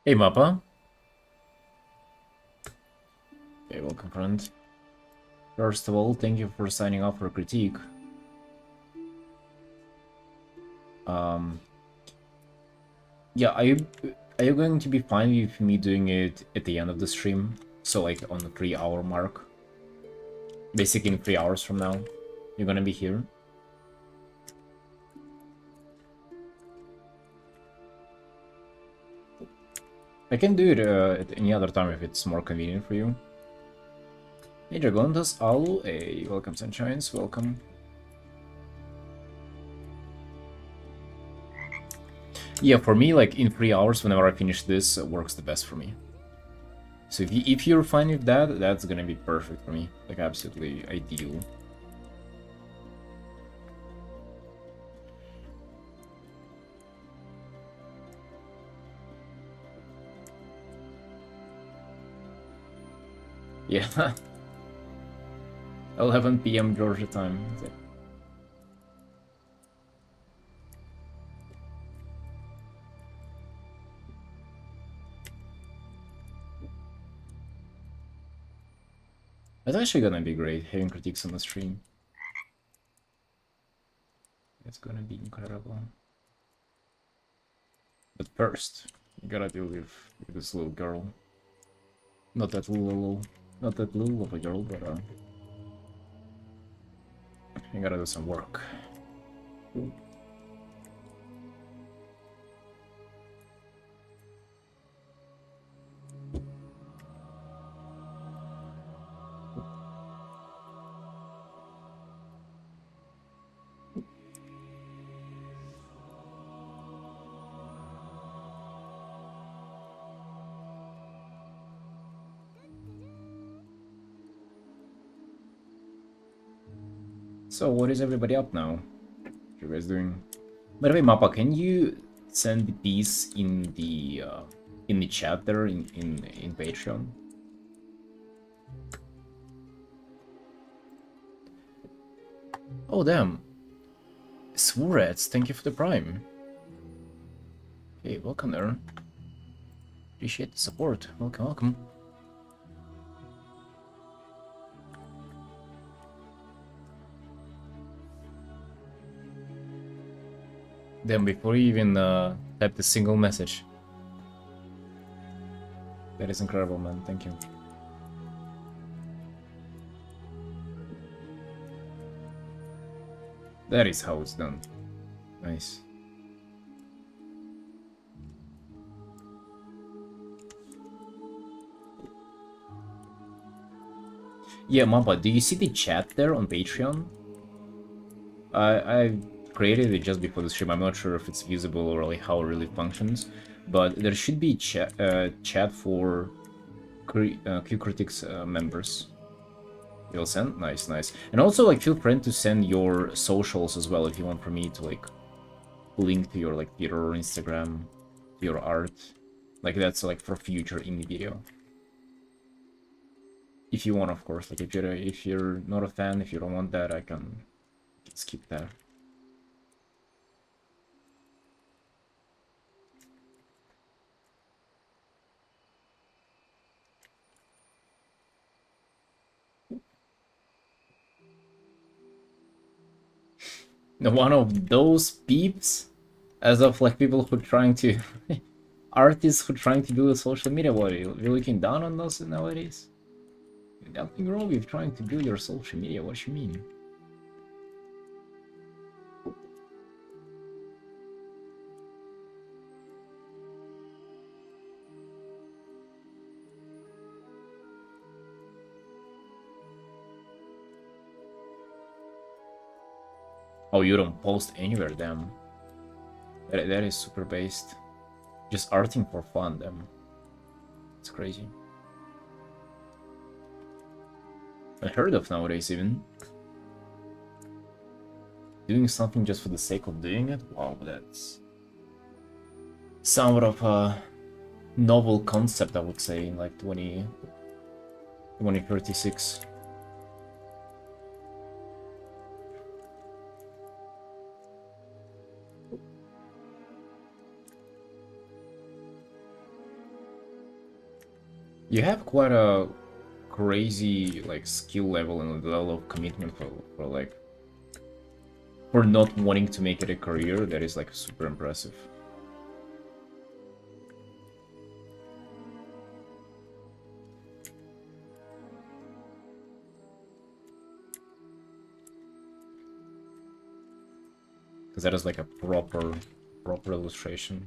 Hey Mappa. Hey, welcome friend. First of all, thank you for signing up for critique. Um, yeah, are you going to be fine with me doing it at the end of the stream? So like on the 3 hour mark? Basically in 3 hours from now, you're gonna be here? I can do it at any other time if it's more convenient for you. Hey Dragontas, Alu, hey, welcome Sunshines, welcome. Yeah, for me, like in 3 hours, whenever I finish this, works the best for me. So if you're fine with that, that's gonna be perfect for me. Like absolutely ideal. Yeah. 11 p.m. Georgia time. That's actually gonna be great, having critiques on the stream. It's gonna be incredible. But first, you gotta deal with this little girl. Not that little of a girl, but you gotta do some work. So what is everybody up now? What you guys doing? By the way, Mappa, can you send these in the chat there in Patreon? Oh damn. Swurets, thank you for the prime. Hey, welcome there. Appreciate the support. Welcome, welcome. Then before you even type a single message. That is incredible, man. Thank you. That is how it's done. Nice. Yeah, Mamba, do you see the chat there on Patreon? I created it just before the stream. I'm not sure if it's visible or like how it really functions, but there should be chat for Q Critics members. You'll send? Nice, nice. And also, like, feel free to send your socials as well if you want for me to, like, link to your, like, Twitter or Instagram, to your art. Like, that's, like, for future indie video. If you want, of course. Like, if you're not a fan, if you don't want that, I can skip that. One of those peeps, as of like people who trying to artists who trying to build a social media. What, you're looking down on us nowadays? Nothing wrong with trying to build your social media. What you mean? Oh, you don't post anywhere, damn. That is super based. Just arting for fun, damn. It's crazy. Unheard of nowadays, even. Doing something just for the sake of doing it? Wow, that's somewhat of a novel concept, I would say, in like 2036. You have quite a crazy like skill level and the level of commitment for like for not wanting to make it a career. That is like super impressive. Because that is like a proper illustration.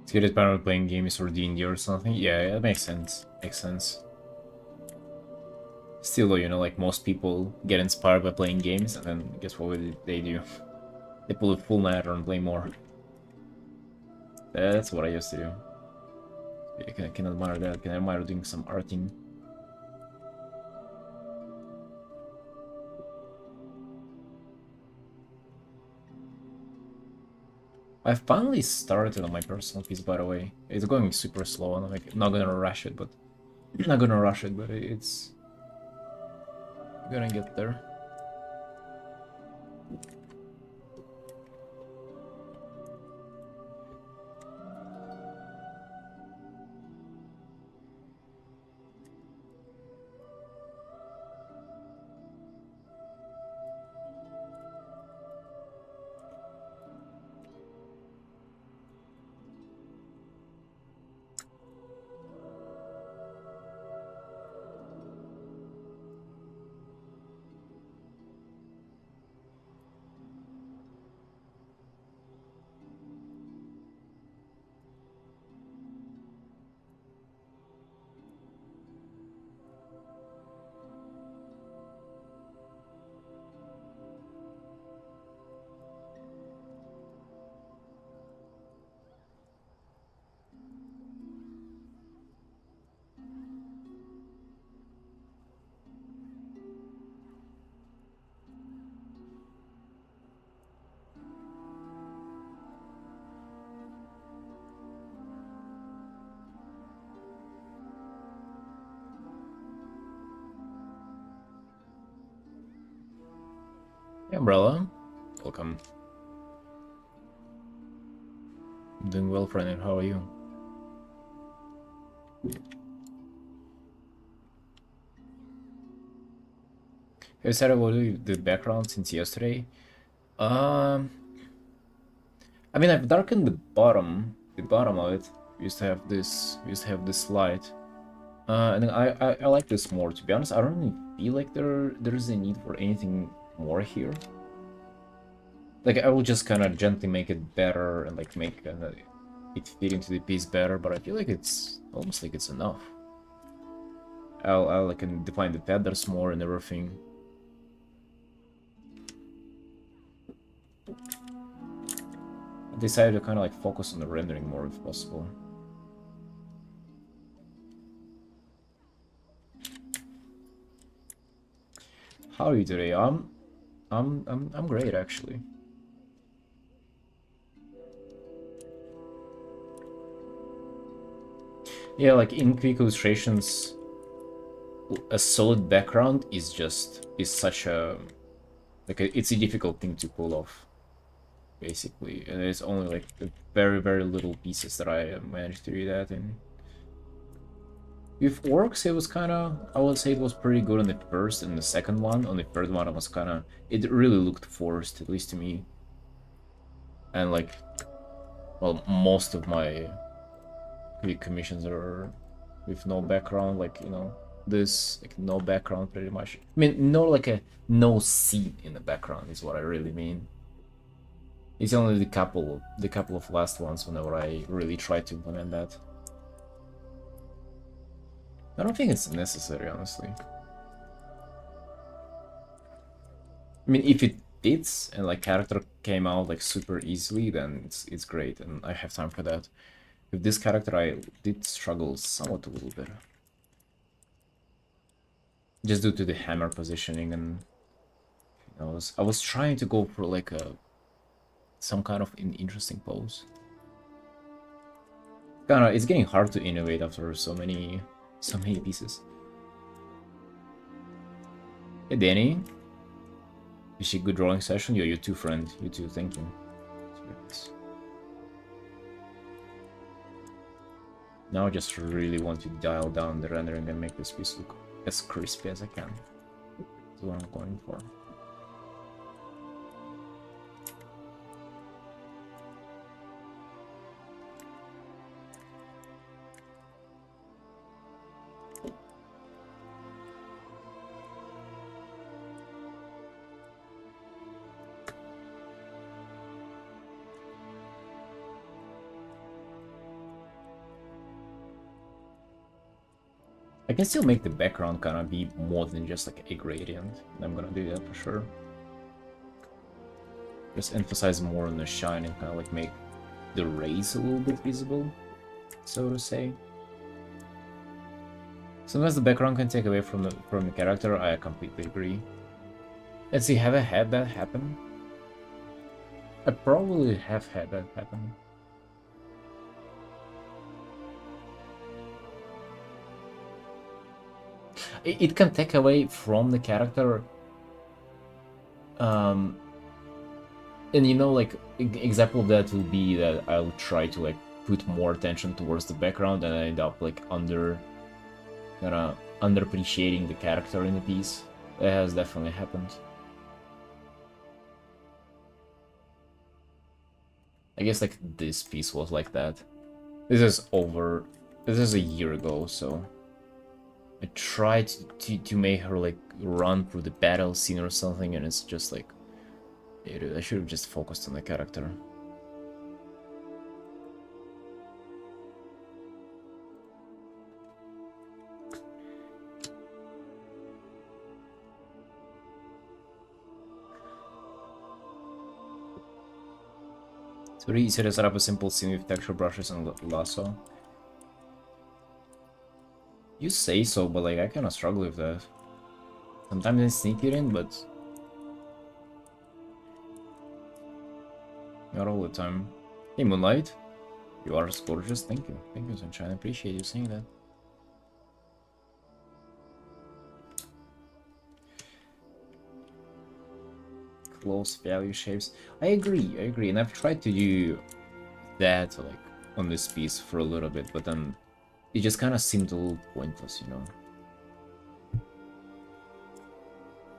To get inspired by playing games or D&D or something? Yeah, that makes sense. Makes sense. Still though, you know, like most people get inspired by playing games and then guess what they do? They pull a full matter and play more. That's what I used to do. I can admire that. I can admire doing some arting. I finally started on my personal piece, by the way. It's going super slow, and I'm like, not gonna rush it, but not gonna rush it, but it's gonna get there. Hey, Umbrella, welcome. I'm doing well, friend, and how are you? Have you started with the background since yesterday? Um, I mean, I've darkened the bottom of it. We used to have this light. And then I like this more, to be honest. I don't really feel like there's a need for anything more here. Like, I will just kind of gently make it better and like make it fit into the piece better, but I feel like it's almost like it's enough. I'll like can define the feathers more and everything. I decided to kind of like focus on the rendering more if possible. How are you today? I'm great actually. Yeah, like in quick illustrations, a solid background is such a like it's a difficult thing to pull off, basically, and it's only like very little pieces that I managed to do that in. With orcs, it was kind of, I would say it was pretty good on the first and the second one. On the third one, it was kind of, it really looked forced, at least to me. And like, well, most of my big commissions are with no background, like, you know, this, like, no background pretty much. I mean, no, like no scene in the background is what I really mean. It's only the couple of last ones whenever I really try to implement that. I don't think it's necessary, honestly. I mean, if it fits and like character came out like super easily, then it's great, and I have time for that. With this character, I did struggle somewhat a little bit. Just due to the hammer positioning, and you know, I was trying to go for like some kind of interesting pose. Kinda, it's getting hard to innovate after so many pieces. Hey Danny, is she a good drawing session? Yeah, you too, friend. You too, thank you. Now I just really want to dial down the rendering and make this piece look as crispy as I can. That's what I'm going for. I can still make the background kind of be more than just like a gradient. I'm gonna do that for sure. Just emphasize more on the shine and kind of like make the rays a little bit visible, so to say. Sometimes the background can take away from the character. I completely agree. Let's see, have I had that happen? I probably have had that happen. It can take away from the character. And you know, like, example of that will be that I'll try to like put more attention towards the background and I end up like underappreciating the character in the piece. That has definitely happened. I guess like this piece was like that. This is a year ago, so I tried to make her like run through the battle scene or something, and it's just like, dude, I should have just focused on the character. It's very easy to set up a simple scene with texture brushes and lasso. You say so, but like I kinda struggle with that. Sometimes I sneak it in, but not all the time. Hey Moonlight, you are gorgeous. Thank you, Sunshine. I appreciate you saying that. Close value shapes. I agree, and I've tried to do that like on this piece for a little bit, but then it just kind of seemed a little pointless, you know.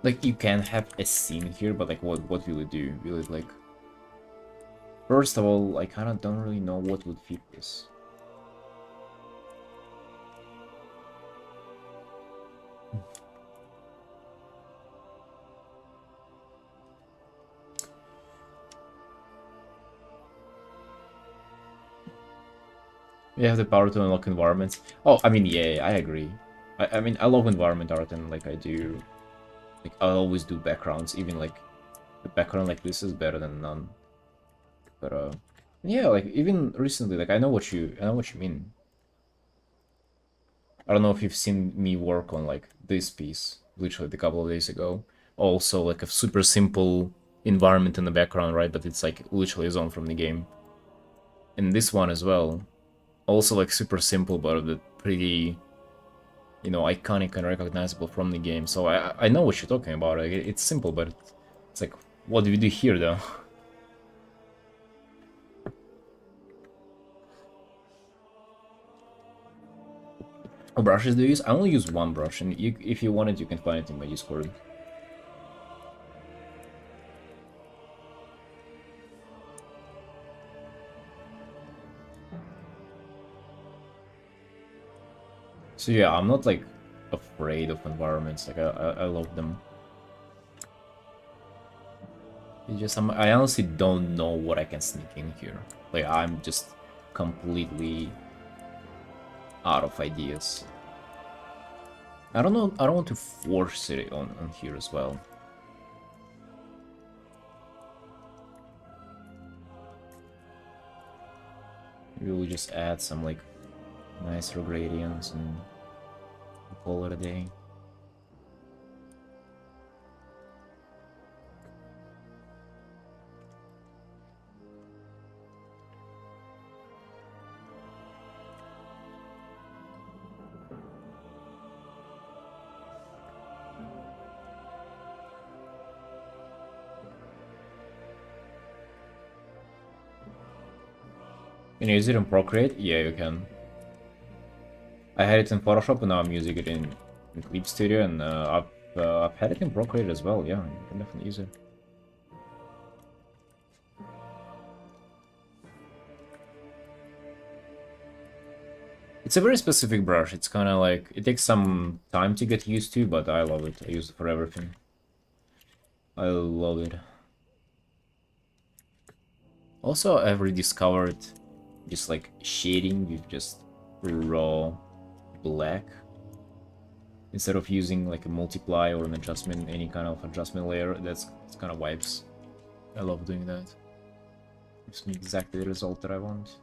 Like you can have a scene here, but like what will it do? Will it like? First of all, I kind of don't really know what would fit this. You have the power to unlock environments. Oh, I mean, yeah, I agree. I mean, I love environment art, and like I do, like I always do backgrounds. Even like the background like this is better than none. But yeah, like even recently, like I know what you mean. I don't know if you've seen me work on like this piece, literally a couple of days ago. Also, like a super simple environment in the background, right? But it's like literally a zone from the game. And this one as well. Also like super simple, but a bit pretty, you know, iconic and recognizable from the game. So I know what you're talking about. Like, it's simple, but it's like, what do we do here though? What brushes do you use? I only use one brush, and if you want it, you can find it in my Discord. So yeah, I'm not like afraid of environments. Like I love them. It's just I honestly don't know what I can sneak in here. Like I'm just completely out of ideas. I don't know. I don't want to force it on here as well. Maybe we'll just add some like nicer gradients and call it a day. Can you use it in Procreate? Yeah, you can. I had it in Photoshop and now I'm using it in Clip Studio, and I've had it in Procreate as well. Yeah, you can definitely use it. It's a very specific brush. It's kind of like, it takes some time to get used to, but I love it. I use it for everything. I love it. Also, I've rediscovered just like shading with just raw black instead of using like a multiply or an adjustment, any kind of adjustment layer. That's kind of vibes. I love doing that. Gives me exactly the result that I want.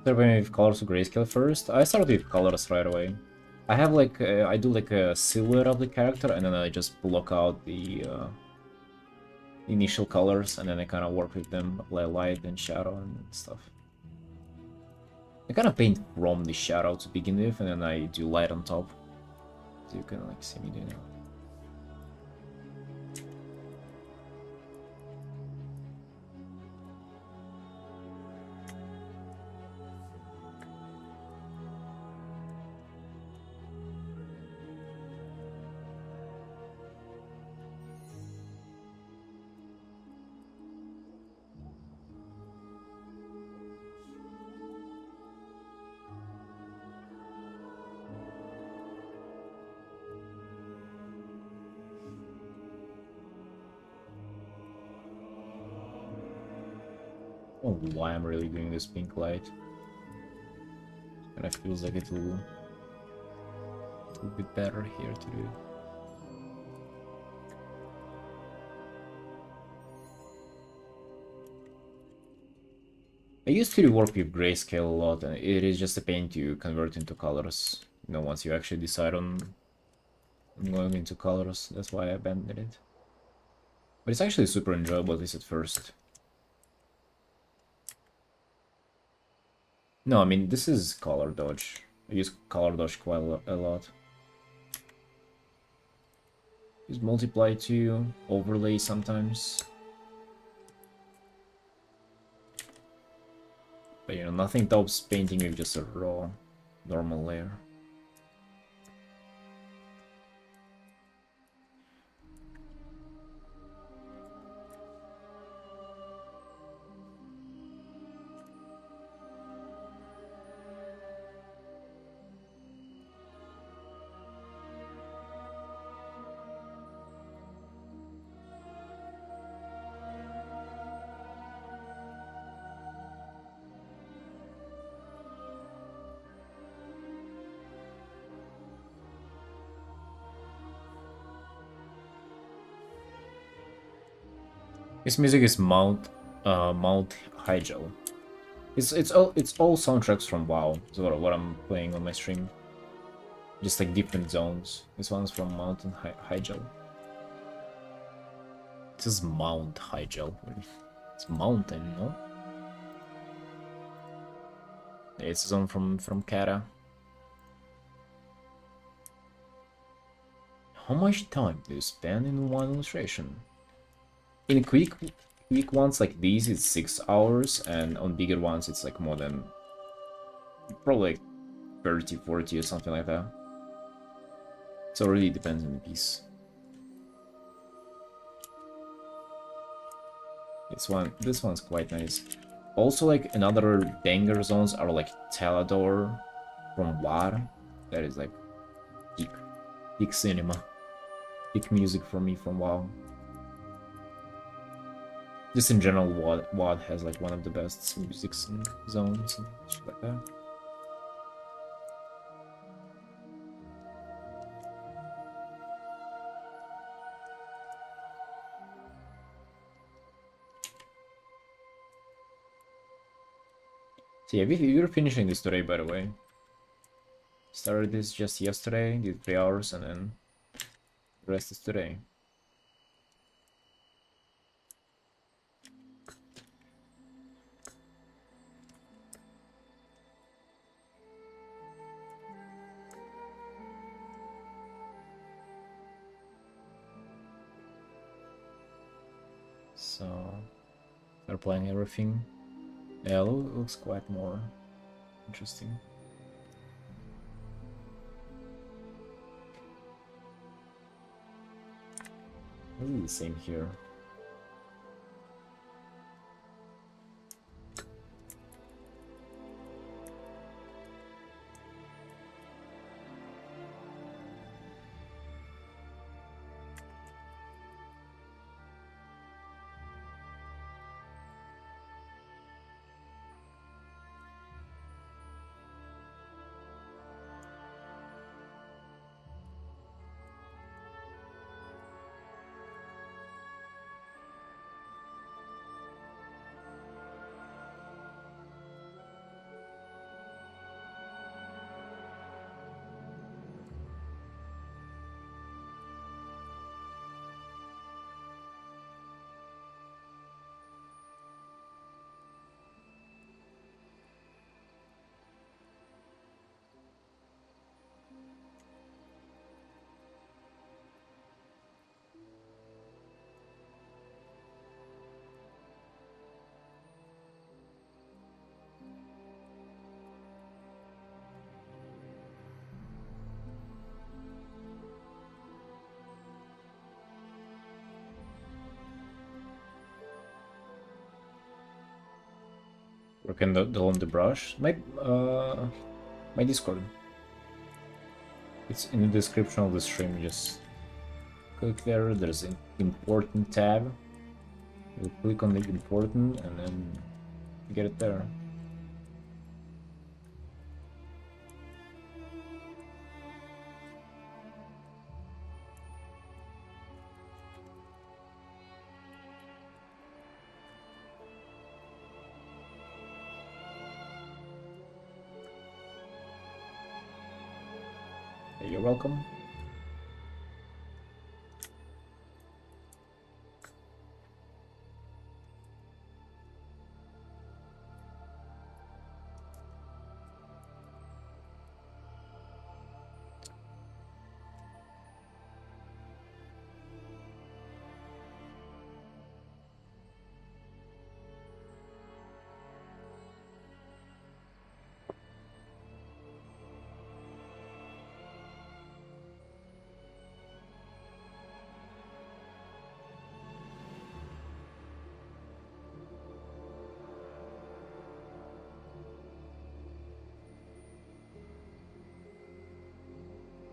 Starting with colors to grayscale first. I start with colors right away. I have like I do like a silhouette of the character, and then I just block out the initial colors, and then I kind of work with them, apply light and shadow and stuff. I kind of paint from the shadow to begin with, and then I do light on top, so you can like see me doing it. I don't know why I'm really doing this pink light. And it feels like it will be better here to do. I used to work with grayscale a lot, and it is just a pain to convert into colors. You know, once you actually decide on going into colors, that's why I abandoned it. But it's actually super enjoyable, at least at first. No, I mean, this is color dodge. I use color dodge quite a lot. Use multiply to overlay sometimes. But you know, nothing tops painting with just a raw, normal layer. This music is Mount Hygel. It's all soundtracks from WoW. Is what I'm playing on my stream. Just like different zones. This one's from Mountain Hygel. This is Mount Hygel. It's mountain, no? Yeah, it's a zone from Kata. How much time do you spend in one illustration? In quick ones like these, it's 6 hours, and on bigger ones, it's like more than probably like 30, 40 or something like that. So it really depends on the piece. This one's quite nice. Also, like, another banger zones are like Telador from War. That is like peak cinema, peak music for me from WoW. Just in general, WoD has like one of the best music zones and shit like that. So yeah, we're finishing this today, by the way. Started this just yesterday, did 3 hours, and then the rest is today. So, they're playing everything. Yeah, looks quite more interesting. This is the same here. Working on the brush. My Discord. It's in the description of the stream. Just click there. There's an important tab. You click on the important, and then you get it there. You're welcome.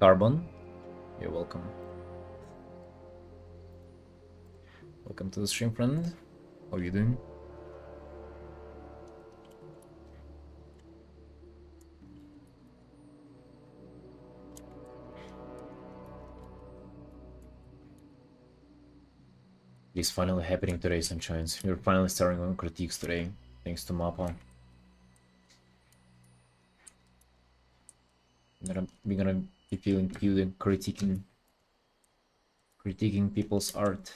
Carbon, you're welcome. Welcome to the stream, friend. How are you doing? It's finally happening today, Sunshines. We're finally starting on critiques today, thanks to Mappa. We're gonna be feeling critiquing people's art.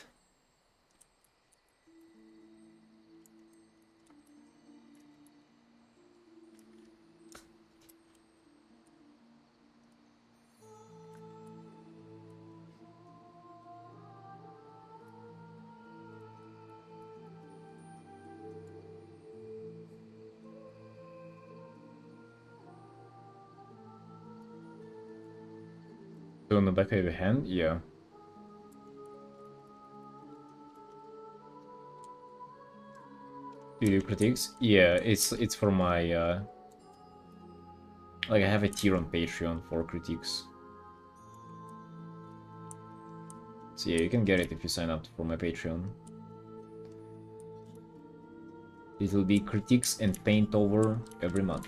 So on the back of your hand, yeah. video critiques. Yeah, it's for my like I have a tier on Patreon for critiques. So yeah, you can get it if you sign up for my Patreon. It will be critiques and paint over every month.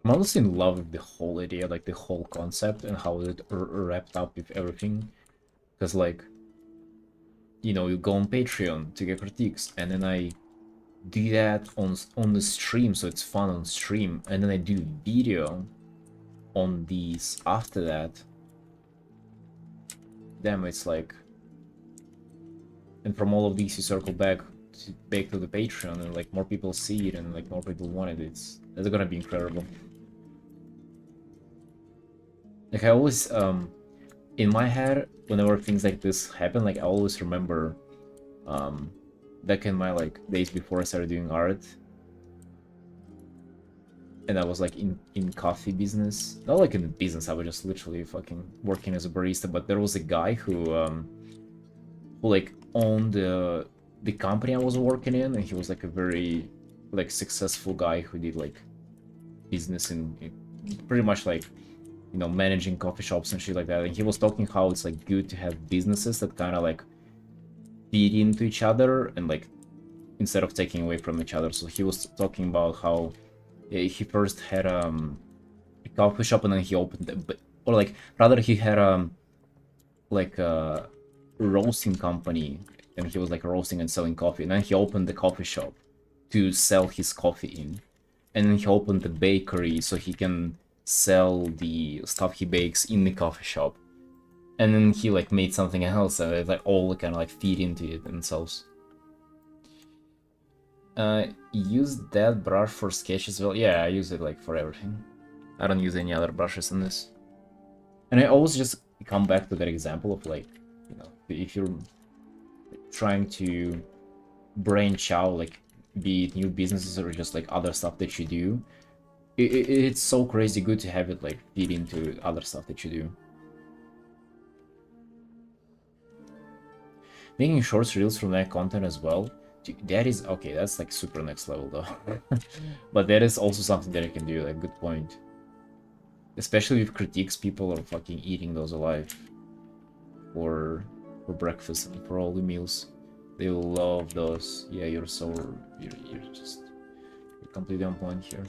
I'm honestly in love with the whole idea, like the whole concept and how it wrapped up with everything. Because like, you know, you go on Patreon to get critiques, and then I do that on the stream, so it's fun on stream, and then I do video on these after that. Damn, it's like, and from all of these you circle back to the Patreon, and like more people see it, and like more people want it. It's gonna be incredible. Like I always in my head, whenever things like this happen, like I always remember back in my like days before I started doing art, and I was like in coffee business, not like in the business, I was just literally fucking working as a barista. But there was a guy who like owned the company I was working in, and he was like a very like successful guy who did like business in pretty much like, you know, managing coffee shops and shit like that. And he was talking how it's like good to have businesses that kind of like feed into each other and like instead of taking away from each other. So he was talking about how he first had a coffee shop, and then he opened or like rather he had like a roasting company, and he was like roasting and selling coffee, and then he opened the coffee shop to sell his coffee in, and then he opened the bakery so he can sell the stuff he bakes in the coffee shop, and then he like made something else, and it like all kind of like feed into it themselves. Use that brush for sketch as well. Yeah, I use it like for everything. I don't use any other brushes in this. And I always just come back to that example of like, you know, if you're trying to branch out, like be it new businesses or just like other stuff that you do, it's so crazy good to have it like feed into other stuff that you do. Making shorts reels from that content as well. That is okay, that's like super next level though. But that is also something that I can do, like good point. Especially with critiques, people are fucking eating those alive for breakfast and for all the meals. They love those. Yeah, you're just you're completely on point here.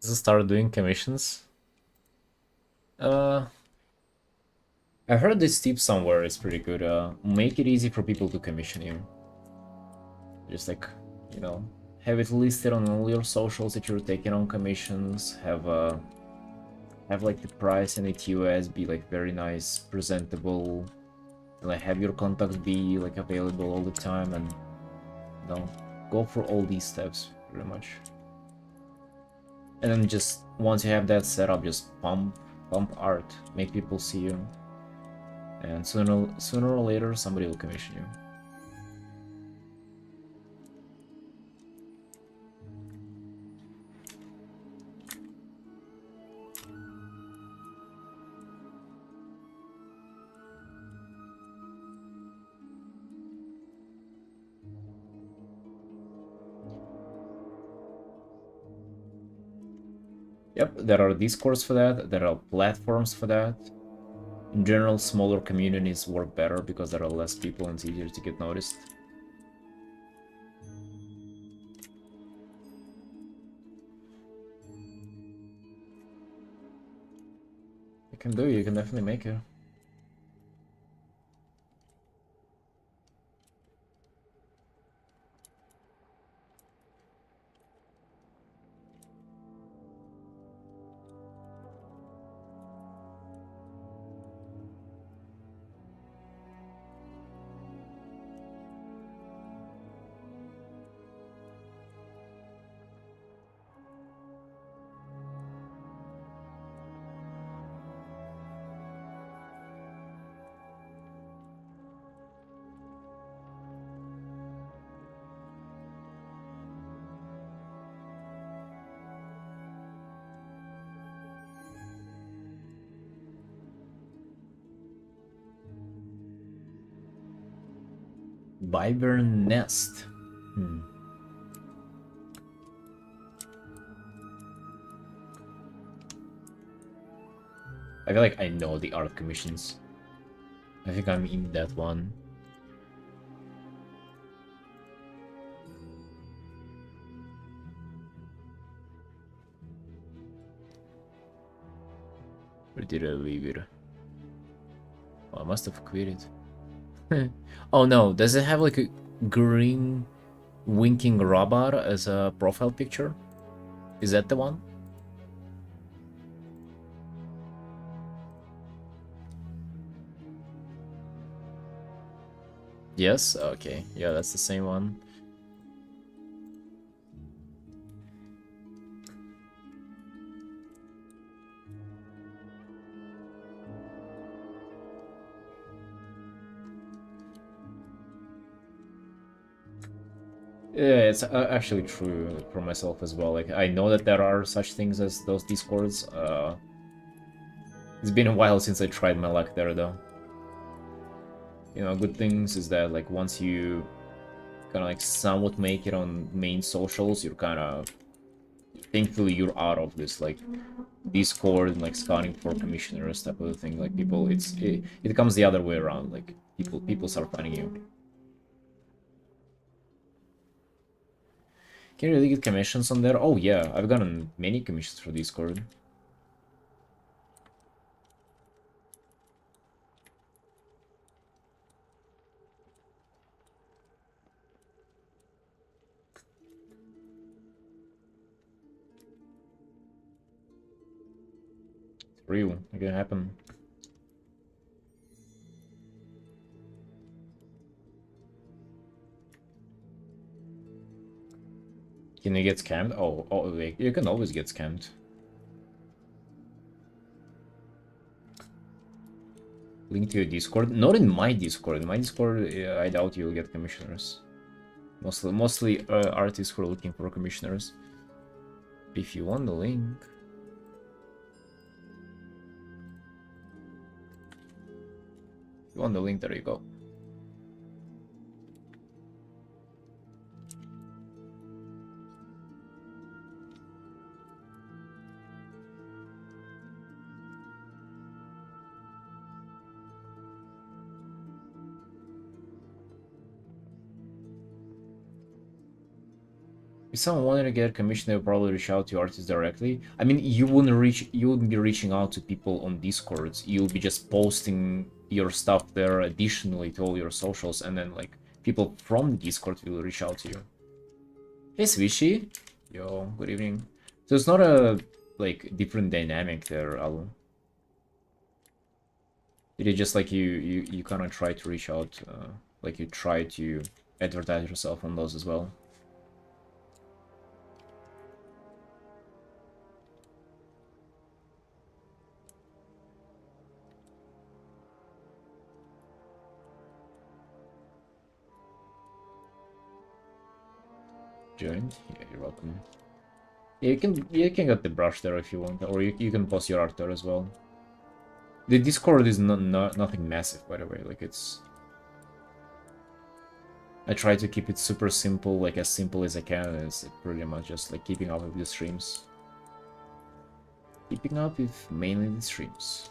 Just start doing commissions. I heard this tip somewhere is pretty good. Make it easy for people to commission you. Just like, you know, have it listed on all your socials that you're taking on commissions. Have like the price and the TOS be like very nice, presentable. And like have your contacts be like available all the time, and you know, go for all these steps pretty much. And then just once you have that set up, just pump art, make people see you, and sooner or later somebody will commission you. Yep, there are discords for that, there are platforms for that. In general, smaller communities work better because there are less people and it's easier to get noticed. You can do it, you can definitely make it. Wyvern Nest. I feel like I know the art commissions. I think I'm in that one. Where did I leave it? Oh, I must have quit it. Oh no, does it have like a green winking robot as a profile picture? Is that the one? Yes? Okay, yeah, that's the same one. Yeah, it's actually true for myself as well. Like, I know that there are such things as those discords. It's been a while since I tried my luck there, though. You know, good things is that, like, once you kind of, like, somewhat make it on main socials, you're kind of... Thankfully, you're out of this, like, Discord and, like, scouting for commissioners type of thing. Like, people, it comes the other way around. Like, people start finding you. Can you really get commissions on there? Oh yeah, I've gotten many commissions for Discord. It's real, it can happen. Can you get scammed? Oh, wait, you can always get scammed. Link to your Discord? Not in my Discord. In my Discord, I doubt you'll get commissioners. Mostly artists who are looking for commissioners. If you want the link... If you want the link, there you go. If someone wanted to get a commission, they would probably reach out to artists directly. I mean, you wouldn't be reaching out to people on Discords. You'll be just posting your stuff there additionally to all your socials, and then like people from Discord will reach out to you. Hey Swishy, yo, good evening. So it's not a like different dynamic there, Alu. It is just like you kind of try to reach out, like you try to advertise yourself on those as well. Joined? Yeah, you're welcome. Yeah, you can get the brush there if you want, or you can post your art there as well. The Discord is nothing massive, by the way. Like it's, I try to keep it super simple, like as simple as I can. It's pretty much just like keeping up with the streams. Keeping up with mainly the streams.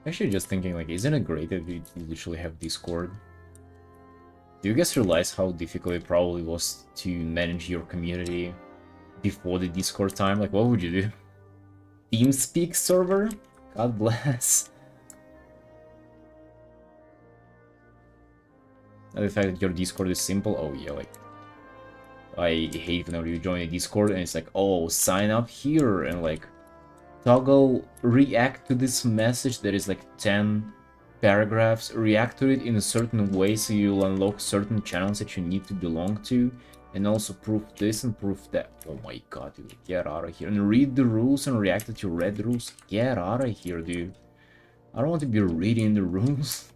Actually, just thinking, like, isn't it great that we literally have Discord? Do you guys realize how difficult it probably was to manage your community before the Discord time? Like, what would you do? TeamSpeak server? God bless. And the fact that your Discord is simple, oh yeah, like, I hate whenever you join a Discord and it's like, oh, sign up here, and like, toggle react to this message that is like 10 paragraphs, react to it in a certain way so you'll unlock certain channels that you need to belong to, and also proof this and proof that. Oh my god, dude, get out of here. And read the rules and react that you read the rules. Get out of here, dude. I don't want to be reading the rules.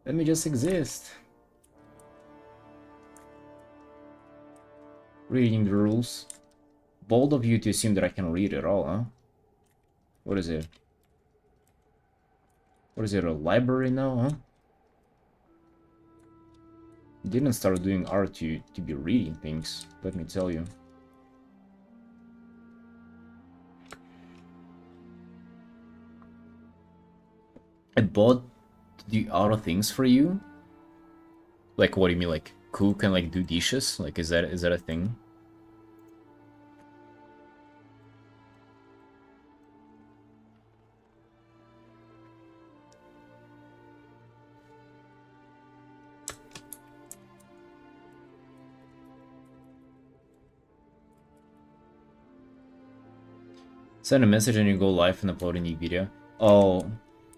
Let me just exist. Reading the rules. Bold of you to assume that I can read it all, huh? What is it? What is it, a library now, huh? Didn't start doing art to be reading things, let me tell you. I bought the auto things for you. Like, what do you mean, like cook and like do dishes? Like, is that a thing? Send a message and you go live and upload a new video. Oh,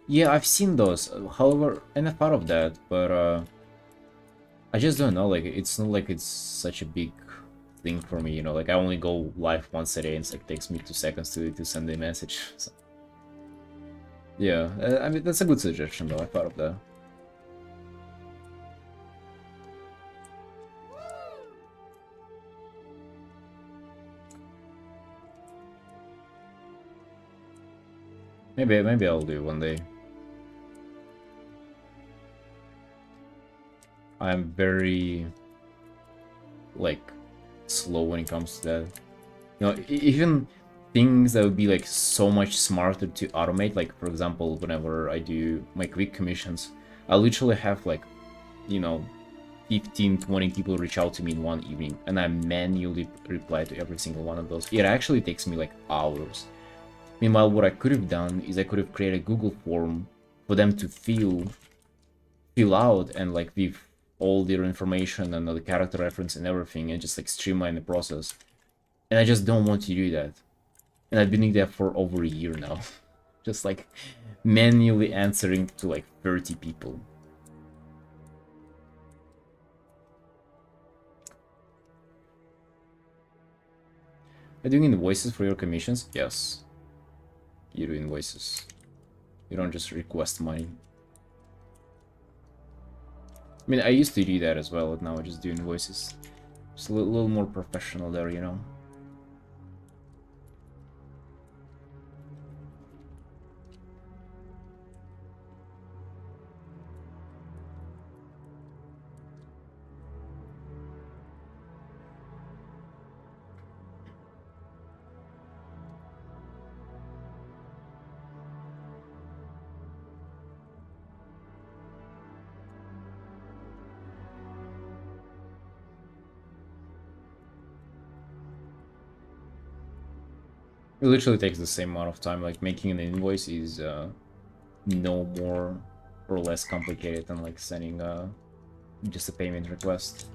yeah, I've seen those. However, I'm not part of that, but I just don't know. Like, it's not like it's such a big thing for me, you know. Like, I only go live once a day, and it's like takes me 2 seconds to send a message. So, yeah, I mean that's a good suggestion though. I thought of that. Maybe I'll do one day. I'm very like slow when it comes to that. You know, even things that would be like so much smarter to automate. Like for example, whenever I do my quick commissions, I literally have like, you know, 15-20 people reach out to me in one evening, and I manually reply to every single one of those. It actually takes me like hours. Meanwhile, what I could have done is I could have created a Google form for them to fill out, and like with all their information and the character reference and everything, and just like streamline the process. And I just don't want to do that. And I've been doing that for over a year now. Just like manually answering to like 30 people. Are you doing invoices for your commissions? Yes. You do invoices. You don't just request money. I mean, I used to do that as well, but now I just do invoices. Just a little more professional there, you know? It literally takes the same amount of time. Like making an invoice is no more or less complicated than like sending just a payment request.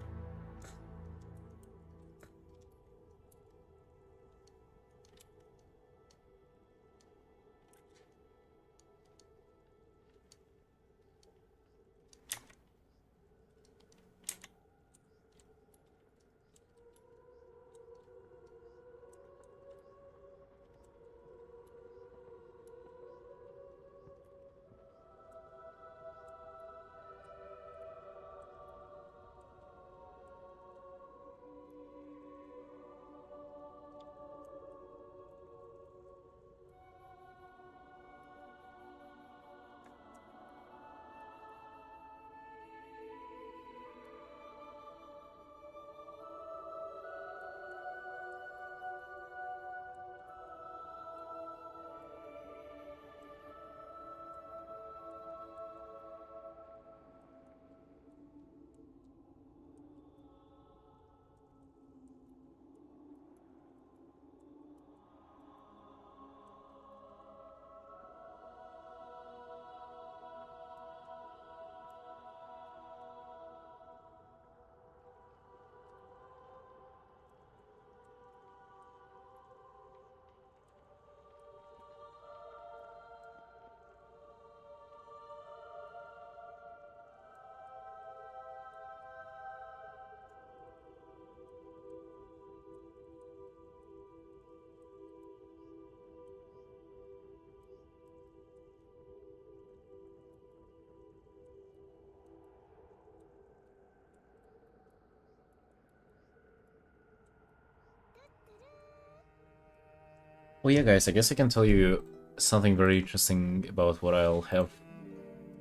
Well, yeah, guys, I guess I can tell you something very interesting about what I'll have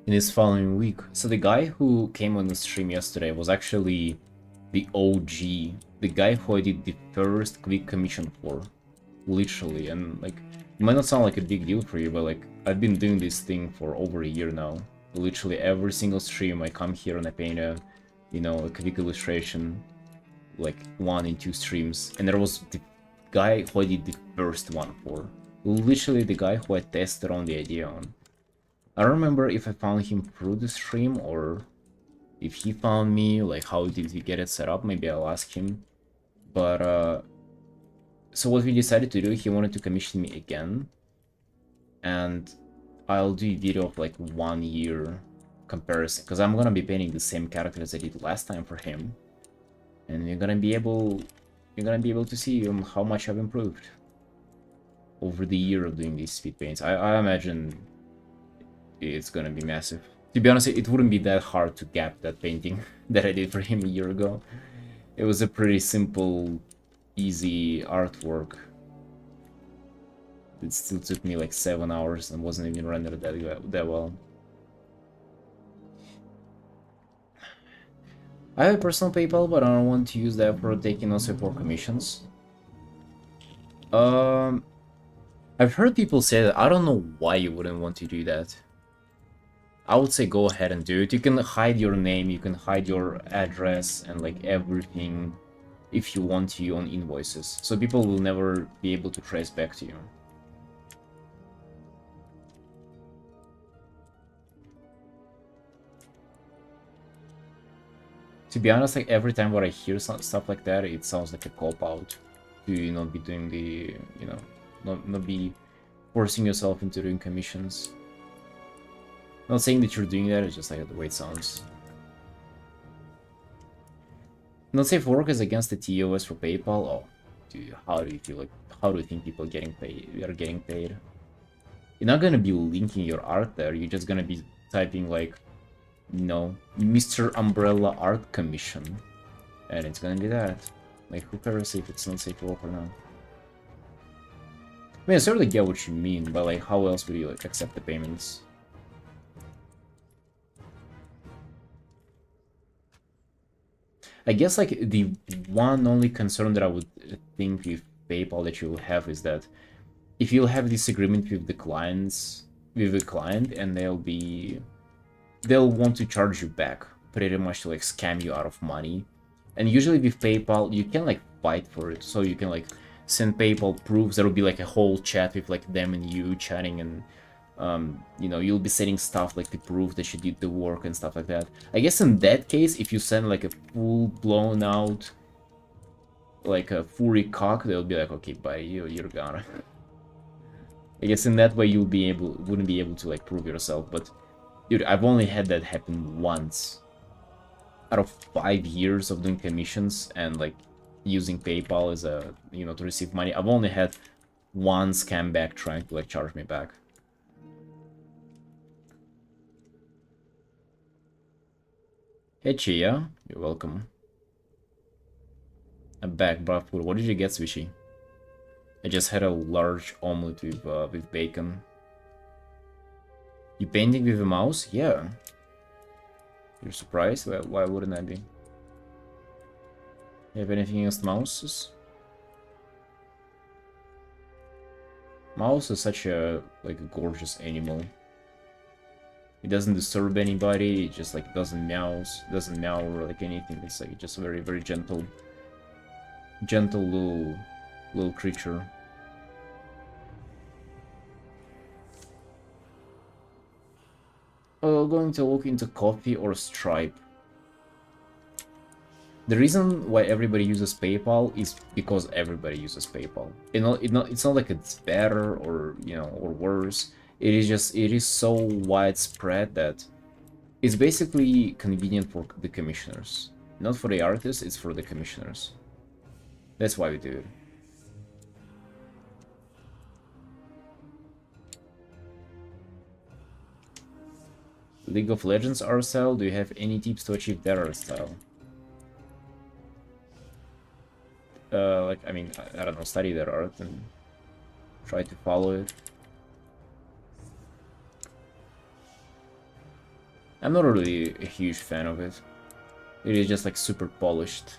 in this following week. So the guy who came on the stream yesterday was actually the OG, the guy who I did the first quick commission for, literally. And like, it might not sound like a big deal for you, but like, I've been doing this thing for over a year now. Literally every single stream I come here and I paint a, you know, a quick illustration, like 1 in 2 streams, and there was the guy who I did the first one for. Literally the guy who I tested on the idea on. I don't remember if I found him through the stream or if he found me, like how did he get it set up, maybe I'll ask him. But so what we decided to do, he wanted to commission me again, and I'll do a video of like 1 year comparison, because I'm gonna be painting the same character as I did last time for him, and you're gonna be able to see how much I've improved over the year of doing these speed paints. I imagine it's gonna be massive. To be honest, it wouldn't be that hard to gap that painting that I did for him a year ago. It was a pretty simple, easy artwork. It still took me like 7 hours and wasn't even rendered that well. I have a personal PayPal, but I don't want to use that for taking on support commissions. I've heard people say that. I don't know why you wouldn't want to do that. I would say go ahead and do it. You can hide your name, you can hide your address and like everything if you want to on invoices. So people will never be able to trace back to you. To be honest, like every time when I hear stuff like that, it sounds like a cop-out to not be doing the, you know, not be forcing yourself into doing commissions. Not saying that you're doing that, it's just like the way it sounds. Not safe work is against the TOS for PayPal. Oh, dude, how do you feel like? How do you think people are getting paid? You're not gonna be linking your art there. You're just gonna be typing like, you know, Mr. Umbrella Art Commission, and it's gonna be that. Like, who cares if it's not safe work or not? I mean, I certainly get what you mean, but like, how else would you like accept the payments? I guess like the one only concern that I would think with PayPal that you will have is that if you'll have this agreement with the client, and they'll want to charge you back pretty much to like scam you out of money. And usually with PayPal, you can like fight for it, so you can like send PayPal proofs. There will be like a whole chat with like them and you chatting, and you know, you'll be sending stuff like to prove that you did the work and stuff like that. I guess in that case, if you send like a full blown out, like a furry cock, they'll be like, okay, buddy, you're gonna. I guess in that way you wouldn't be able to like prove yourself. But dude, I've only had that happen once out of 5 years of doing commissions and like using PayPal as a, you know, to receive money. I've only had one scam back trying to like charge me back. Hey Chia, you're welcome. I'm back, bruv. What did you get, Swishy? I just had a large omelet with bacon. You painting with a mouse? Yeah. You're surprised? Well, why wouldn't I be? You have anything against mouses? Mouse is such a like a gorgeous animal. It doesn't disturb anybody. It just like doesn't meow or like anything. It's like just a very, very gentle little creature. Going to look into coffee or Stripe. The reason why everybody uses PayPal is because everybody uses PayPal. It's not like it's better or, you know, or worse. It is so widespread that it's basically convenient for the commissioners. Not for the artists, it's for the commissioners. That's why we do it. League of Legends art style, do you have any tips to achieve that art style? Like, I mean, I don't know, study their art and try to follow it. I'm not really a huge fan of it. It is just like super polished.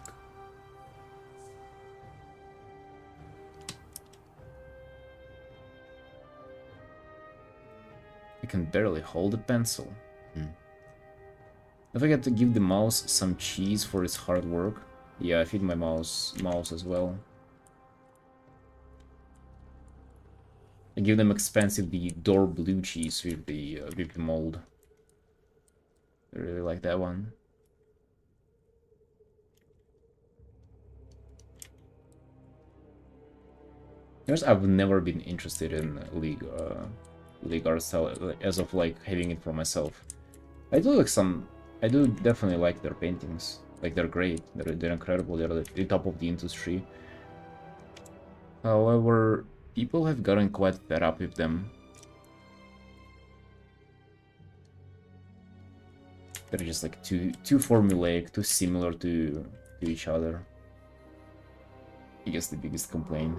I can barely hold a pencil. If I get to give the mouse some cheese for its hard work. Yeah, I feed my mouse as well. I give them expensive the door blue cheese with the mold. I really like that one. I've never been interested in League art style as of like having it for myself. I do like some. I do definitely like their paintings. Like they're great. They're incredible. They're the top of the industry. However, people have gotten quite fed up with them. They're just like too formulaic, too similar to each other. I guess the biggest complaint.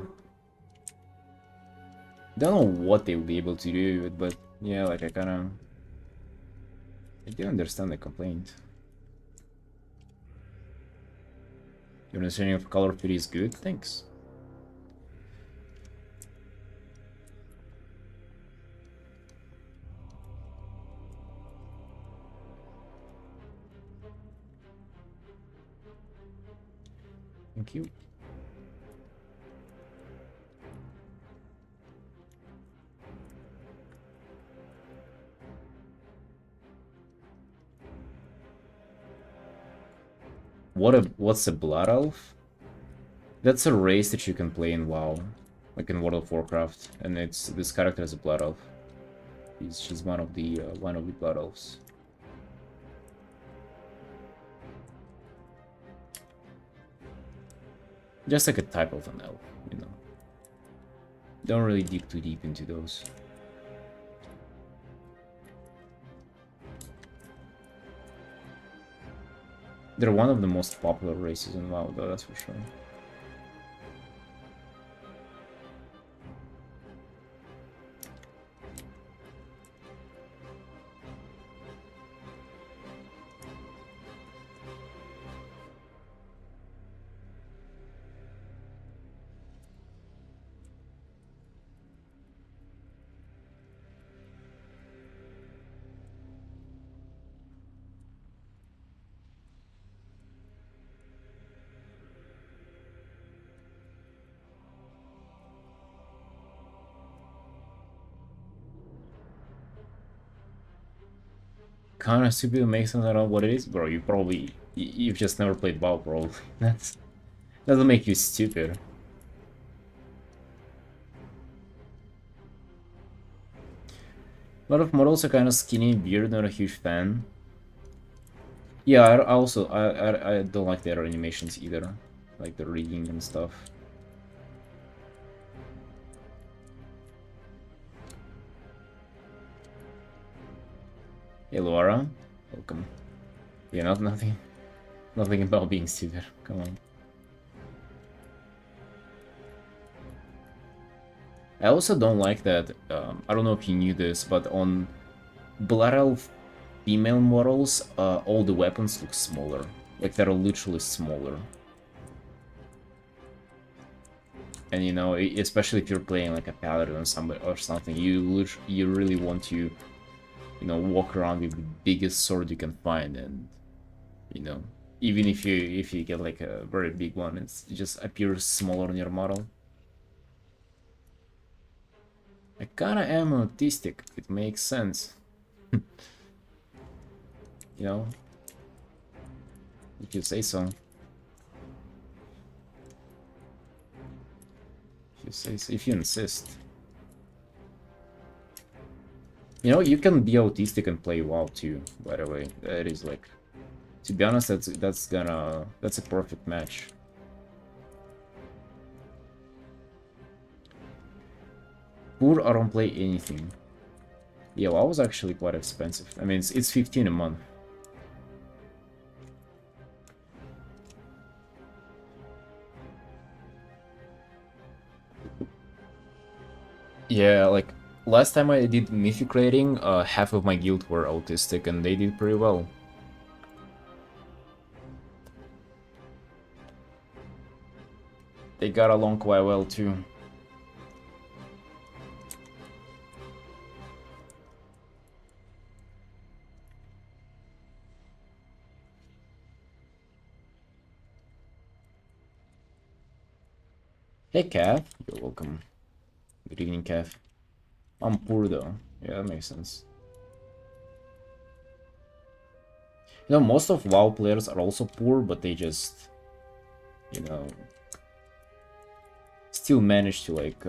Don't know what they will be able to do with it, but yeah, like I do understand the complaint. Your understanding of color fit is good, thanks. Thank you. What's a blood elf? That's a race that you can play in WoW, like in World of Warcraft, and this character is a blood elf. She's one of the blood elves. Just like a type of an elf, you know. Don't really dig too deep into those. They're one of the most popular races in WoW, though, that's for sure. Kind of stupid, makes sense. I don't know what it is, bro. You've just never played WoW, probably. Doesn't make you stupid. A lot of models are kind of skinny and weird. Not a huge fan. Yeah, I also I don't like their animations either, like the rigging and stuff. Hey, Laura, welcome. Yeah, nothing about being stupid. Come on. I also don't like that. I don't know if you knew this, but on Blood Elf female models, all the weapons look smaller. Like they're literally smaller. And you know, especially if you're playing like a paladin or something, you really want to, you know, walk around with the biggest sword you can find, and you know, even if you get like a very big one, it just appears smaller on your model. I kinda am autistic. It makes sense. You know, if you say so. If you insist. You know, you can be autistic and play WoW too, by the way. That is like, to be honest, that's a perfect match. Poor, I don't play anything. Yeah, WoW was actually quite expensive. I mean, it's 15 a month. Yeah, like last time I did mythic rating, half of my guild were autistic and they did pretty well. They got along quite well too. Hey, Cav. You're welcome. Good evening, Cav. I'm poor though. Yeah, that makes sense. You know, most of WoW players are also poor, but they just, you know, still manage to like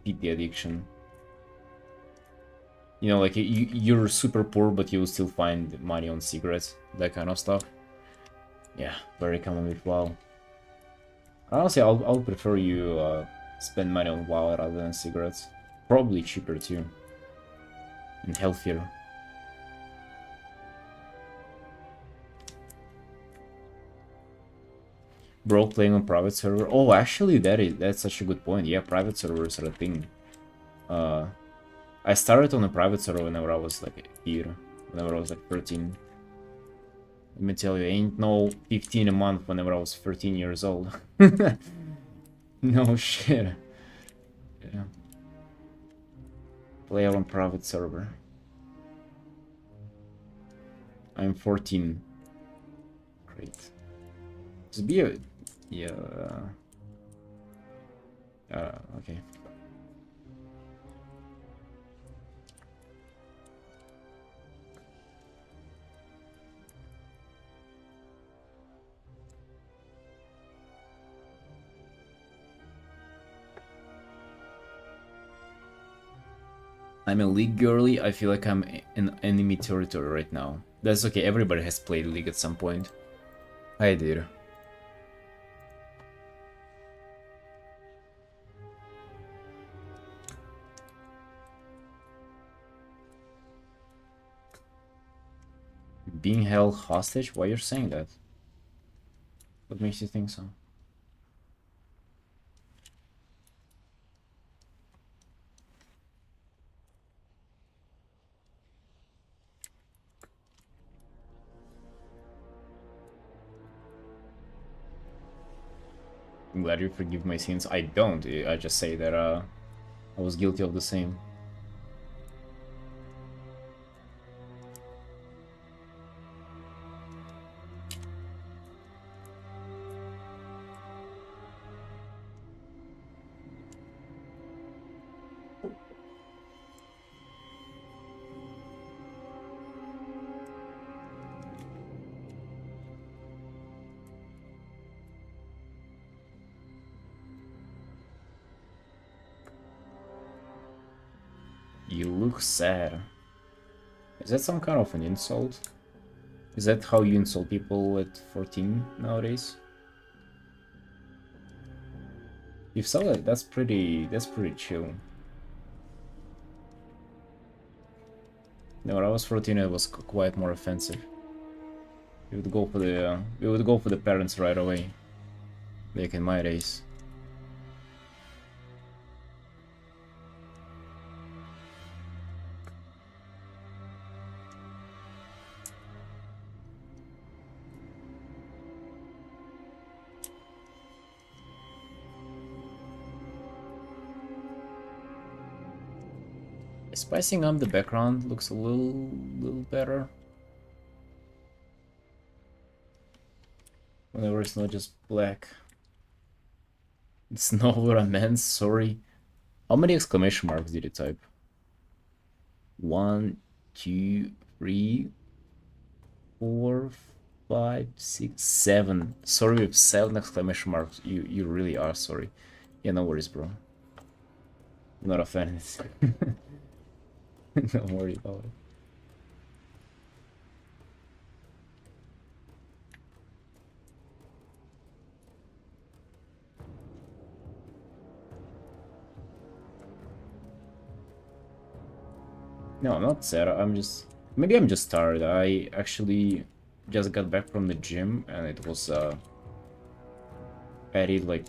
beat the addiction. You know, like you're super poor, but you'll still find money on cigarettes, that kind of stuff. Yeah, very common with WoW. Honestly, I'll prefer you spend money on WoW rather than cigarettes. Probably cheaper too, and healthier. Bro, playing on private server. Oh, actually, that's such a good point. Yeah, private servers are a thing. Uh, I started on a private server whenever I was like a year, whenever I was like 13. Let me tell you, ain't no 15 a month whenever I was 13 years old. No shit. Yeah. Play on private server. I'm 14. Great. Just be a... Yeah. Okay. I'm a League girly. I feel like I'm in enemy territory right now. That's okay. Everybody has played League at some point. I did. Being held hostage? Why you're saying that? What makes you think so? I'm glad you forgive my sins. I don't. I just say that I was guilty of the same. You look sad. Is that some kind of an insult? Is that how you insult people at 14 nowadays? If so, that's pretty chill. No, when I was 14, it was quite more offensive. We would go for the parents right away. Back in my days. Spicing up the background looks a little better. Whenever it's not just black. It's not what I meant, sorry. How many exclamation marks did you type? 1, 2, 3, 4, 5, 6, 7. Sorry with 7 exclamation marks. You really are sorry. Yeah, no worries, bro. I'm not offended. Don't worry about it. No, I'm not sad. Maybe I'm just tired. I actually just got back from the gym and it was very like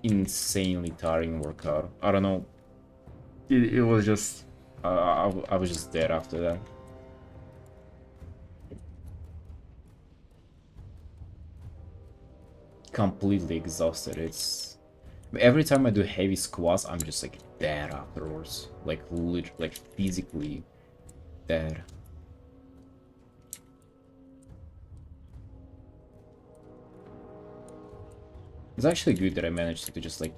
insanely tiring workout. I don't know It was just... I was just dead after that. Completely exhausted. It's... Every time I do heavy squats, I'm just like dead afterwards. Like like physically dead. It's actually good that I managed to just like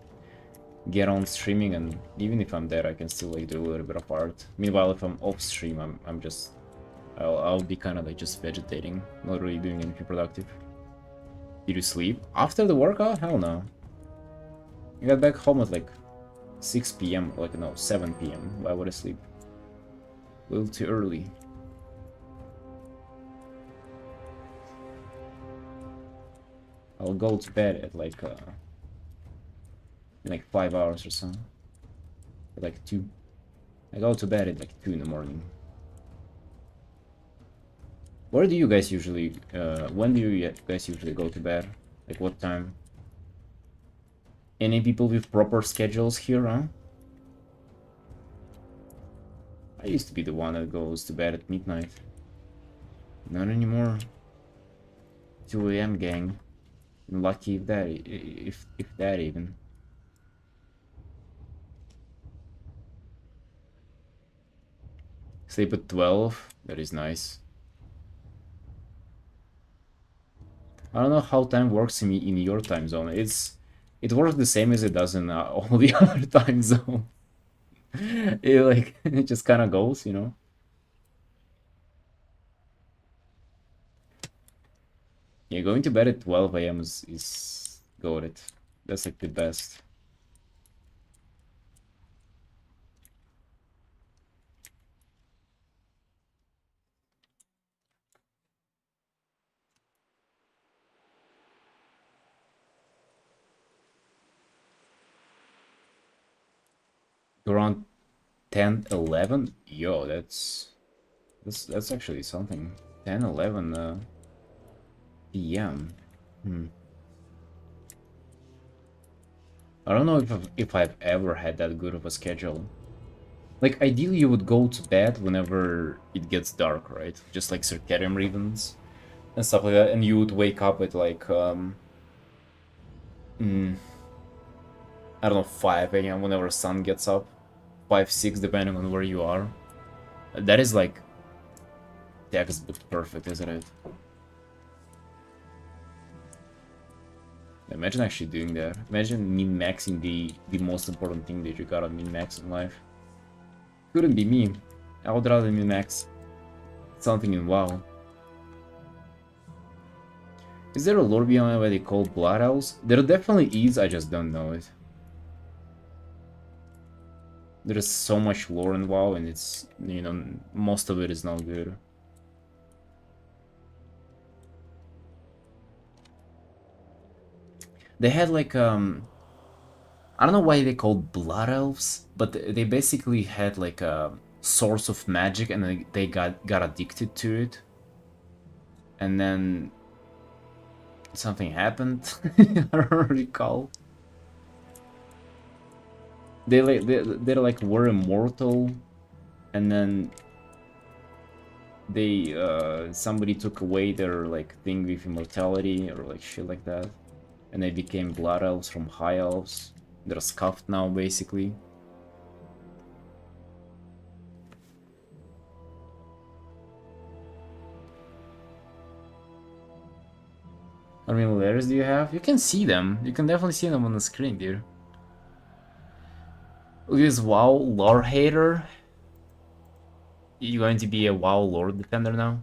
get on streaming, and even if I'm dead, I can still like do a little bit of art. Meanwhile, if I'm off stream, I'm just I'll be kind of like just vegetating, not really doing anything productive. Did you sleep after the workout? Hell no. I got back home at like 6 p.m. Like no, 7 p.m. Why would I sleep? A little too early. I'll go to bed at like in like 5 hours or so. At like 2. I go to bed at like 2 in the morning. Where do you guys usually when do you guys usually go to bed? Like what time? Any people with proper schedules here, huh? I used to be the one that goes to bed at midnight. Not anymore. 2 a.m. gang. Lucky if that, if that even. Sleep at 12. That is nice. I don't know how time works in your time zone. It works the same as it does in all the other time zones. It like it just kind of goes, you know. Yeah, going to bed at 12 a.m. is goated. That's like the best. Around 10, 11? Yo, that's actually something. 10, 11 p.m. I don't know if I've ever had that good of a schedule. Like, ideally you would go to bed whenever it gets dark, right? Just like circadian rhythms and stuff like that, and you would wake up at like, I don't know, 5 a.m. whenever sun gets up. 5, 6, depending on where you are. That is like textbook perfect, isn't it? Imagine actually doing that. Imagine min-maxing the most important thing that you gotta min-max in life. Couldn't be me. I would rather min-max something in WoW. Is there a lore beyond where they call Blood Elves? There definitely is, I just don't know it. There is so much lore in WoW, and it's, you know, most of it is not good. They had like, I don't know why they called Blood Elves, but they basically had like a source of magic, and they got addicted to it. And then something happened. I don't recall. They like were immortal, and then they somebody took away their like thing with immortality or like shit like that, and they became blood elves from high elves. They're scuffed now, basically. How many letters do you have? You can see them. You can definitely see them on the screen, dude. Look at this WoW lore hater. You going to be a WoW lore defender now?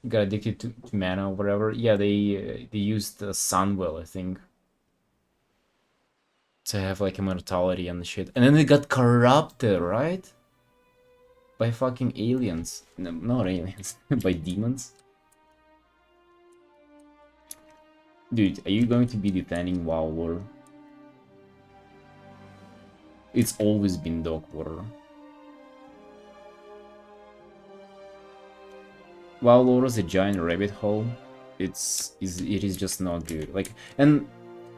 You got addicted to mana or whatever. Yeah, they used Sunwell, I think, to have like immortality and shit. And then they got corrupted, right? By fucking aliens. No, not aliens. By demons. Dude, are you going to be defending WoW lore? It's always been dog water. WoW lore is a giant rabbit hole. It is just not good. Like, and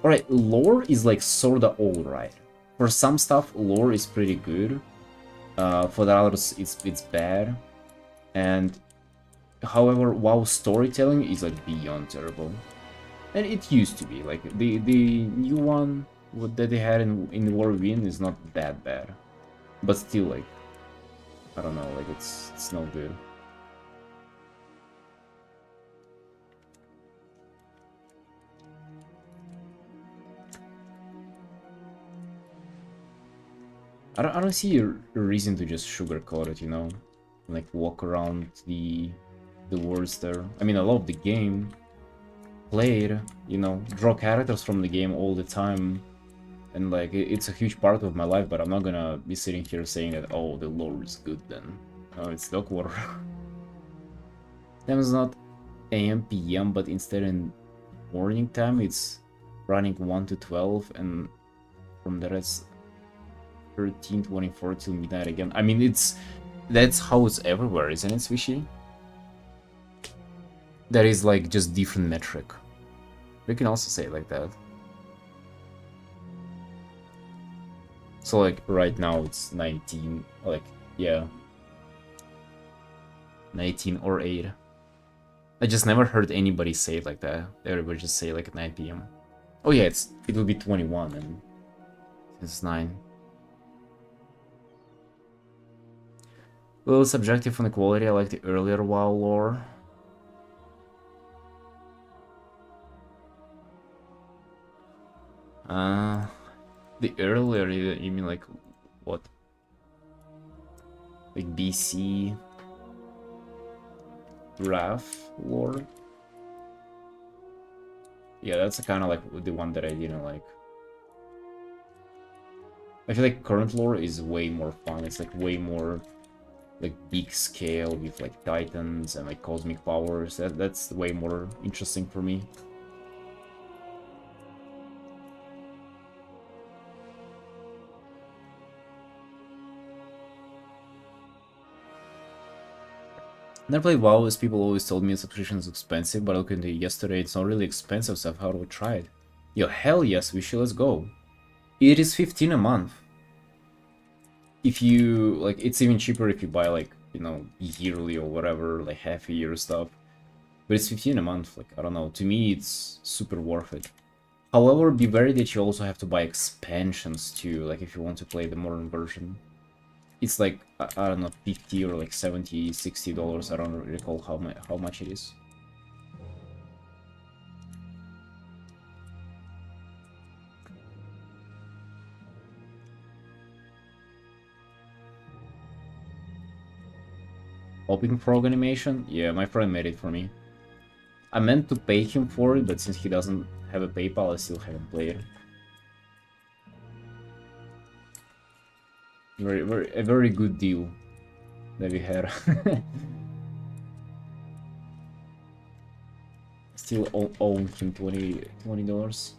alright, lore is like sorta alright. For some stuff, lore is pretty good. For the others, it's bad. And however, WoW storytelling is like beyond terrible. And it used to be like the new one that they had in War Win is not that bad, but still like I don't know, like it's no good. I don't see a reason to just sugarcoat it, you know, like walk around the words there. I mean, I love the game, played, you know, draw characters from the game all the time, and like it's a huge part of my life. But I'm not gonna be sitting here saying that oh the lore is good then. No, it's dog water. Time is not AM PM, but instead in morning time it's running 1 to 12, and from the rest 13, 24 till midnight again. I mean, that's how it's everywhere, isn't it, Swishy? That is like just different metric. We can also say it like that. So like right now it's 19, like yeah, 19 or 8. I just never heard anybody say it like that. Everybody just say like at 9 p.m. Oh yeah, it will be 21 and it's 9. A little subjective on the quality. I like the earlier WoW lore. The earlier, you mean like what? Like BC RAF lore? Yeah, that's kind of like the one that I didn't like. I feel like current lore is way more fun. It's like way more like big scale with like titans and like cosmic powers. That's way more interesting for me. Never played WoW, as people always told me a subscription is expensive, but looking at it yesterday, it's not really expensive, so how do we try it? Yo, hell yes, we should, let's go. It is 15 a month. If you, like, it's even cheaper if you buy, like, you know, yearly or whatever, like half a year stuff. But it's 15 a month, like, I don't know, to me it's super worth it. However, be wary that you also have to buy expansions too, like if you want to play the modern version. It's like, I don't know, 50 or like 70, $60, I don't recall how much it is. Hopping frog animation? Yeah, my friend made it for me. I meant to pay him for it, but since he doesn't have a PayPal, I still haven't played it. A very good deal that we had. Still owe him $20.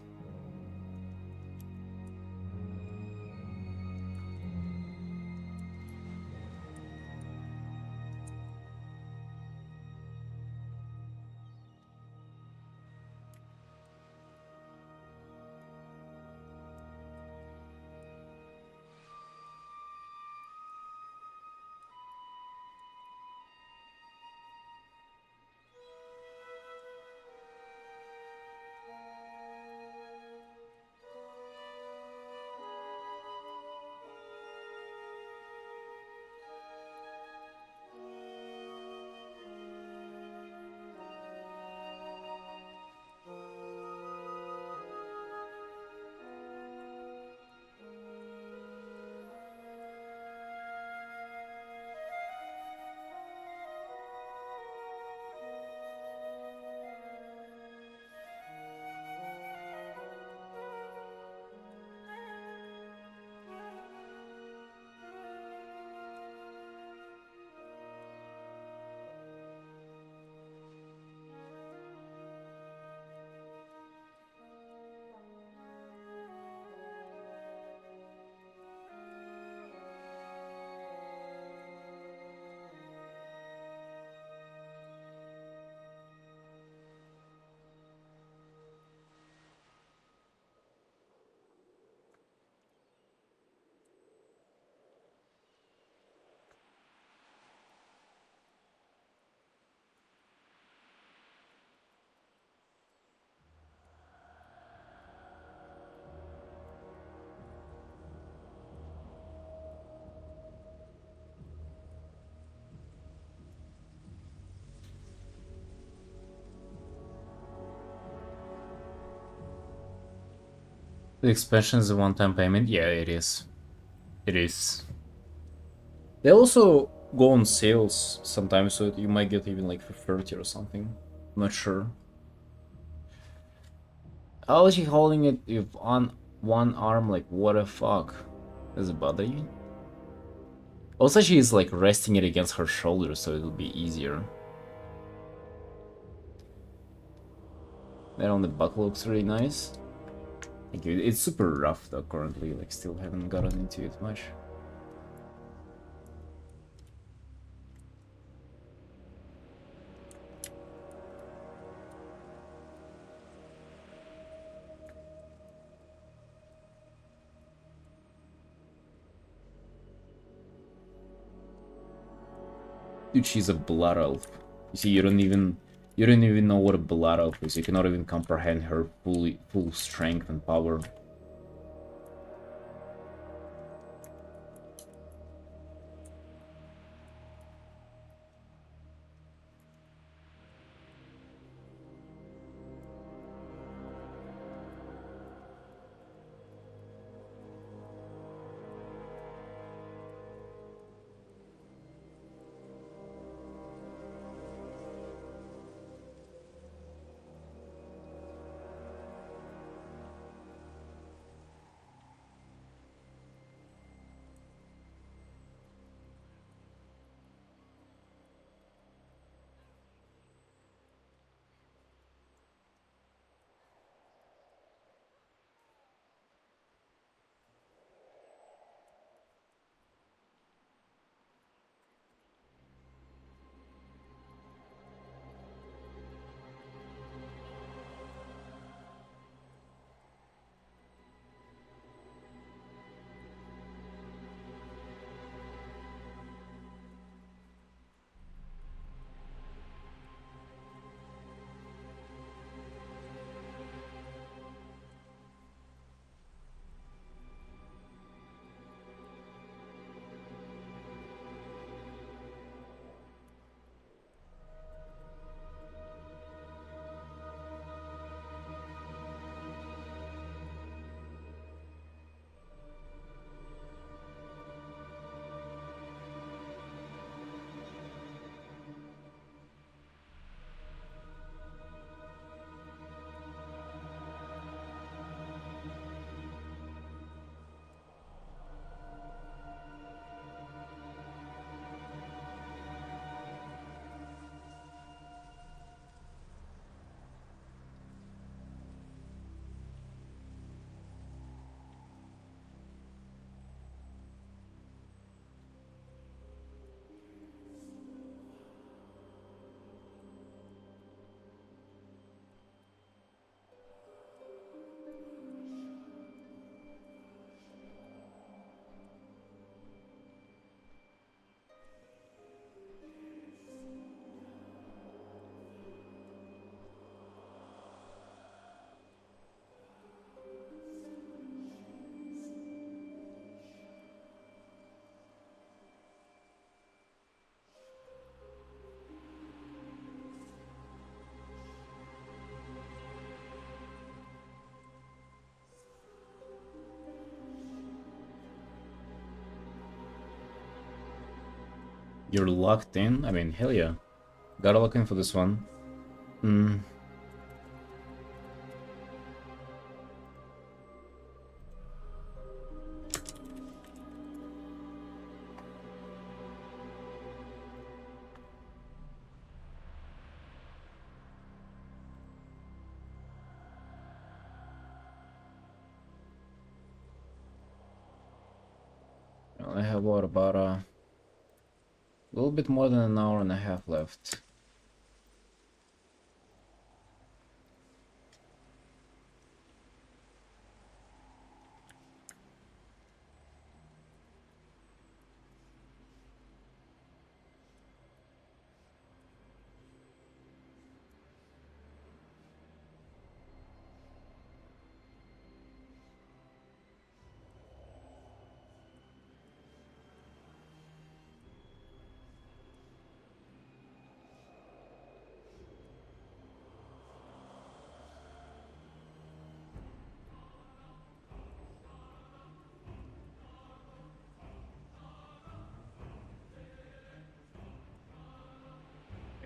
The expansion is a one-time payment? Yeah, it is. It is. They also go on sales sometimes, so you might get even like for 30 or something. I'm not sure. How is he holding it if on one arm? Like, what the fuck? Does it bother you? Also, she's like resting it against her shoulder, so it'll be easier. That on the buckle looks really nice. Thank you. It's super rough though currently, like still haven't gotten into it much. Dude, she's a blood elf. You see, you don't even know what a blood elf is. You cannot even comprehend her full strength and power. You're locked in? I mean, hell yeah. Gotta look in for this one. Hmm. I have what, about a little bit more than an hour and a half left.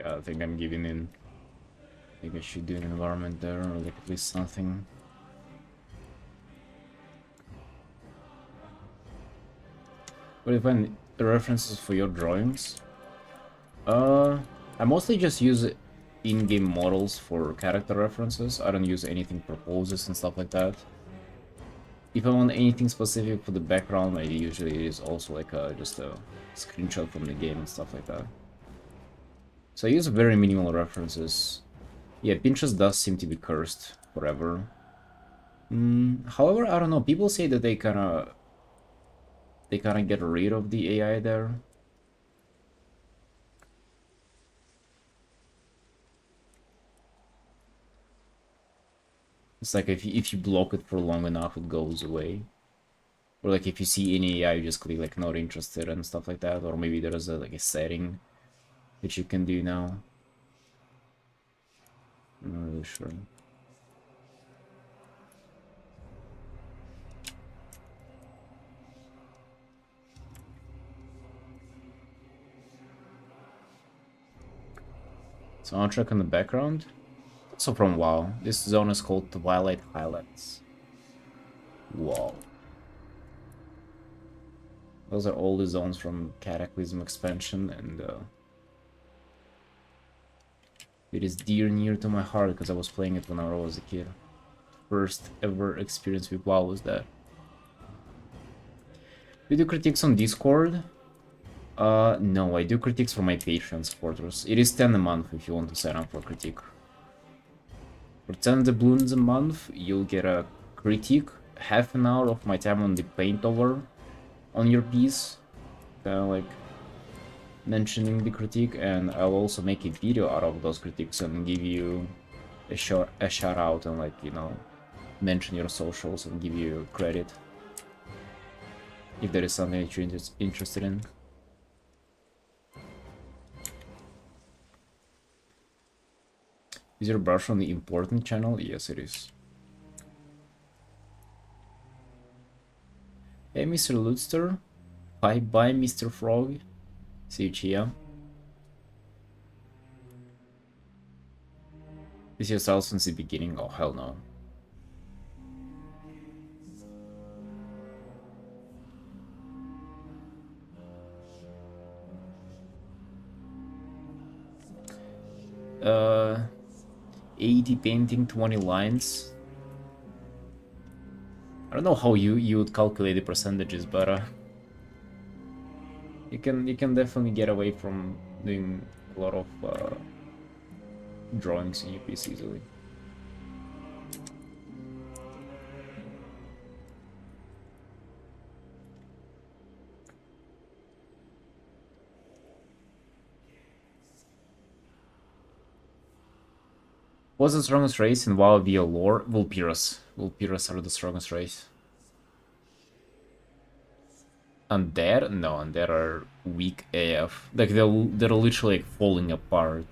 Yeah, I think I'm giving in. I think I should do an environment there, or like at least something. What do you find the references for your drawings? I mostly just use in-game models for character references. I don't use anything for poses and stuff like that. If I want anything specific for the background, I usually use also like just a screenshot from the game and stuff like that. So I use very minimal references. Yeah, Pinterest does seem to be cursed forever. However, I don't know. People say that they kind of get rid of the AI there. It's like if you block it for long enough, it goes away. Or like if you see any AI, you just click like not interested and stuff like that. Or maybe there's like a setting that you can do now. I'm not really sure. Soundtrack in the background. So from WoW, this zone is called Twilight Highlands. Wow. Those are all the zones from Cataclysm expansion, and it is dear near to my heart because I was playing it when I was a kid. First ever experience with WoW was that. We do critiques on Discord. No, I do critiques for my Patreon supporters. It is 10 a month if you want to sign up for critique. For 10 doubloons a month, you'll get a critique, half an hour of my time on the paint over on your piece, kind of like mentioning the critique, and I'll also make a video out of those critiques and give you a shout out and, like, you know, mention your socials and give you credit if there is something that you're interested in. Is your brush on the important channel? Yes, it is. Hey, Mr. Ludster. Bye, Mr. Frog. See you, Chia. This is your style since the beginning? Oh, hell no. Uh, 80 painting, 20 lines. I don't know how you would calculate the percentages, but you can definitely get away from doing a lot of drawings in your piece easily. What's the strongest race in WoW via lore? Vulpyros. Vulpyros are the strongest race. Undead? No, Undead are weak AF. Like, they're literally like falling apart.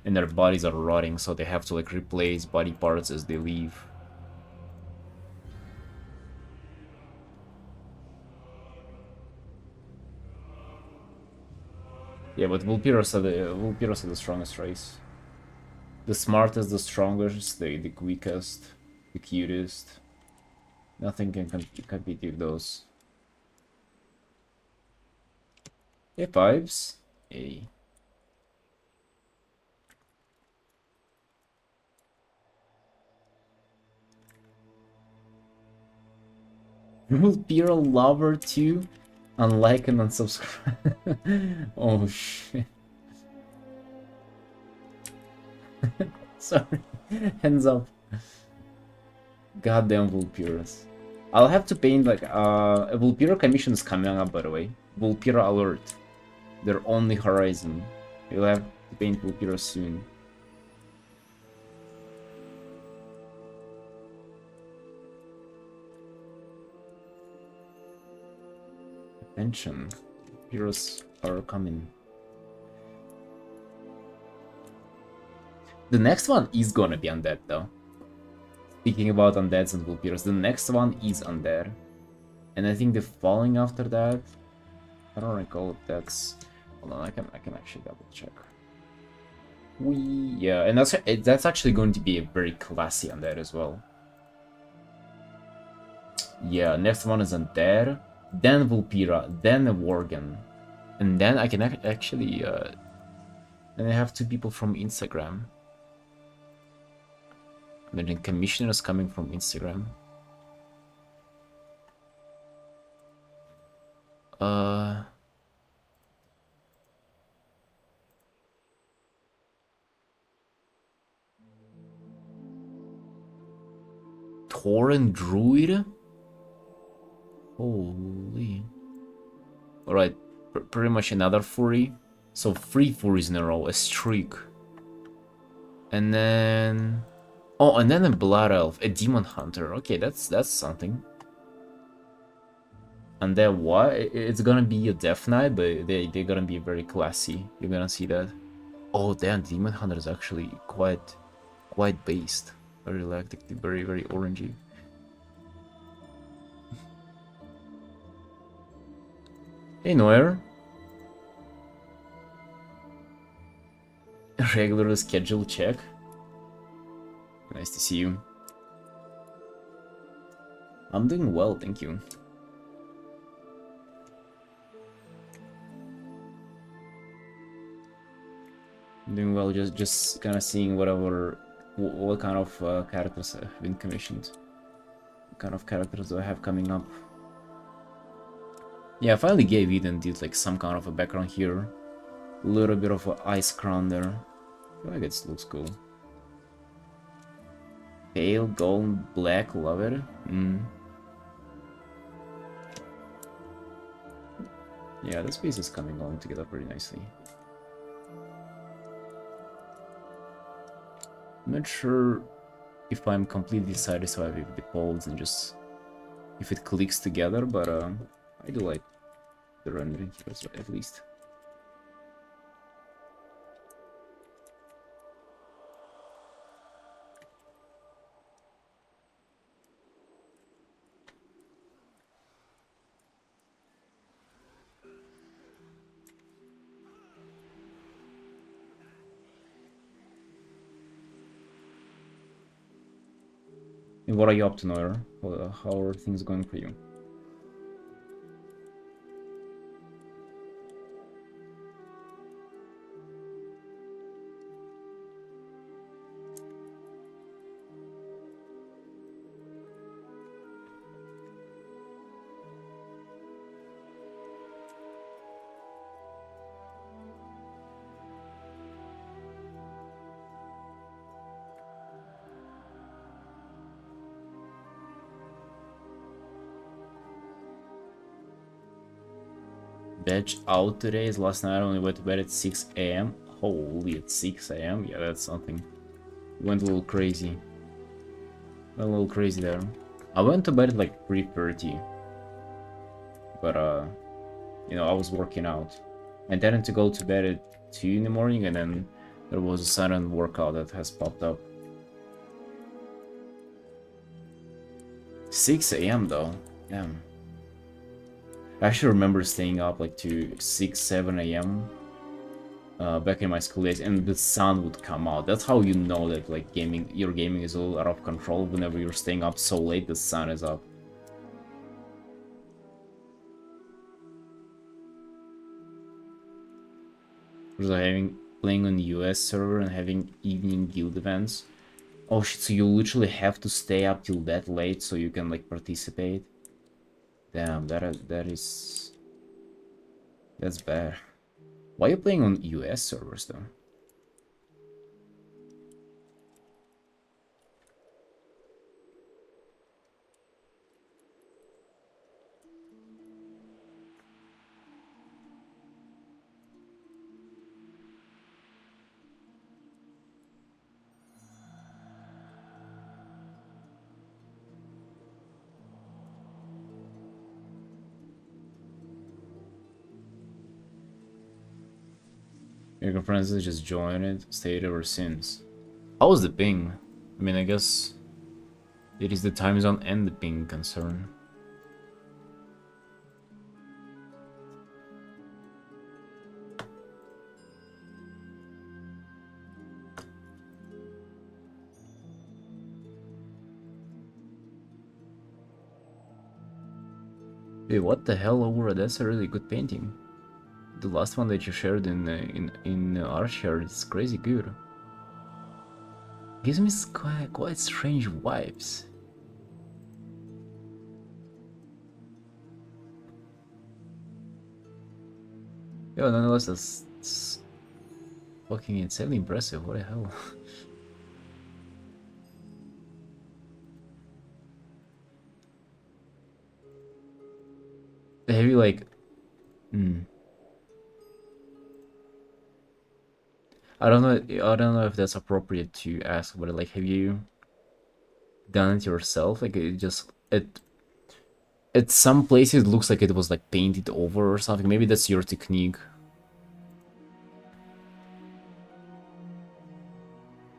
And their bodies are rotting, so they have to like replace body parts as they leave. Yeah, but Vulpyros are the strongest race. The smartest, the strongest, the quickest, the cutest. Nothing can compete with those. Yeah, vibes. Hey. Vulpyro lover too? Unlike and unsubscribe. Oh shit. Sorry. Hands up. Goddamn Vulpyros. I'll have to paint like a Vulpyro commission is coming up, by the way. Vulpyro alert. Their only horizon. You'll have to paint Vulpyro soon. Attention. Vulpyros are coming. The next one is gonna be undead though. Speaking about undeads and Vulpyros, the next one is undead. And I think the following after that, I don't recall if that's... Hold on, I can actually double check. Yeah, and that's actually going to be a very classy on that as well. Yeah, next one is Undead, then Vulpira, then a Worgen, and then I can actually then I have two people from Instagram. Imagine commissioners coming from Instagram. Tauren Druid? Holy. Alright, pretty much another Fury. So 3 Furies in a row, a streak. And then... Oh, and then a Blood Elf, a Demon Hunter. Okay, that's something. And then what? It's gonna be a Death Knight, but they're gonna be very classy. You're gonna see that. Oh, damn, Demon Hunter is actually quite based. Very lactic, very orangey. Hey, Noir. Regular schedule check. Nice to see you. I'm doing well, thank you. I'm doing well, just kind of seeing what kind of characters have been commissioned. What kind of characters do I have coming up? Yeah, I finally gave Eden did like some kind of a background here. A little bit of an ice crown there. I feel like it looks cool. Pale, gold, black, love it. Yeah, this piece is coming along together pretty nicely. I'm not sure if I'm completely satisfied with the folds and just if it clicks together, but I do like the rendering here at least. And what are you up to, Noir? How are things going for you? Batch out today. Last night I only went to bed at 6 AM. Holy, at 6 AM? Yeah, that's something. Went a little crazy. Went a little crazy there. I went to bed at like 3:30. But, you know, I was working out. I intended to go to bed at 2 in the morning, and then there was a sudden workout that has popped up. 6 AM though. Damn. I actually remember staying up like to 6, 7 AM back in my school days, and the sun would come out. That's how you know that like your gaming is all out of control. Whenever you're staying up so late, the sun is up. Because playing on the US server and having evening guild events. Oh shit, so you literally have to stay up till that late so you can like participate? Damn, that's bad. Why are you playing on US servers though? Your friends just joined it, stayed ever since. How was the ping? I mean, I guess it is the time zone and the ping concern. Wait, what the hell, Aura? That's a really good painting. The last one that you shared in art share is crazy good. Gives me quite strange vibes. Yo, nonetheless, that's fucking insanely impressive. What the hell? Have you like? I don't know. I don't know if that's appropriate to ask, but like, have you done it yourself? Like, it just at some places it looks like it was like painted over or something. Maybe that's your technique.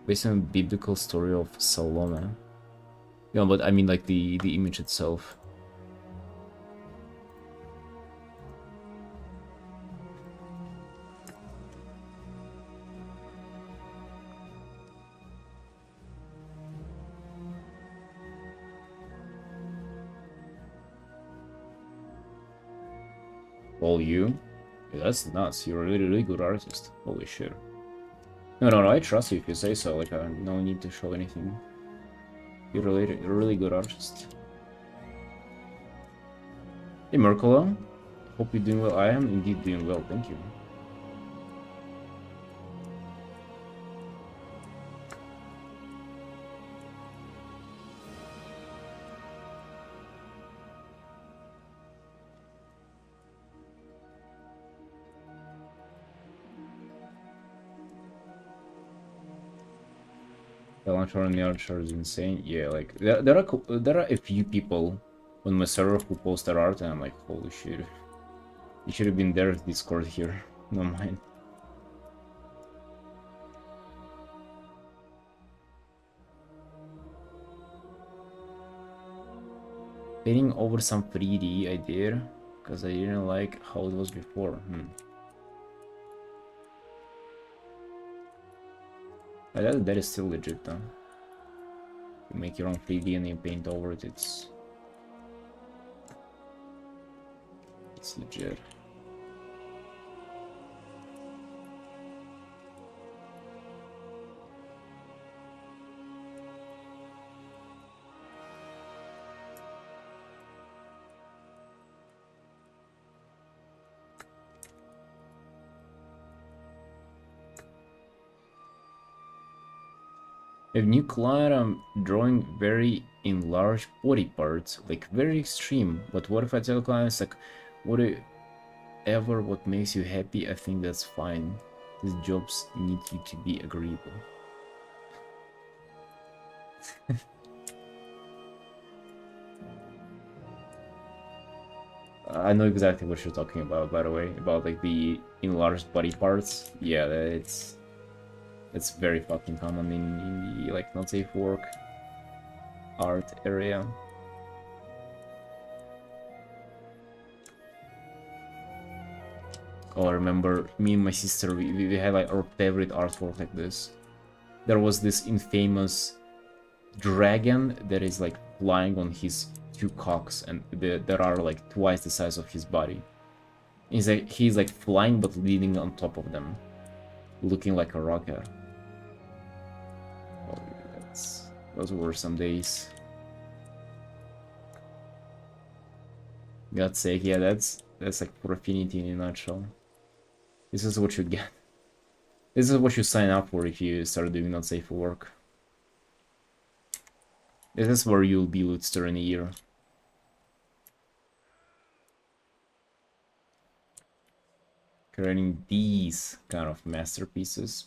Based on biblical story of Salome. Yeah, but I mean like the image itself. Well, you? Yeah, that's nuts. You're a really good artist. Holy shit. No, I trust you if you say so. Like, no need to show anything. You're a really good artist. Hey, Mercola. Hope you're doing well. I am indeed doing well, thank you. Elanchar and Yarchar is insane. Yeah, like there are a few people on my server who post their art, and I'm like, holy shit, you should have been there at Discord here. No mind. Painting over some 3D I did because I didn't like how it was before. That is still legit though. You make your own 3D and you paint over it. It's legit. A new client, I'm drawing very enlarged body parts, like very extreme. But what if I tell clients like, whatever what makes you happy, I think that's fine. These jobs need you to be agreeable. I know exactly what you're talking about, by the way, about like the enlarged body parts. Yeah, it's very fucking common in the like not safe work art area. Oh, I remember me and my sister, we had like our favorite artwork like this. There was this infamous dragon that is like flying on his two cocks, and there are like twice the size of his body. He's like flying but leaning on top of them, looking like a rocket. Oh, those were some days. God's sake, yeah, that's like profanity in a nutshell. This is what you get. This is what you sign up for if you start doing not safe work. This is where you'll be Lootster in a year. Creating these kind of masterpieces.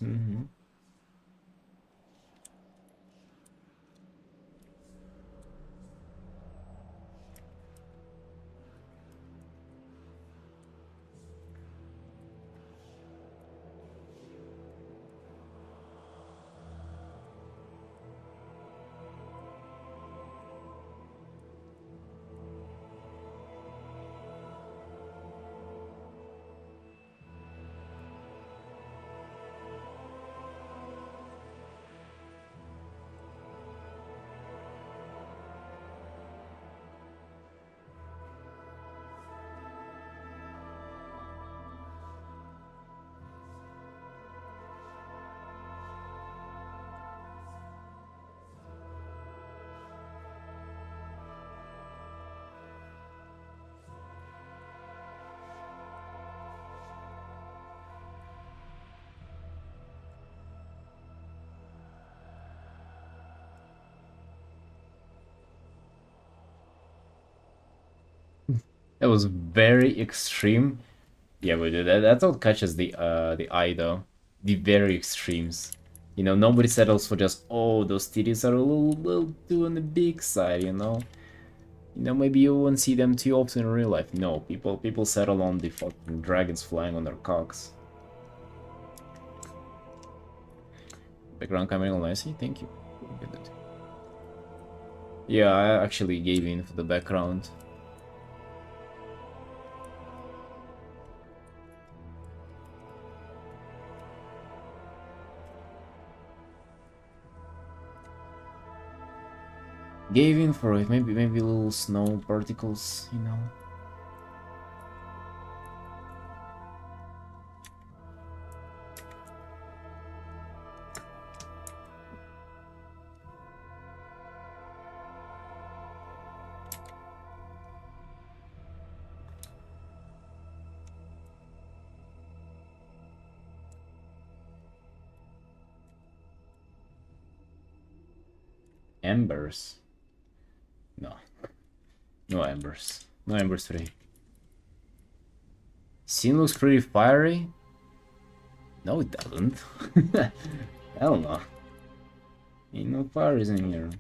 That was very extreme. Yeah, but that's what catches the eye though. The very extremes. You know, nobody settles for just, oh, those titties are a little too on the big side, you know? You know, maybe you won't see them too often in real life. No, people settle on the fucking dragons flying on their cocks. Background coming on nicely, thank you. Yeah, I actually gave in for the background. Gave in for it, maybe little snow particles, you know. Embers. No. No embers. No embers today. Scene looks pretty fiery. No, it doesn't. Hell no. Ain't no fires in here.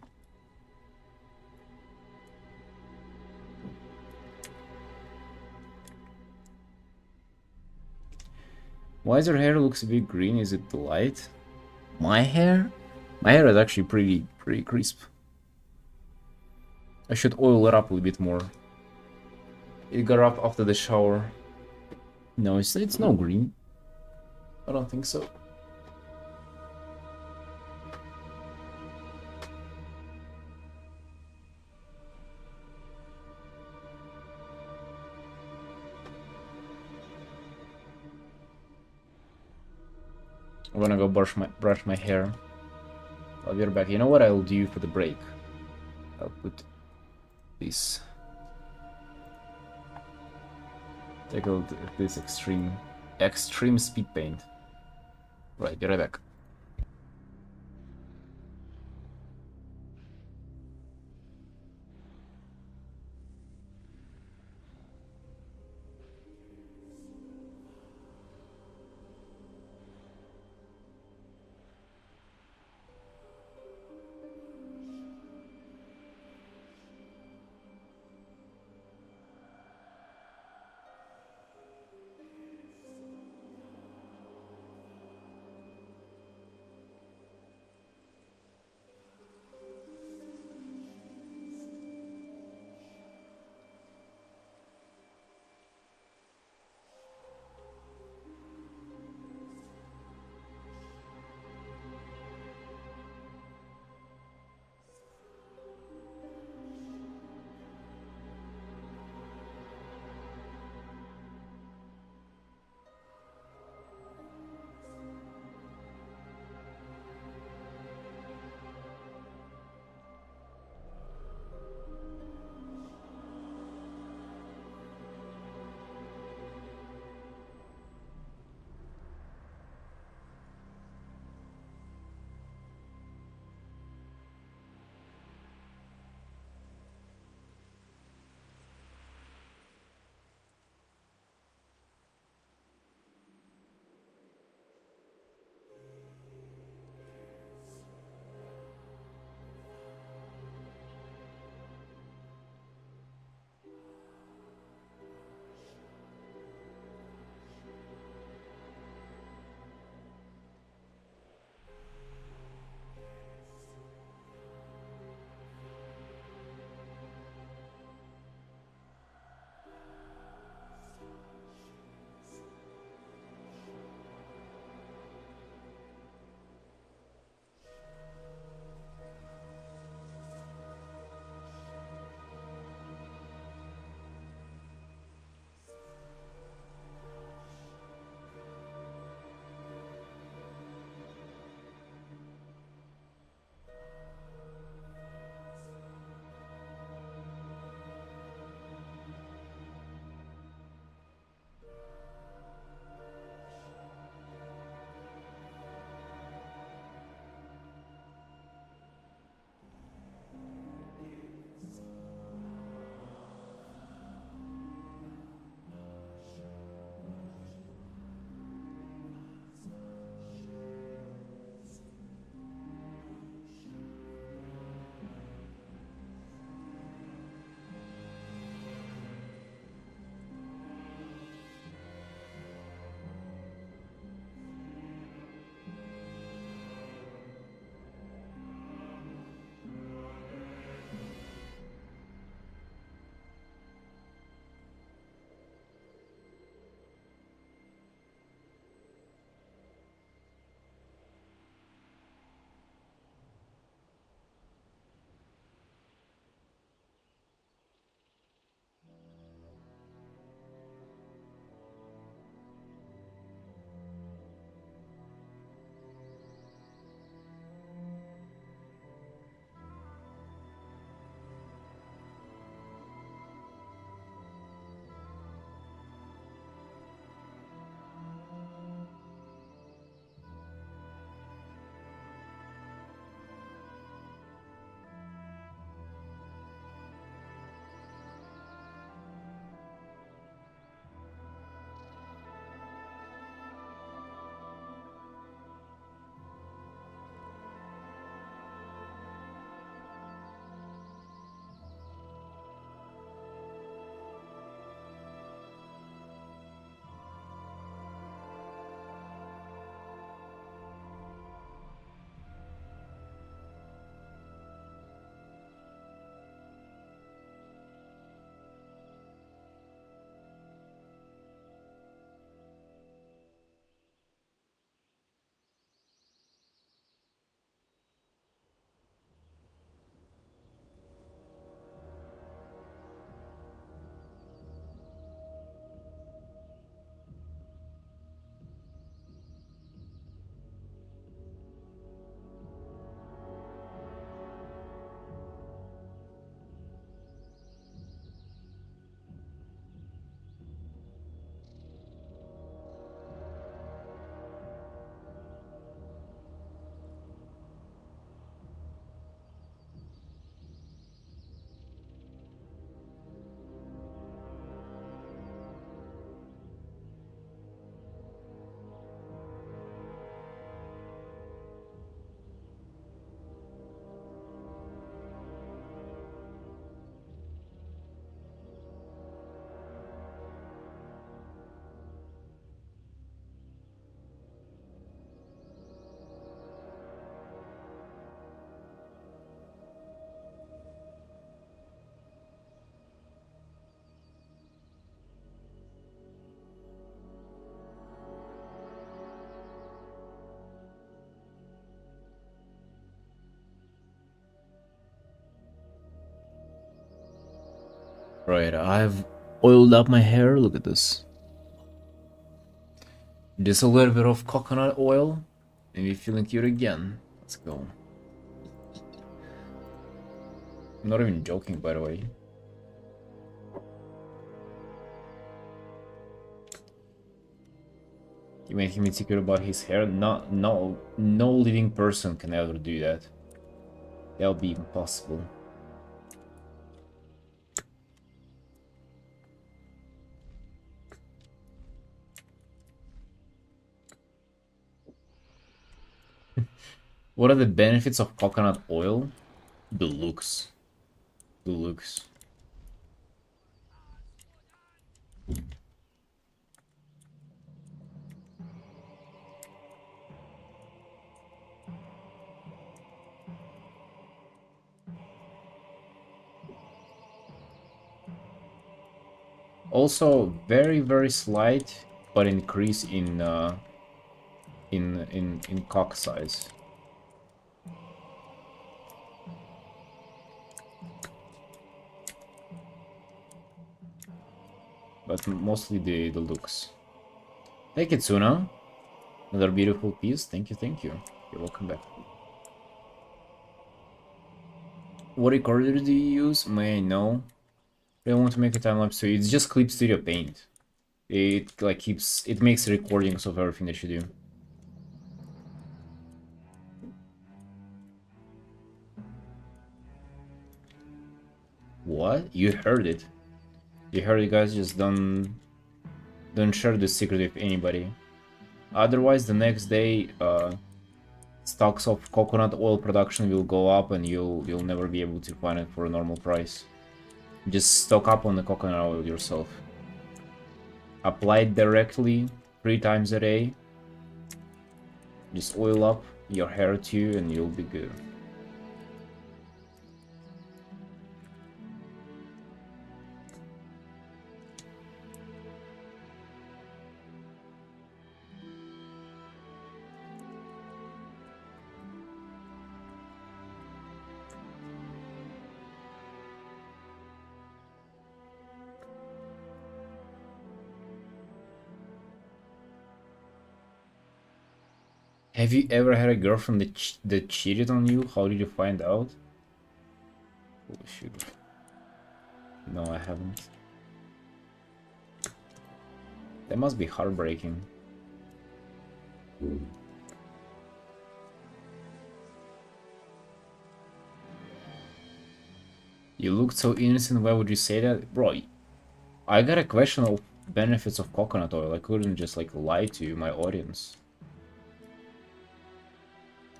Why is her hair looks a bit green? Is it the light? My hair? My hair is actually pretty crisp. I should oil it up a little bit more. It got up after the shower. No, it's no green. I don't think so. I'm gonna go brush my hair. I'll be right back. You know what I'll do for the break? I'll put this. Take a look at this extreme speed paint. Right, be right back. Right, I've oiled up my hair. Look at this. Just a little bit of coconut oil, and we're feeling cute again. Let's go. I'm not even joking, by the way. You made him insecure about his hair? No living person can ever do that. That'll be impossible. What are the benefits of coconut oil? The looks. The looks. Also, very slight, but increase in cock size. But mostly the looks. Thank you, Tsuna. Another beautiful piece. Thank you, thank you. You're welcome back. What recorder do you use? May I know? I want to make a time lapse, so it's just Clip Studio Paint. It like keeps it makes recordings of everything that you do. What? You heard it. You heard it, guys. Just don't share the secret with anybody. Otherwise, the next day, stocks of coconut oil production will go up, and you'll never be able to find it for a normal price. Just stock up on the coconut oil yourself. Apply it directly 3 times a day. Just oil up your hair too, and you'll be good. Have you ever had a girlfriend that cheated on you? How did you find out? Oh shoot. No, I haven't. That must be heartbreaking. You looked so innocent, why would you say that? Bro, I got a question of benefits of coconut oil. I couldn't just like lie to my audience.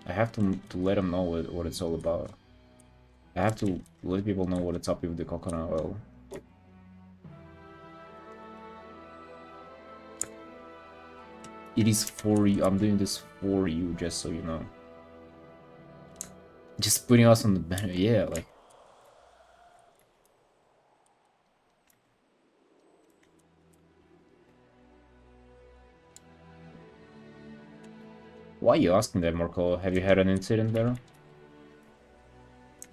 I have to let them know what it's all about. I have to let people know what it's up with the coconut oil. It is for you. I'm doing this for you, just so you know. Just putting us on the banner, yeah, like. Why are you asking that, Marco? Have you had an incident there?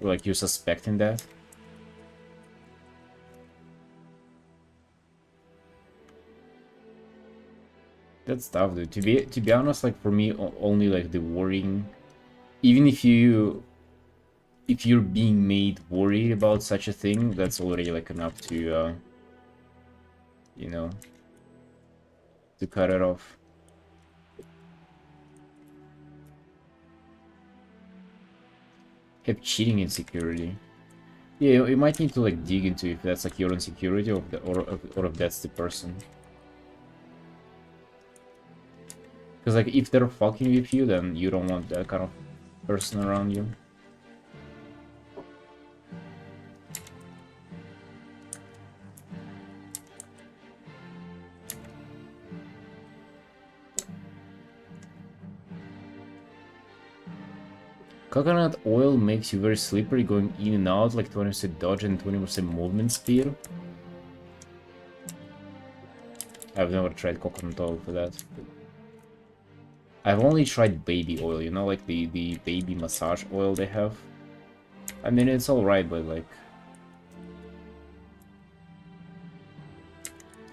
Or like you're suspecting that? That's tough, dude. To be honest, like for me, only like the worrying, even if you're being made worried about such a thing, that's already like enough to you know, to cut it off. Have cheating insecurity. Yeah, you might need to like dig into if that's like your insecurity or if that's the person. Because like if they're fucking with you, then you don't want that kind of person around you. Coconut oil makes you very slippery, going in and out, like 20% dodge and 20% movement speed. I've never tried coconut oil for that. I've only tried baby oil, you know, like the baby massage oil they have. I mean, it's alright, but like...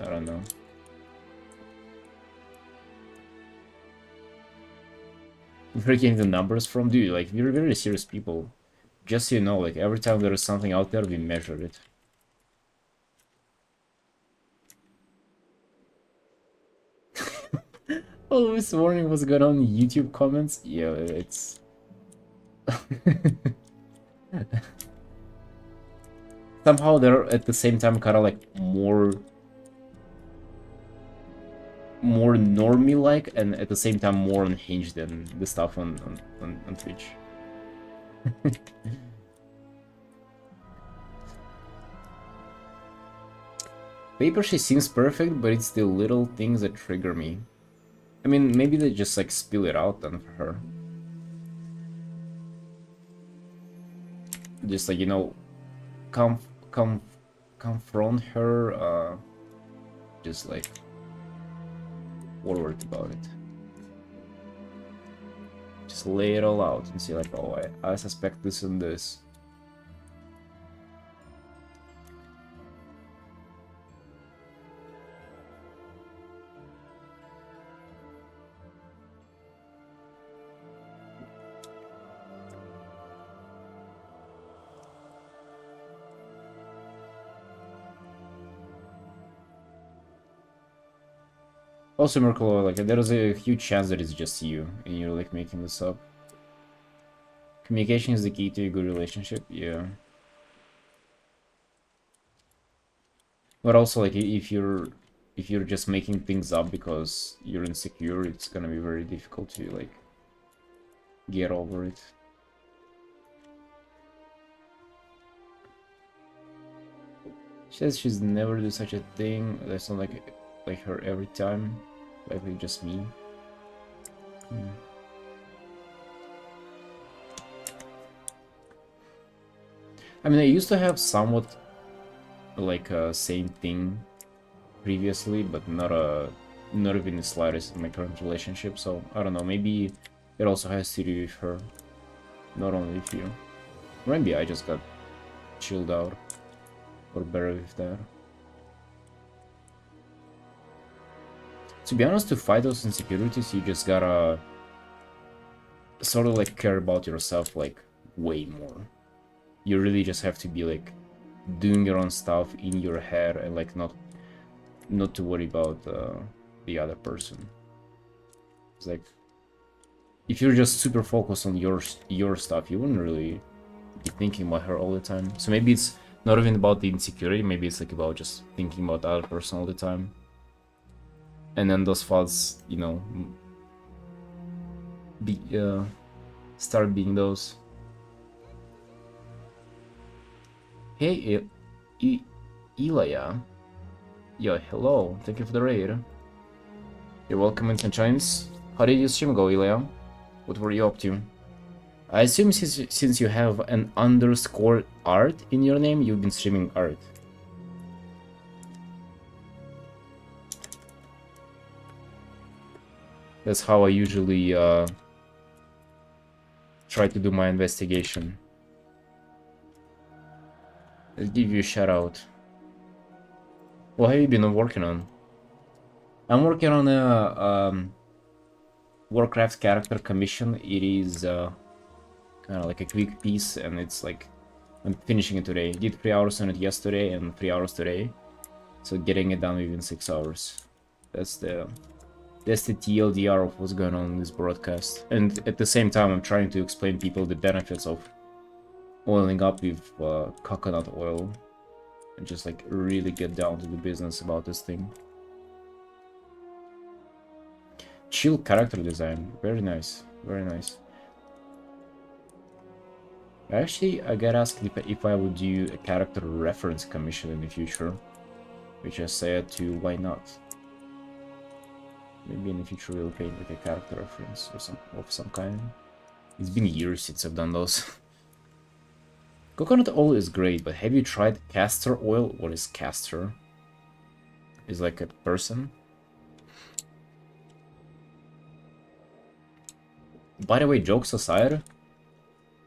I don't know. Where are you getting the numbers from? Dude, like, we're very serious people. Just so you know, like, every time there is something out there, we measure it. Oh, this warning was going on in YouTube comments? Yeah, it's... Somehow they're at the same time kind of like more normie-like, and at the same time more unhinged than the stuff on Twitch. Paper, she seems perfect, but it's the little things that trigger me. I mean, maybe they just like spill it out then for her. Just like, you know, confront her, just like forward about it. Just lay it all out and see like, oh, I suspect this and this. Also, Merkel, like, there is a huge chance that it's just you, and you're, like, making this up. Communication is the key to a good relationship, yeah. But also, like, if you're just making things up because you're insecure, it's gonna be very difficult to, like, get over it. She says she's never do such a thing. That's not like her every time. Likely just me. I mean, I used to have somewhat like a same thing previously, but not even the slightest in my current relationship. So I don't know. Maybe it also has to do with her, not only with you. Maybe I just got chilled out, or better with that. To be honest, to fight those insecurities, you just gotta sort of like care about yourself like way more. You really just have to be like doing your own stuff in your head and like not to worry about the other person. It's like if you're just super focused on your stuff, you wouldn't really be thinking about her all the time. So maybe it's not even about the insecurity, maybe it's like about just thinking about the other person all the time. And then those thoughts, you know, start being those. Hey, Ilaya. Yo, hello. Thank you for the raid. You're welcome in Sunshines. How did your stream go, Ilaya? What were you up to? I assume since you have an underscore art in your name, you've been streaming art. That's how I usually try to do my investigation. Let's give you a shout out. What have you been working on? I'm working on a Warcraft character commission. It is kind of like a quick piece, and it's like I'm finishing it today. Did 3 hours on it yesterday and 3 hours today, so getting it done within 6 hours. That's the TLDR of what's going on in this broadcast. And at the same time, I'm trying to explain people the benefits of oiling up with coconut oil and just like really get down to the business about this thing. Chill character design, very nice, very nice. Actually, I got asked if I would do a character reference commission in the future, which I said to why not. Maybe in the future we'll paint like a character reference or some kind. It's been years since I've done those. Coconut oil is great, but have you tried castor oil? What is castor? Is like a person? By the way, jokes aside,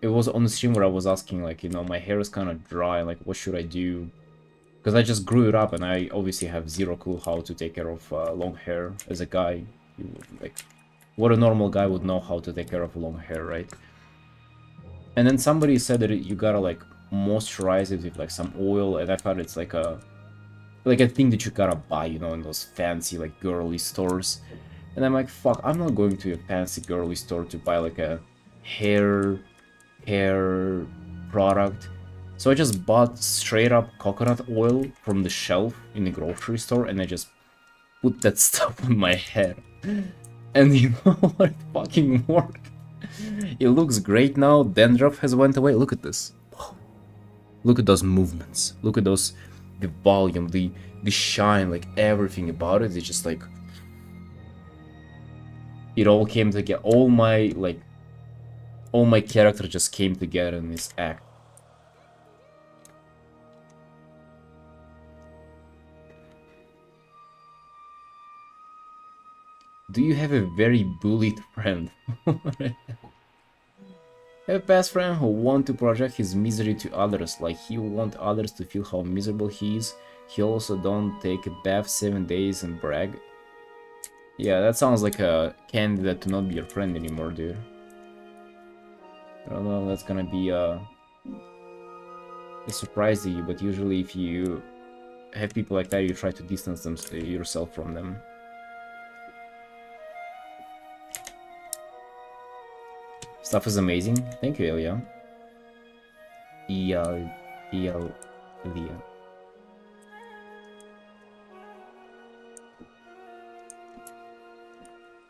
it was on the stream where I was asking, like, you know, my hair is kind of dry, like, what should I do Because I just grew it up and I obviously have zero clue how to take care of long hair as a guy. Like, what a normal guy would know how to take care of long hair, right? And then somebody said that you gotta like moisturize it with like some oil, and I thought it's like a thing that you gotta buy, you know, in those fancy like girly stores. And I'm like, fuck, I'm not going to a fancy girly store to buy like a hair product. So I just bought straight up coconut oil from the shelf in the grocery store, and I just put that stuff on my head. And you know what? It fucking worked. It looks great now. Dandruff has went away. Look at this. Look at those movements. Look at those, the volume, the shine, like everything about it. It's just like it all came together. All my character just came together in this act. Do you have a very bullied friend? Have a past friend who want to project his misery to others, like he want others to feel how miserable he is. He also don't take a bath 7 days and brag. Yeah, that sounds like a candidate to not be your friend anymore, dude. I don't know, that's gonna be a surprise to you, but usually if you have people like that, you try to distance yourself from them. Stuff is amazing. Thank you, Ilya. Ilya.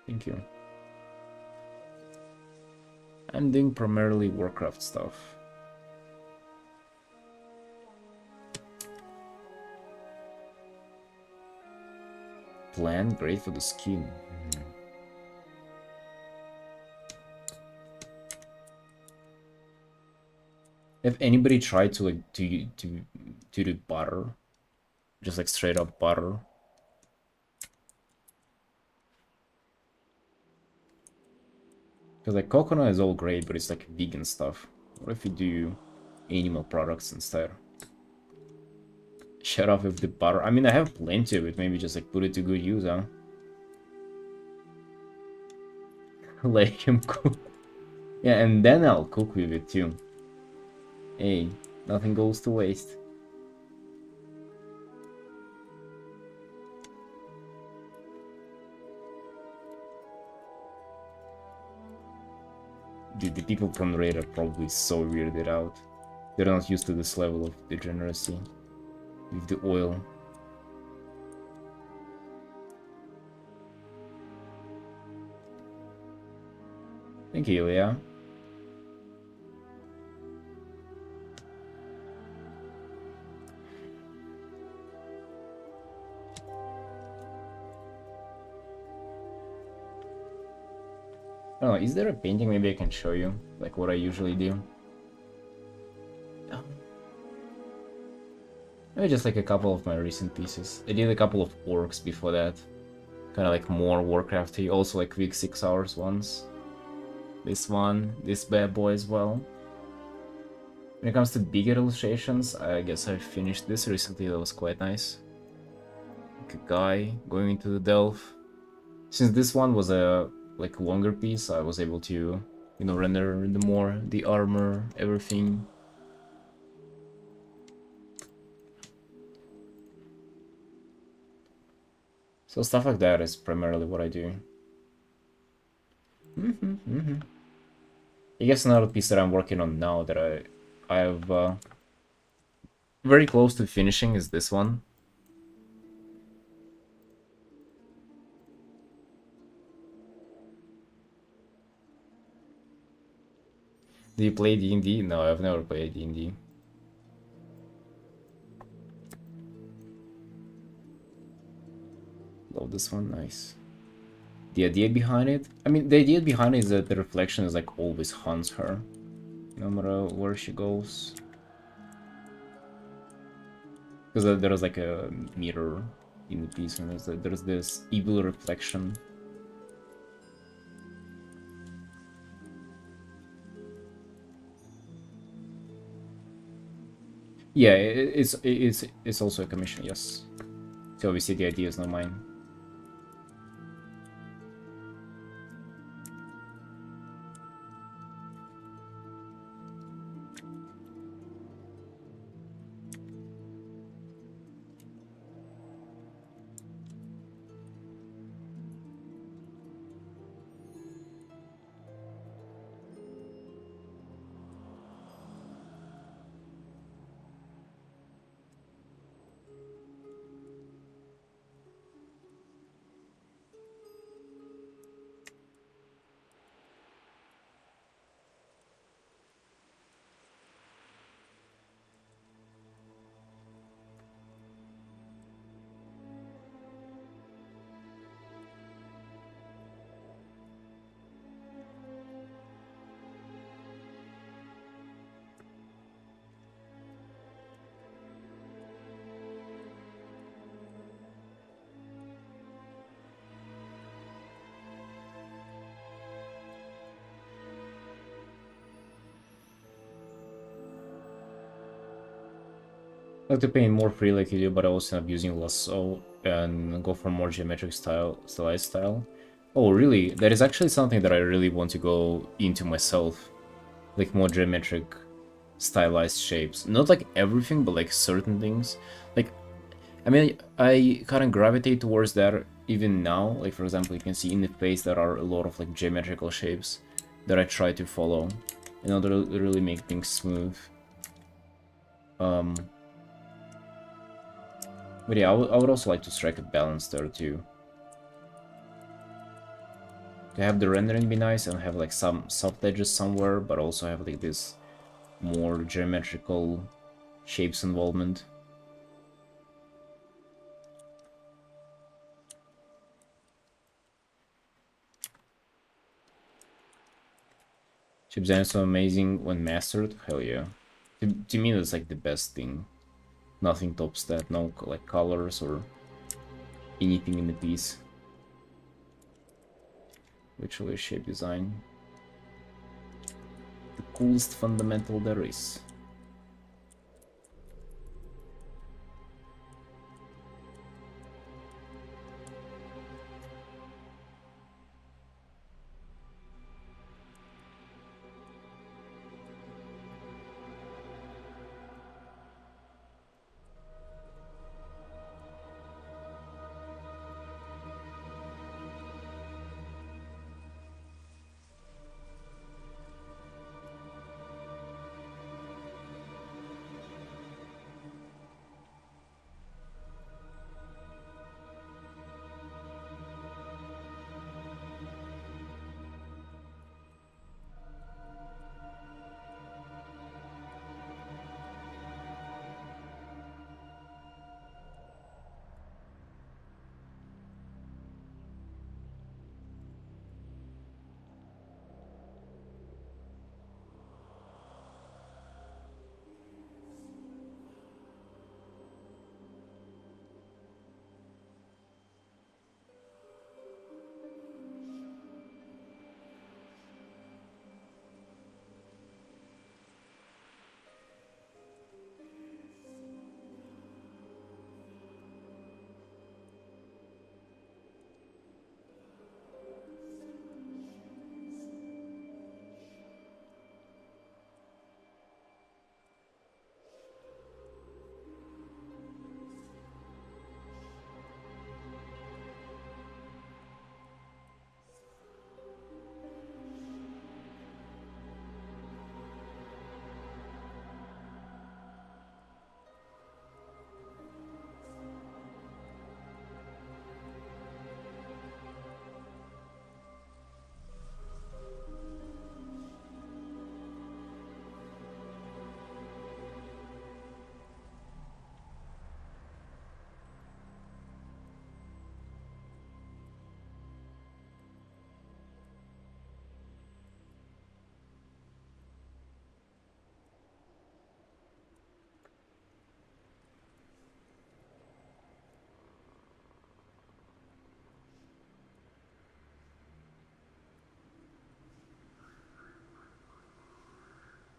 Thank you. I'm doing primarily Warcraft stuff. Plant, great for the skin. Have anybody tried to like to do butter? Just like straight up butter? Because like coconut is all great, but it's like vegan stuff. What if you do animal products instead? Shut off with the butter. I mean, I have plenty of it. Maybe just like put it to good use, huh? Let him cook. Yeah, and then I'll cook with it too. Hey, nothing goes to waste. Dude, the people from Raid are probably so weirded out. They're not used to this level of degeneracy with the oil. Thank you, Ilya. I don't know, is there a painting maybe I can show you? Like what I usually do? Maybe just like a couple of my recent pieces. I did a couple of orcs before that. Kind of like more Warcrafty. Also like quick 6 hours ones. This one, this bad boy as well. When it comes to bigger illustrations, I guess I finished this recently. That was quite nice. Like a guy going into the delve. Since this one was a like longer piece, I was able to, you know, render the armor, everything. So stuff like that is primarily what I do. I guess another piece that I'm working on now that I have very close to finishing is this one. Do you play D&D? No, I've never played D&D. Love this one, nice. The idea behind it? I mean, the idea behind it is that the reflection is like always haunts her. No matter where she goes. Because there is like a mirror in the piece and there's this evil reflection. Yeah, it's also a commission, yes. So obviously the idea is not mine. I like to paint more free like you do, but I also end up using lasso and go for more geometric stylized style. Oh, really? That is actually something that I really want to go into myself. Like more geometric stylized shapes. Not like everything, but like certain things. Like, I mean, I kind of gravitate towards that even now. Like, for example, you can see in the face there are a lot of like geometrical shapes that I try to follow in order to really make things smooth. Um, but yeah, I would also like to strike a balance there too. To have the rendering be nice and have like some soft edges somewhere, but also have like this more geometrical shapes involvement. Chip design is so amazing when mastered. Hell yeah. To me, that's like the best thing. Nothing tops that. No like colors or anything in the piece. Literally shape design. The coolest fundamental there is.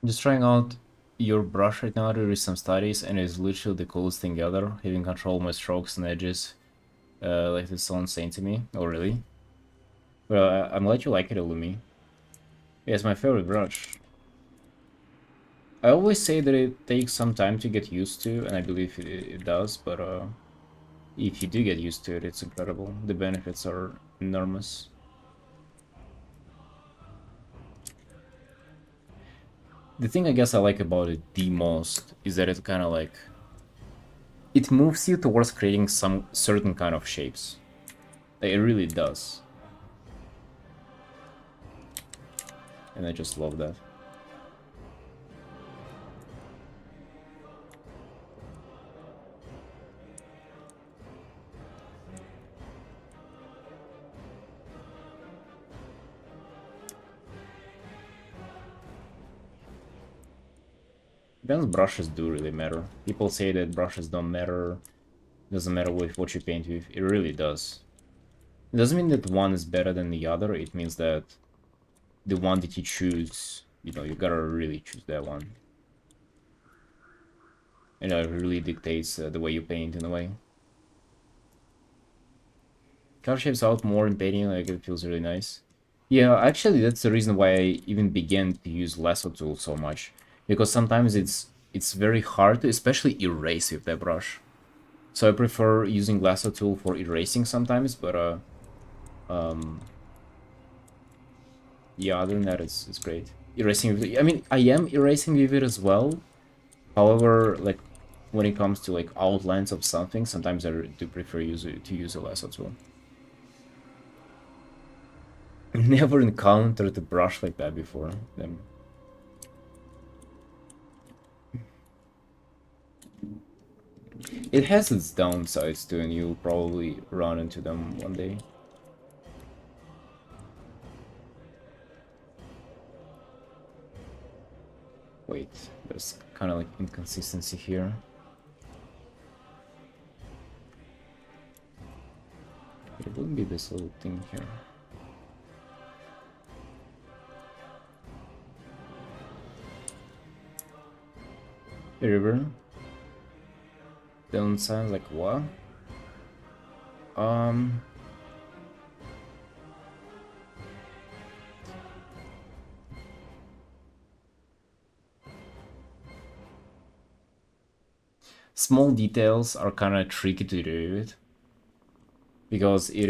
I'm just trying out Your brush right now, there is some studies, and it's literally the coolest thing ever. Having control of my strokes and edges, like this so insane to me. Oh really? Well, I'm glad you like it, Illumi. Yeah, it's my favorite brush. I always say that it takes some time to get used to, and I believe it does, but if you do get used to it, it's incredible. The benefits are enormous. The thing I guess I like about it the most is that it kind of like it moves you towards creating some certain kind of shapes. Like, it really does. And I just love that. Because brushes do really matter. People say that brushes don't matter. Doesn't matter with what you paint with. It really does. It doesn't mean that one is better than the other. It means that the one that you choose, you know, you gotta really choose that one. And it really dictates the way you paint in a way. Color shapes out more in painting, like it feels really nice. Yeah, actually that's the reason why I even began to use lasso tool so much. Because sometimes it's very hard to especially erase with that brush. So I prefer using lasso tool for erasing sometimes, but yeah, other than that it's great. Erasing with it, I mean I am erasing with it as well. However, like when it comes to like outlines of something, sometimes I do prefer to use a lasso tool. Never encountered a brush like that before. Them. It has its downsides too, and you'll probably run into them one day. Wait, there's kind of like inconsistency here. It wouldn't be this little thing here. The river. Downside, like what? Small details are kind of tricky to do it because it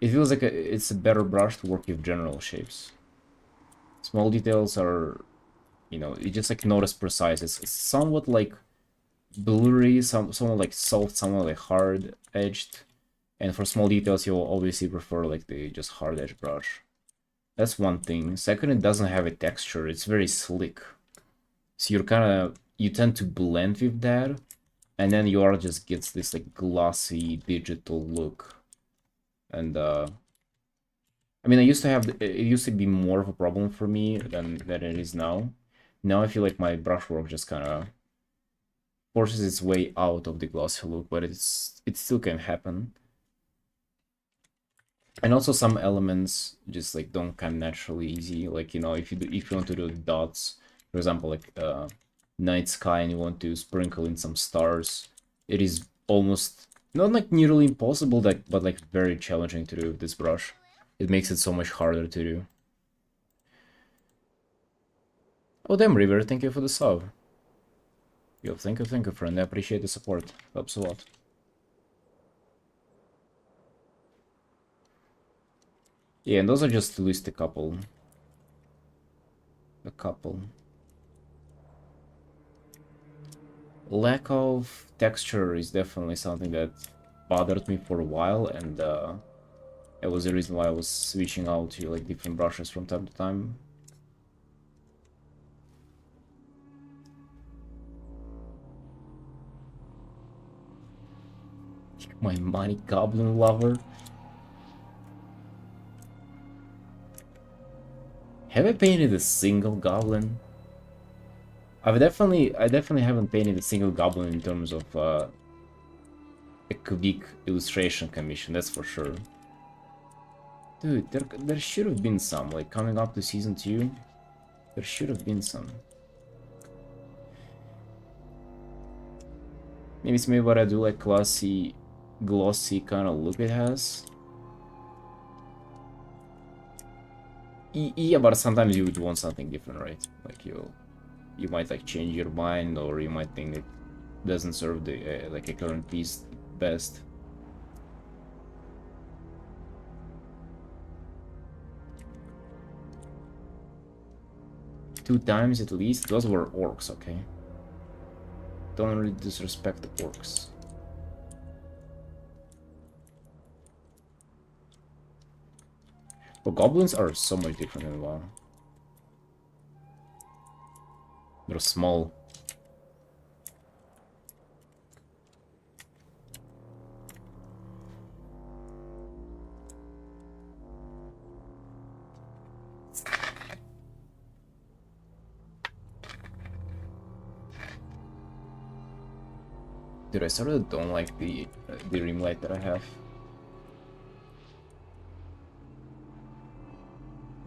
feels like it's a better brush to work with general shapes. Small details are, you know, you just like not as precise. It's somewhat like blurry, somewhat like soft, somewhat like hard edged. And for small details, you'll obviously prefer like the just hard edge brush. That's one thing. Second, it doesn't have a texture. It's very slick. So you tend to blend with that, and then your just gets this like glossy digital look. And I mean, it used to be more of a problem for me than it is now. Now I feel like my brushwork just kind of forces its way out of the glossy look, but it still can happen. And also some elements just like don't come naturally easy. Like, you know, if you want to do dots, for example, like night sky, and you want to sprinkle in some stars, it is almost not like nearly impossible, but like very challenging to do with this brush. It makes it so much harder to do. Oh damn, River, thank you for the sub. Yo, thank you, friend. I appreciate the support. Helps a lot. Yeah, and those are just to list a couple. Lack of texture is definitely something that bothered me for a while, and it was the reason why I was switching out to like different brushes from time to time. My money goblin lover. Have I painted a single goblin? I definitely haven't painted a single goblin in terms of a cubic illustration commission, that's for sure. Dude, there should have been some, like coming up to season 2, there should have been some. Maybe it's maybe what I do, like classy, glossy kind of look it has. Yeah, but sometimes you would want something different, right? Like you might like change your mind, or you might think it doesn't serve the like a current piece best. Two times at least. Those were orcs, okay? Don't really disrespect the orcs. But goblins are so much different than WoW. They're small. Dude, I sort of don't like the rim light that I have.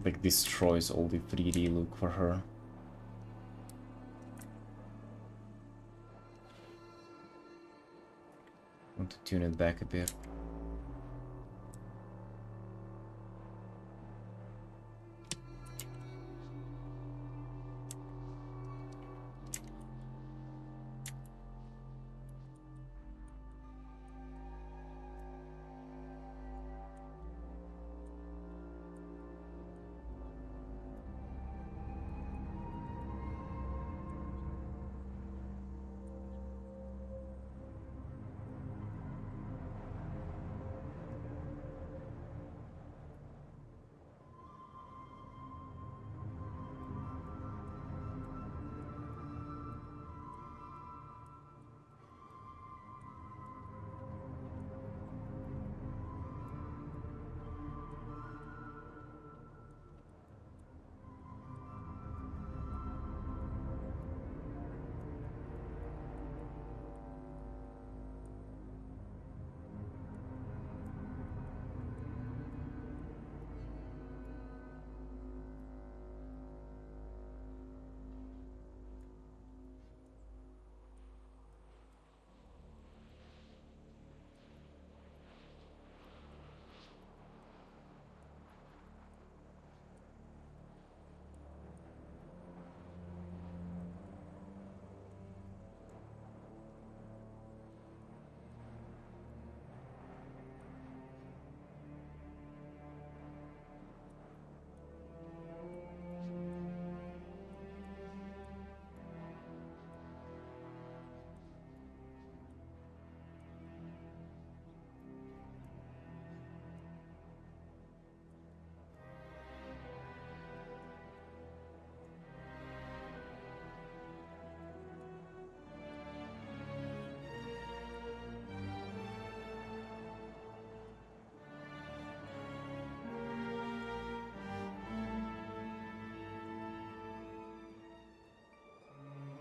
Like destroys all the 3D look for her. Want to tune it back a bit.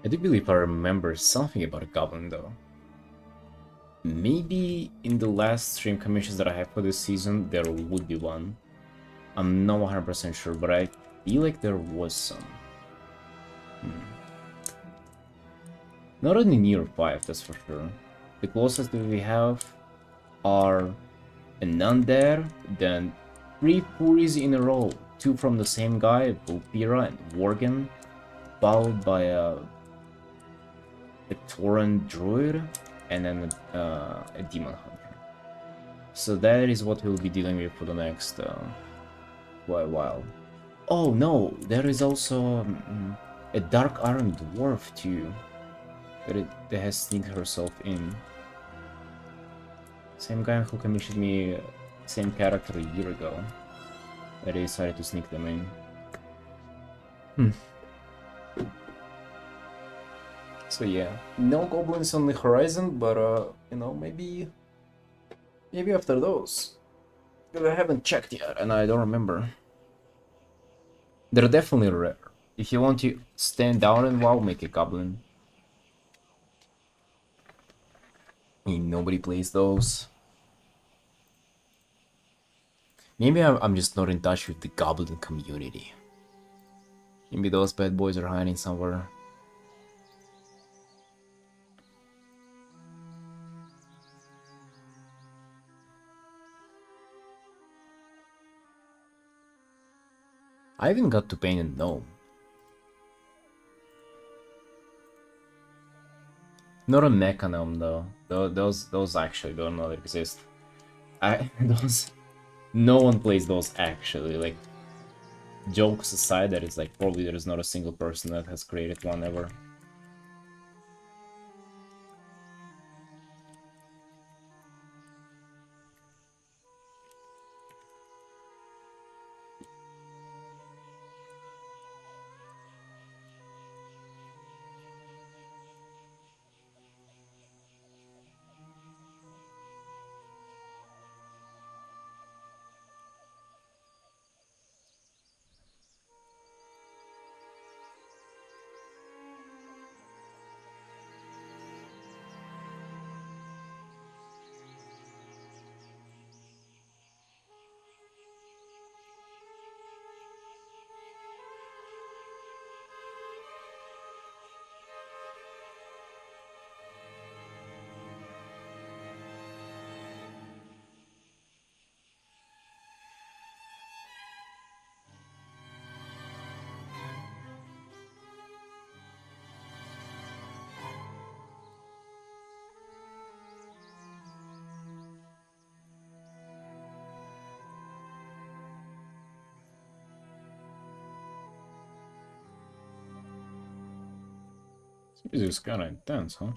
I do believe I remember something about a goblin though. Maybe in the last stream commissions that I have for this season, there would be one. I'm not 100% sure, but I feel like there was some. Not only near 5, that's for sure. The closest that we have are a Nundair, then 3 Furies in a row. 2 from the same guy, Vulpira and Worgen, followed by a Tauren Druid, and then a Demon Hunter. So that is what we'll be dealing with for the next while. Oh no, there is also a Dark Iron Dwarf too, that has sneaked herself in. Same guy who commissioned me, same character a year ago, that I decided to sneak them in. So yeah, no goblins on the horizon, but you know, maybe after those. Because I haven't checked yet, and I don't remember. They're definitely rare. If you want to stand down and WoW, make a goblin. I mean, nobody plays those. Maybe I'm just not in touch with the goblin community. Maybe those bad boys are hiding somewhere. I even got to paint a gnome. Not a mecha gnome though. Those actually do not exist. I those no one plays those actually. Like jokes aside, that is like probably there is not a single person that has created one ever. This music is kinda intense, huh?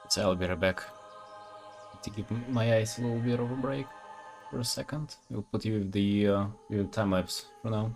So I'll be right back. To give my eyes a little bit of a break for a second. We'll put you with the time lapse for now.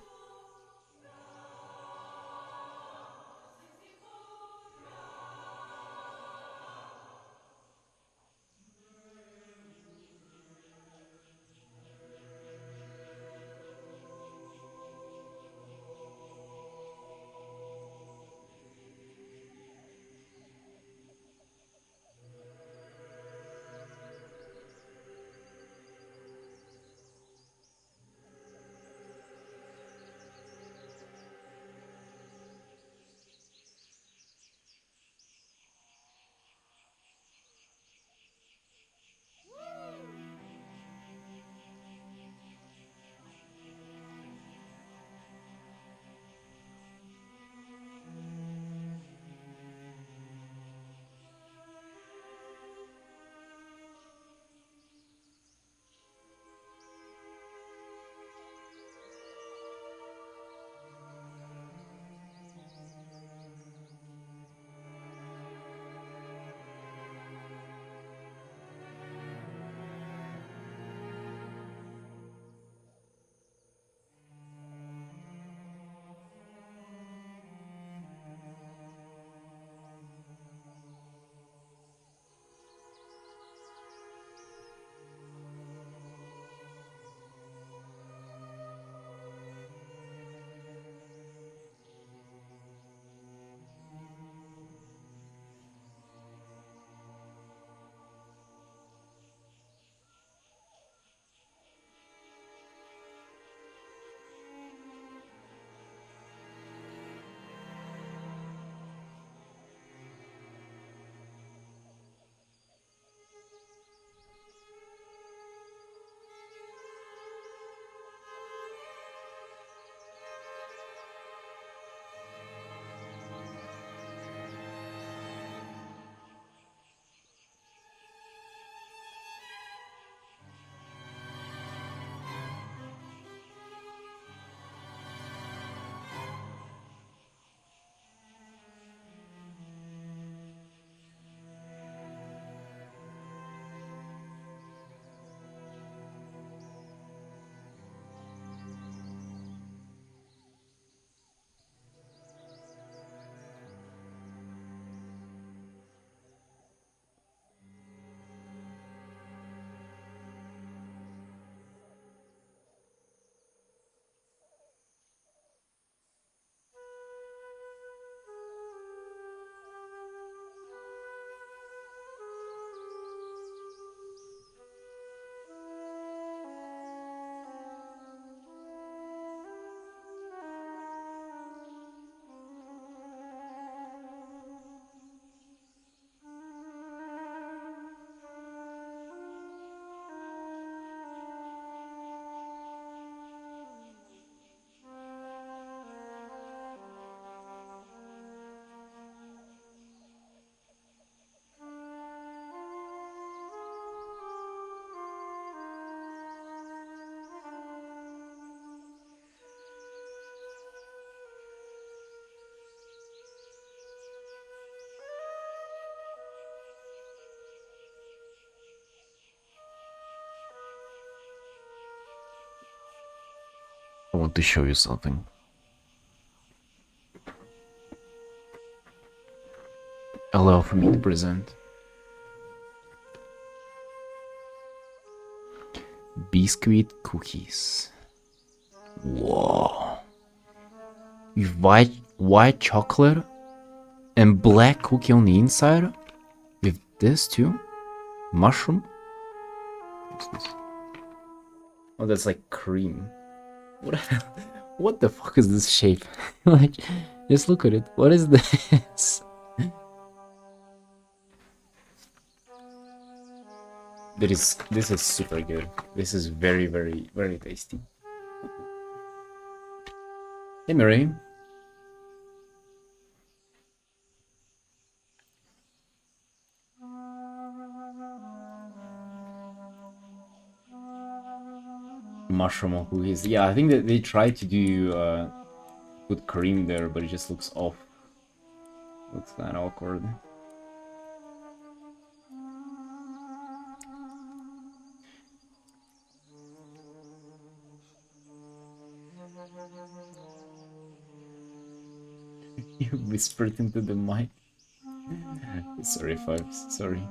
I want to show you something. Allow for me to present. Biscuit cookies. Whoa. With white chocolate and black cookie on the inside. With this too. Mushroom. What's this? Oh, that's like cream. What the fuck is this shape? Like, just look at it. What is this? This is super good. This is very, very, very tasty. Hey, Mary. Mushroom cookies. Yeah, I think that they tried to do put cream there, but it just looks off. Looks kind of awkward. You whispered into the mic. Sorry, Fives. Sorry.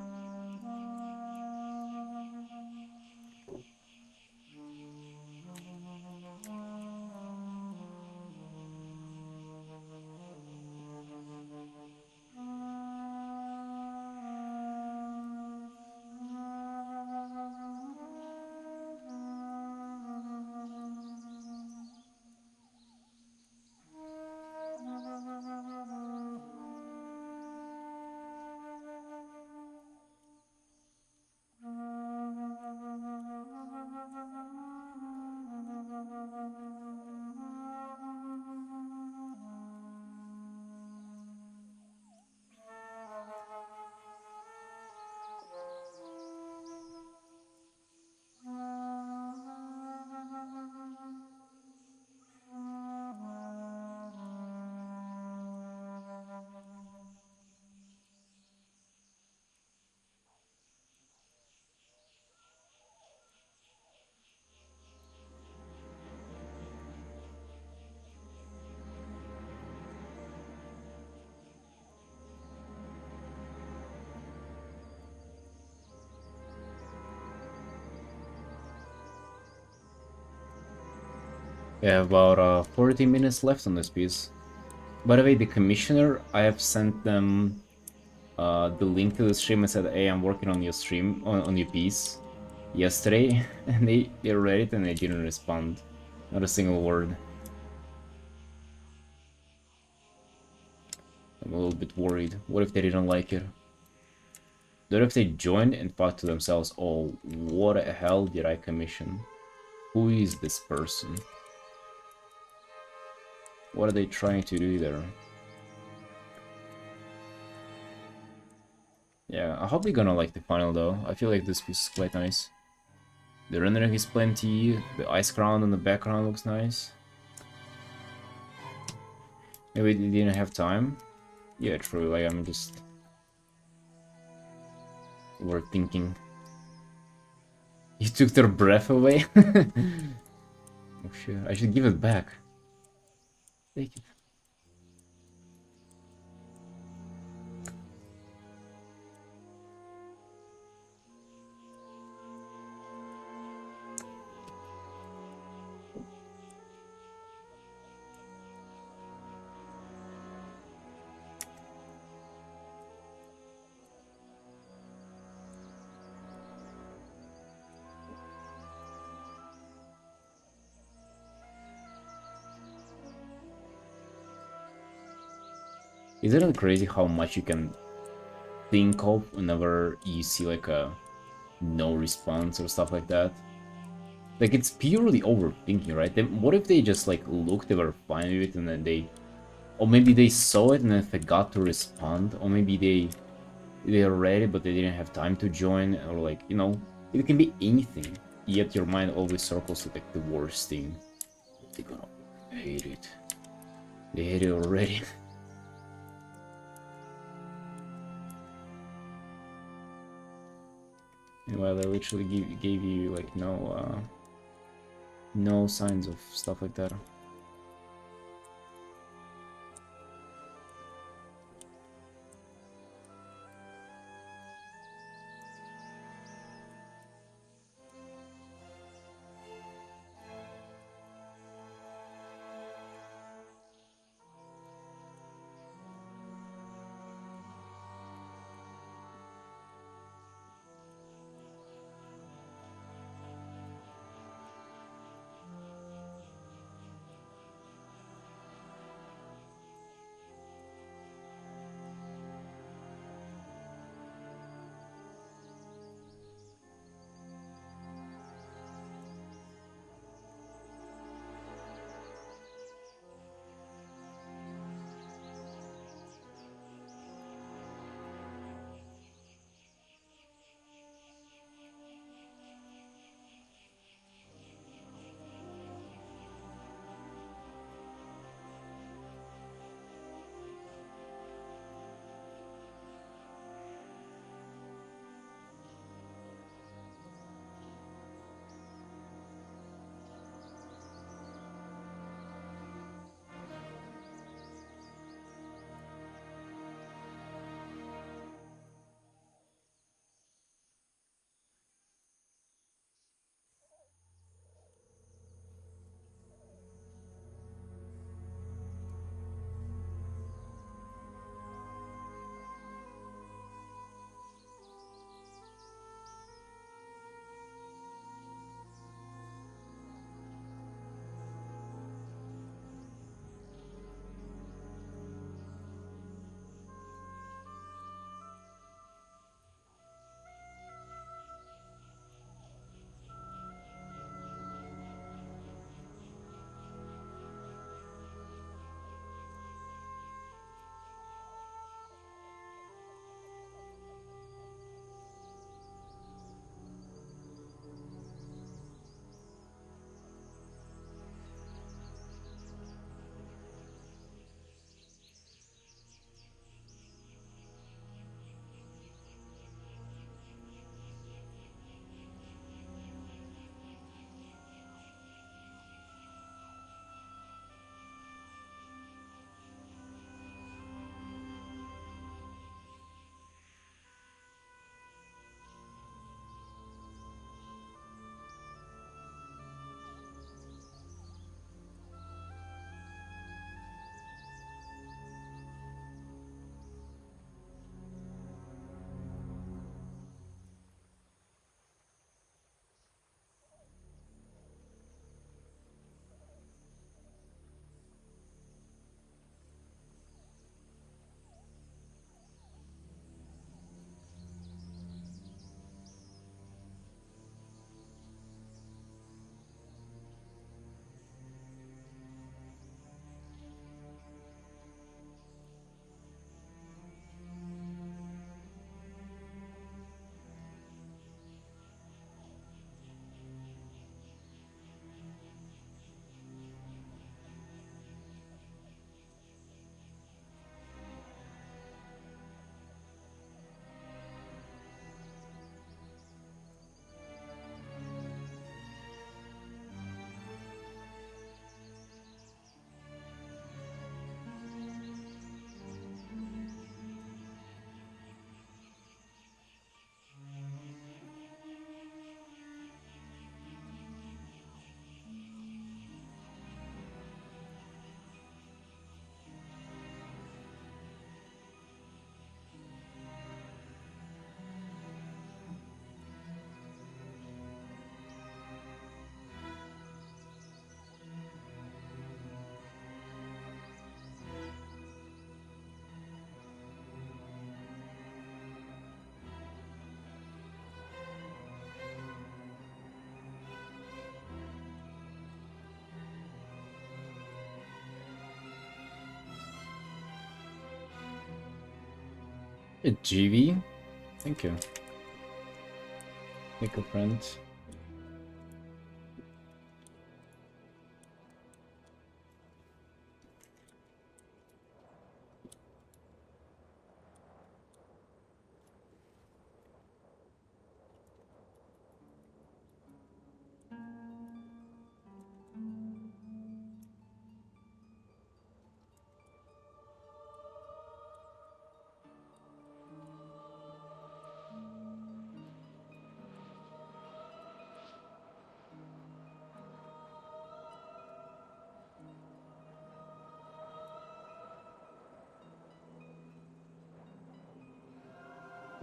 We have about 40 minutes left on this piece. By the way, the commissioner, I have sent them the link to the stream and said, hey, I'm working on your stream, on your piece yesterday, and they read it and they didn't respond. Not a single word. I'm a little bit worried. What if they didn't like it? What if they joined and thought to themselves, oh, what the hell did I commission? Who is this person? What are they trying to do there? Yeah, I hope they're gonna like the final though. I feel like this piece is quite nice. The rendering is plenty, the ice ground in the background looks nice. Maybe they didn't have time. Yeah, true, like I'm just overthinking. You took their breath away? Oh shit, I should give it back. Take it. Isn't it crazy how much you can think of whenever you see like a no response or stuff like that? Like it's purely overthinking, right? Then what if they just like looked, they were fine with it, and then or maybe they saw it and then forgot to respond, or maybe they read it but they didn't have time to join, or like, you know, it can be anything. Yet your mind always circles to like the worst thing. They're gonna hate it. They hate it already. Meanwhile, I literally gave you like no No signs of stuff like that. GV? Thank you. Make a friend.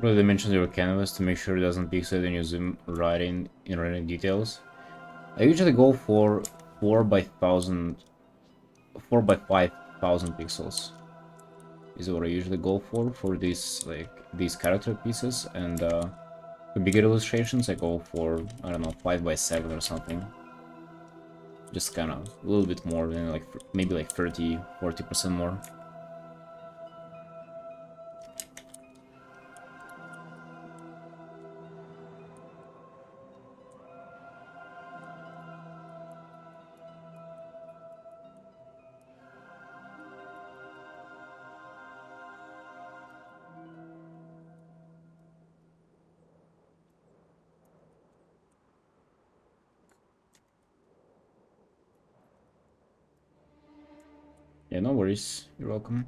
What are the dimensions of your canvas to make sure it doesn't pixelate when you zoom right in rendering details? I usually go for 4 by 5,000 pixels. Is what I usually go for these these character pieces, and for bigger illustrations I go for, I don't know, 5 by 7 or something. Just kind of a little bit more than like maybe like 30-40% more. Yeah, no worries. You're welcome.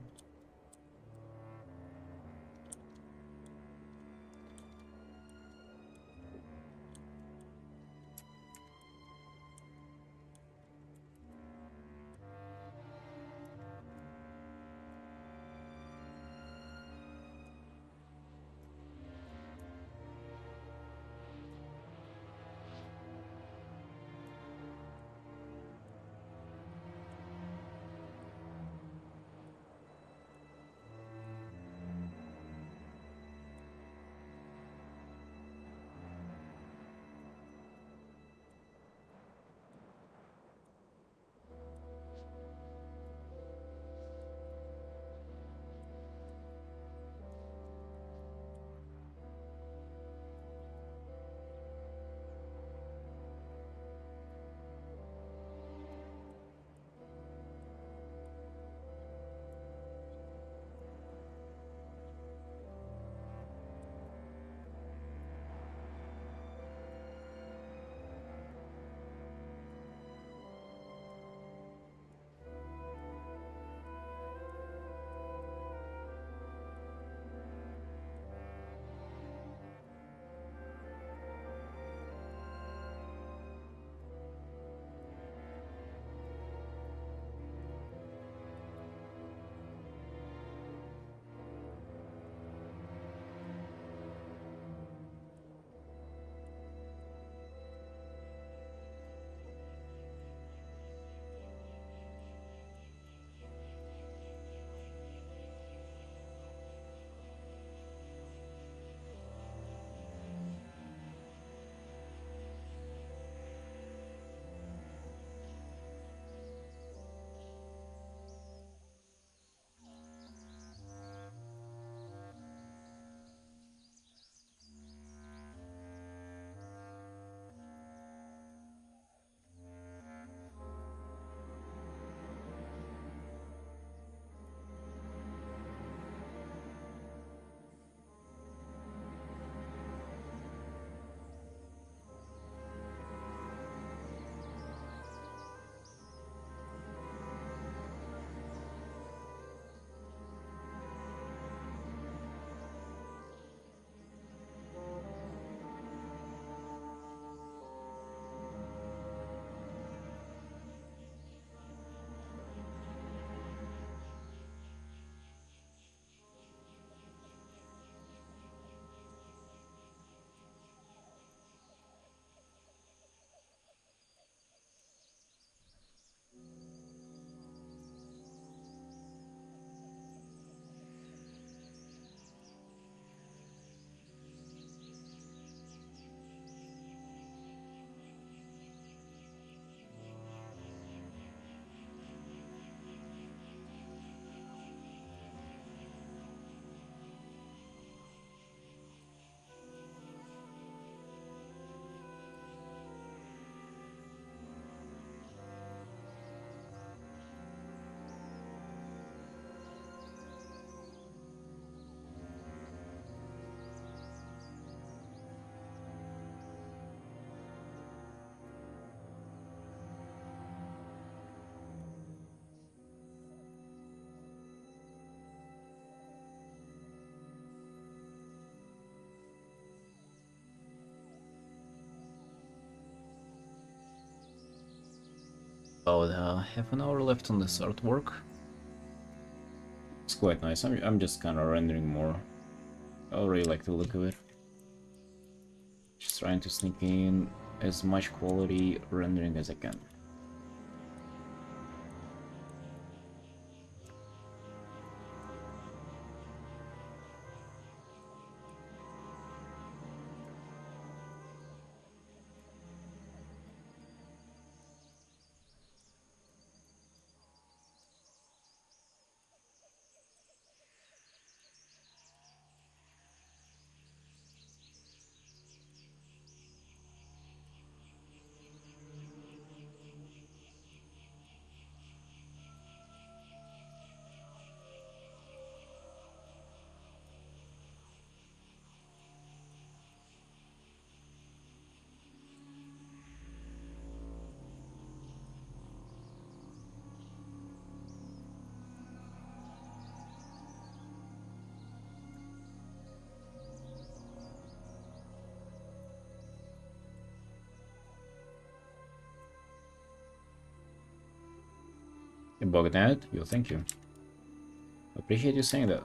About half an hour left on this artwork. It's quite nice. I'm just kind of rendering more I really like the look of it. Just trying to sneak in as much quality rendering as I can. Bogdanat, yo, thank you. Appreciate you saying that.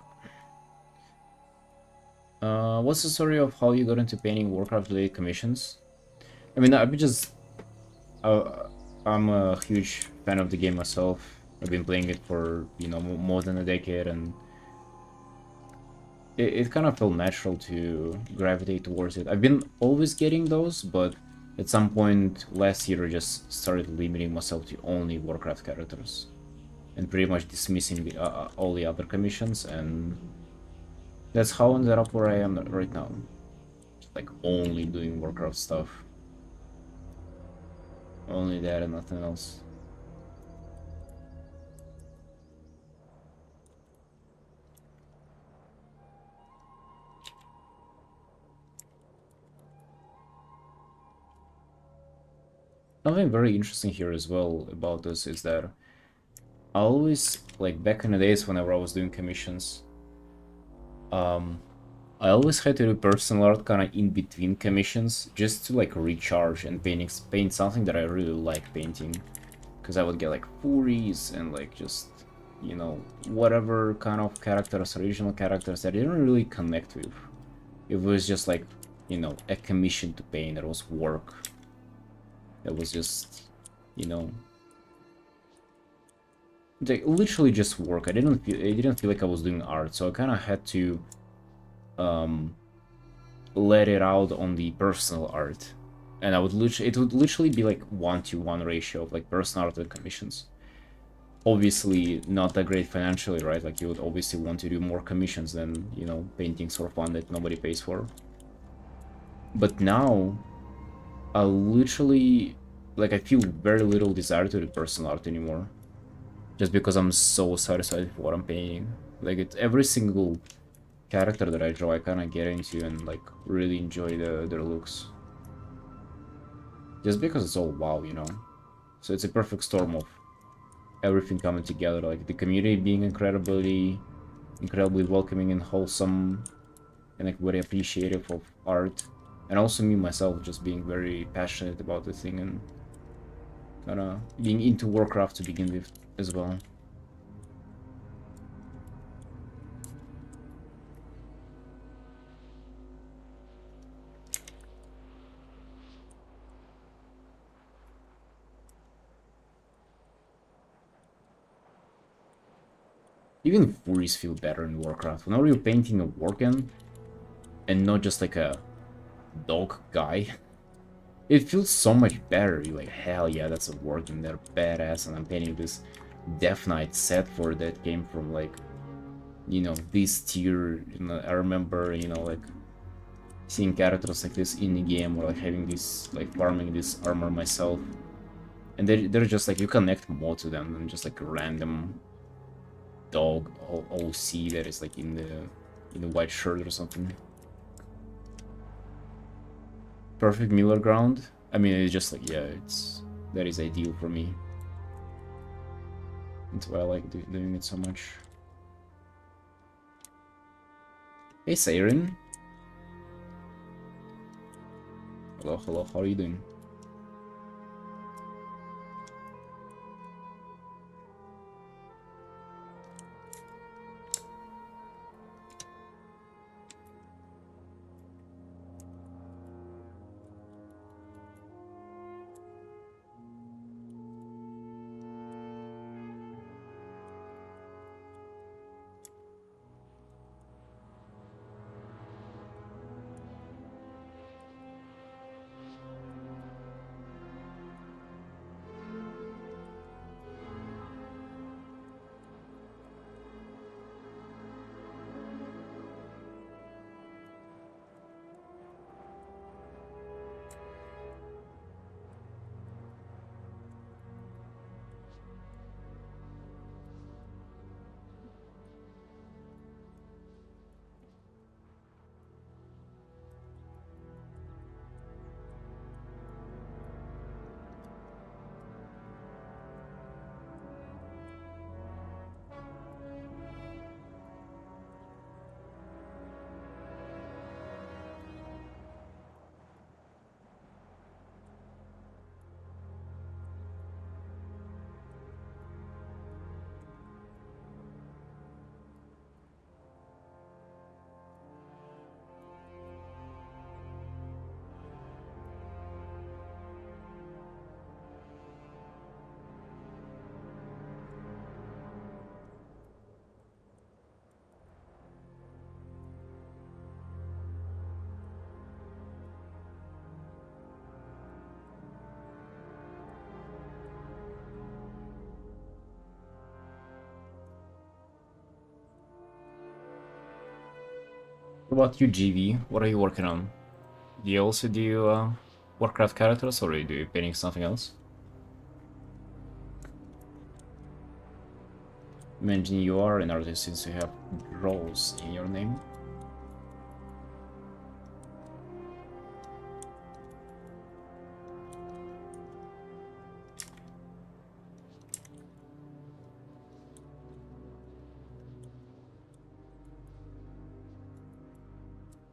What's the story of how you got into painting Warcraft-related commissions? I mean, I've been just... I'm a huge fan of the game myself. I've been playing it for, you know, more than a decade, and it kind of felt natural to gravitate towards it. I've been always getting those, but at some point last year I just started limiting myself to only Warcraft characters. And pretty much dismissing all the other commissions, and that's how I ended up where I am right now. Just like only doing Warcraft stuff. Only that and nothing else. Something very interesting here as well about this is that I always, like back in the days whenever I was doing commissions, I always had to do personal art kind of in between commissions just to like recharge and paint something that I really like painting. Because I would get like furries and like just, you know, whatever kind of characters, original characters that I didn't really connect with. It was just like, you know, a commission to paint. That was work. That was just, you know, like literally just work. I didn't feel like I was doing art, so I kind of had to let it out on the personal art. And I would it would literally be like 1-to-1 ratio of like personal art and commissions. Obviously not that great financially, right? Like you would obviously want to do more commissions than, you know, paintings for fun that nobody pays for. But now I literally, like, I feel very little desire to do personal art anymore, just because I'm so satisfied with what I'm painting. Like, it's every single character that I draw, I kind of get into and like really enjoy their looks, just because it's all wow, you know. So it's a perfect storm of everything coming together, like the community being incredibly welcoming and wholesome, and like very appreciative of art, and also me myself just being very passionate about the thing and kind of being into Warcraft to begin with as well. Even furries feel better in Warcraft. Whenever you're painting a Worgen and not just like a dog guy, it feels so much better. You're like, hell yeah, that's a Worgen, they're badass, and I'm painting this Death Knight set for that came from like, you know, this tier. You know, I remember, you know, like seeing characters like this in the game, or like having this, like farming this armor myself. And they're just like, you connect more to them than just like a random dog OC that is like in the white shirt or something. Perfect Miller ground. I mean, it's just like, yeah, that is ideal for me. That's why I like doing it so much. Hey, Siren. Hello, how are you doing? What about you, GV? What are you working on? Do you also do Warcraft characters, or are you painting something else? Imagine you are an artist since you have roles in your name.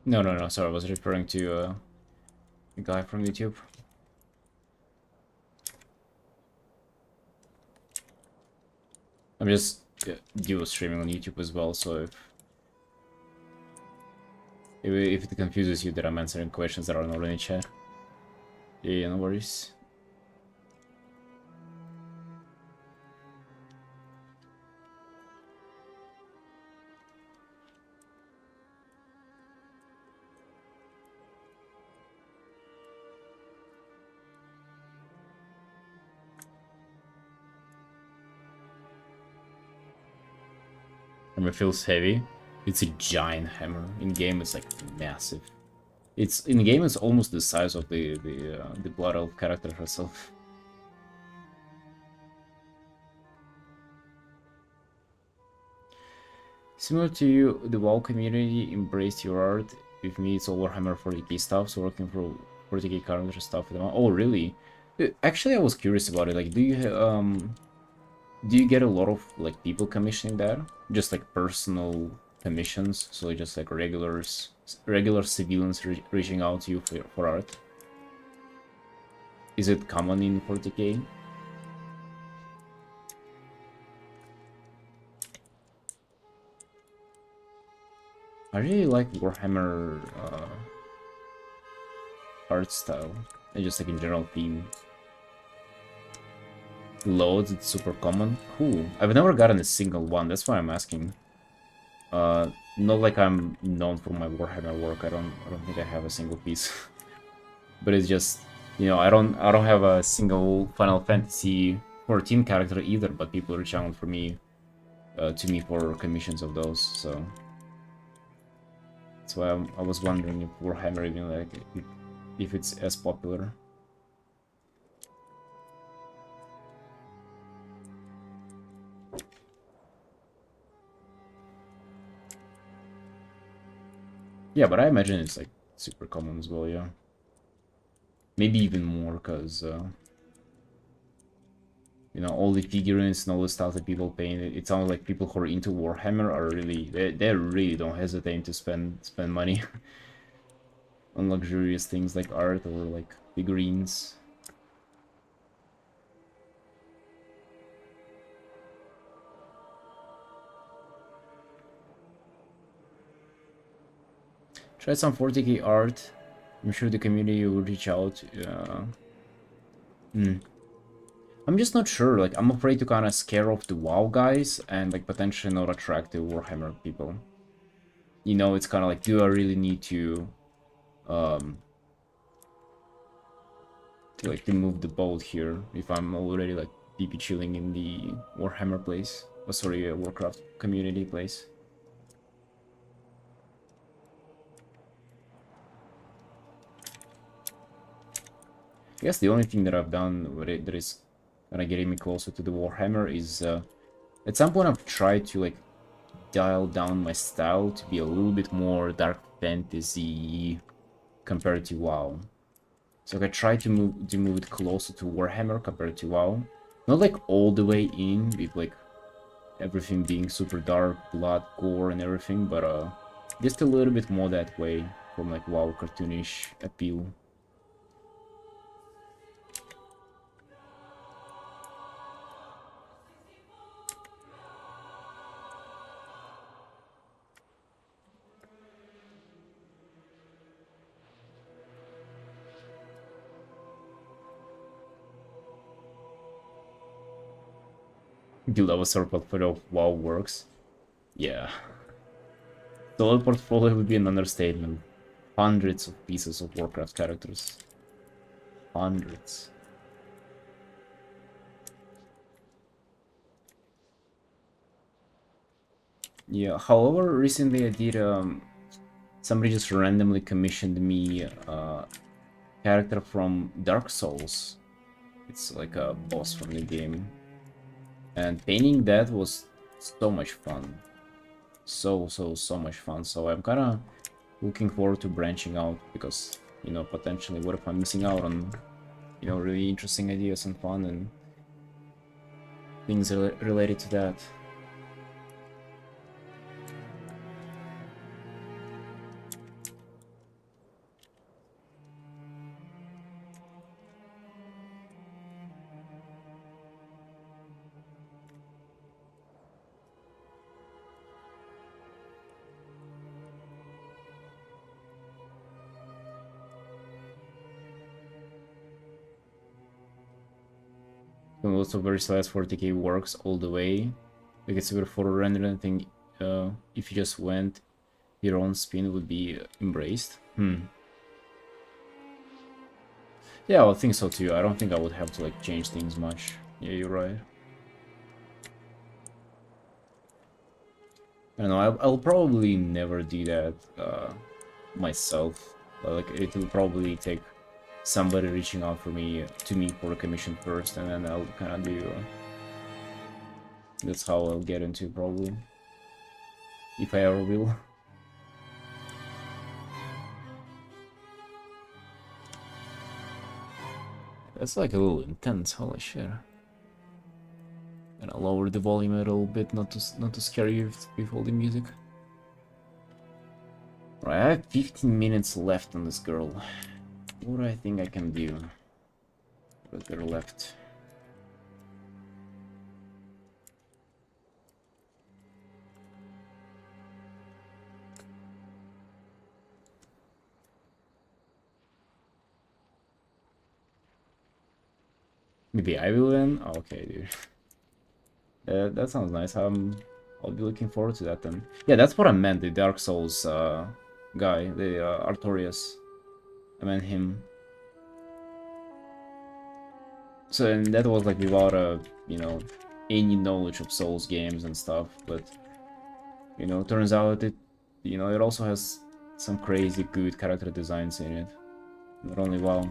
No, no, no, sorry, I was referring to a guy from YouTube. I'm just duo streaming on YouTube as well, so if it confuses you that I'm answering questions that are not in the chat, yeah, no worries. Hammer feels heavy. It's a giant hammer. In game, it's like massive. It's in game, it's almost the size of the Blood Elf character herself. Similar to you, the WoW community embraced your art. With me, it's all Warhammer 40k stuff, so working for 40k character stuff. Oh, really? Actually, I was curious about it. Like, do you get a lot of like people commissioning that? Just like personal commissions, so just like regular civilians reaching out to you for art? Is it common in 40k? I really like Warhammer art style, and just like in general theme. Loads, it's super common. Cool. I've never gotten a single one, that's why I'm asking. Not like I'm known for my Warhammer work. I don't think I have a single piece. But it's just, you know, I don't have a single Final Fantasy 14 character either, but people reach out for me to me for commissions of those, so that's why I was wondering if Warhammer even like if it's as popular. Yeah, but I imagine it's like super common as well, yeah. Maybe even more, because you know, all the figurines and all the stuff that people paint, it sounds like people who are into Warhammer are really, they really don't hesitate to spend money on luxurious things like art or like figurines. Try some 40k art. I'm sure the community will reach out. I'm just not sure. Like, I'm afraid to kind of scare off the WoW guys and like potentially not attract the Warhammer people. You know, it's kind of like, do I really need um, to move the boat here if I'm already like PP chilling in the Warhammer place? Oh, sorry, Warcraft community place. I guess the only thing that I've done that is kind of getting me closer to the Warhammer is at some point I've tried to like dial down my style to be a little bit more dark fantasy compared to WoW. So I try to move it closer to Warhammer compared to WoW. Not like all the way in with like everything being super dark, blood, gore and everything, but just a little bit more that way from like WoW cartoonish appeal. Build up a sort of portfolio of WoW works. Yeah. The whole portfolio would be an understatement. Hundreds of pieces of Warcraft characters. Hundreds. Yeah, however, recently I did somebody just randomly commissioned me a character from Dark Souls. It's like a boss from the game. And painting that was so much fun. So much fun. So I'm kind of looking forward to branching out because, you know, potentially what if I'm missing out on, you know, really interesting ideas and fun and things related to that. And also very slice 40k works all the way. Like it's super photo rendered. I think if you just went your own spin would be embraced. Yeah, I think so too. I don't think I would have to like change things much. Yeah, you're right. I don't know. I'll probably never do that myself. Like it will probably take somebody reaching out for me to me for a commission first, and then I'll kind of do. That's how I'll get into probably, if I ever will. That's like a little intense. Holy shit! And I'll lower the volume a little bit, not to scare you with all the music. Right, I have 15 minutes left on this girl. What do I think I can do with her left? Maybe I will then? Oh, okay, dude. That sounds nice. I'll be looking forward to that then. Yeah, that's what I meant, the Dark Souls guy, the Artorias. I meant him. So, and that was like without you know, any knowledge of Souls games and stuff, but, you know, turns out it, you know, it also has some crazy good character designs in it. Not only WoW.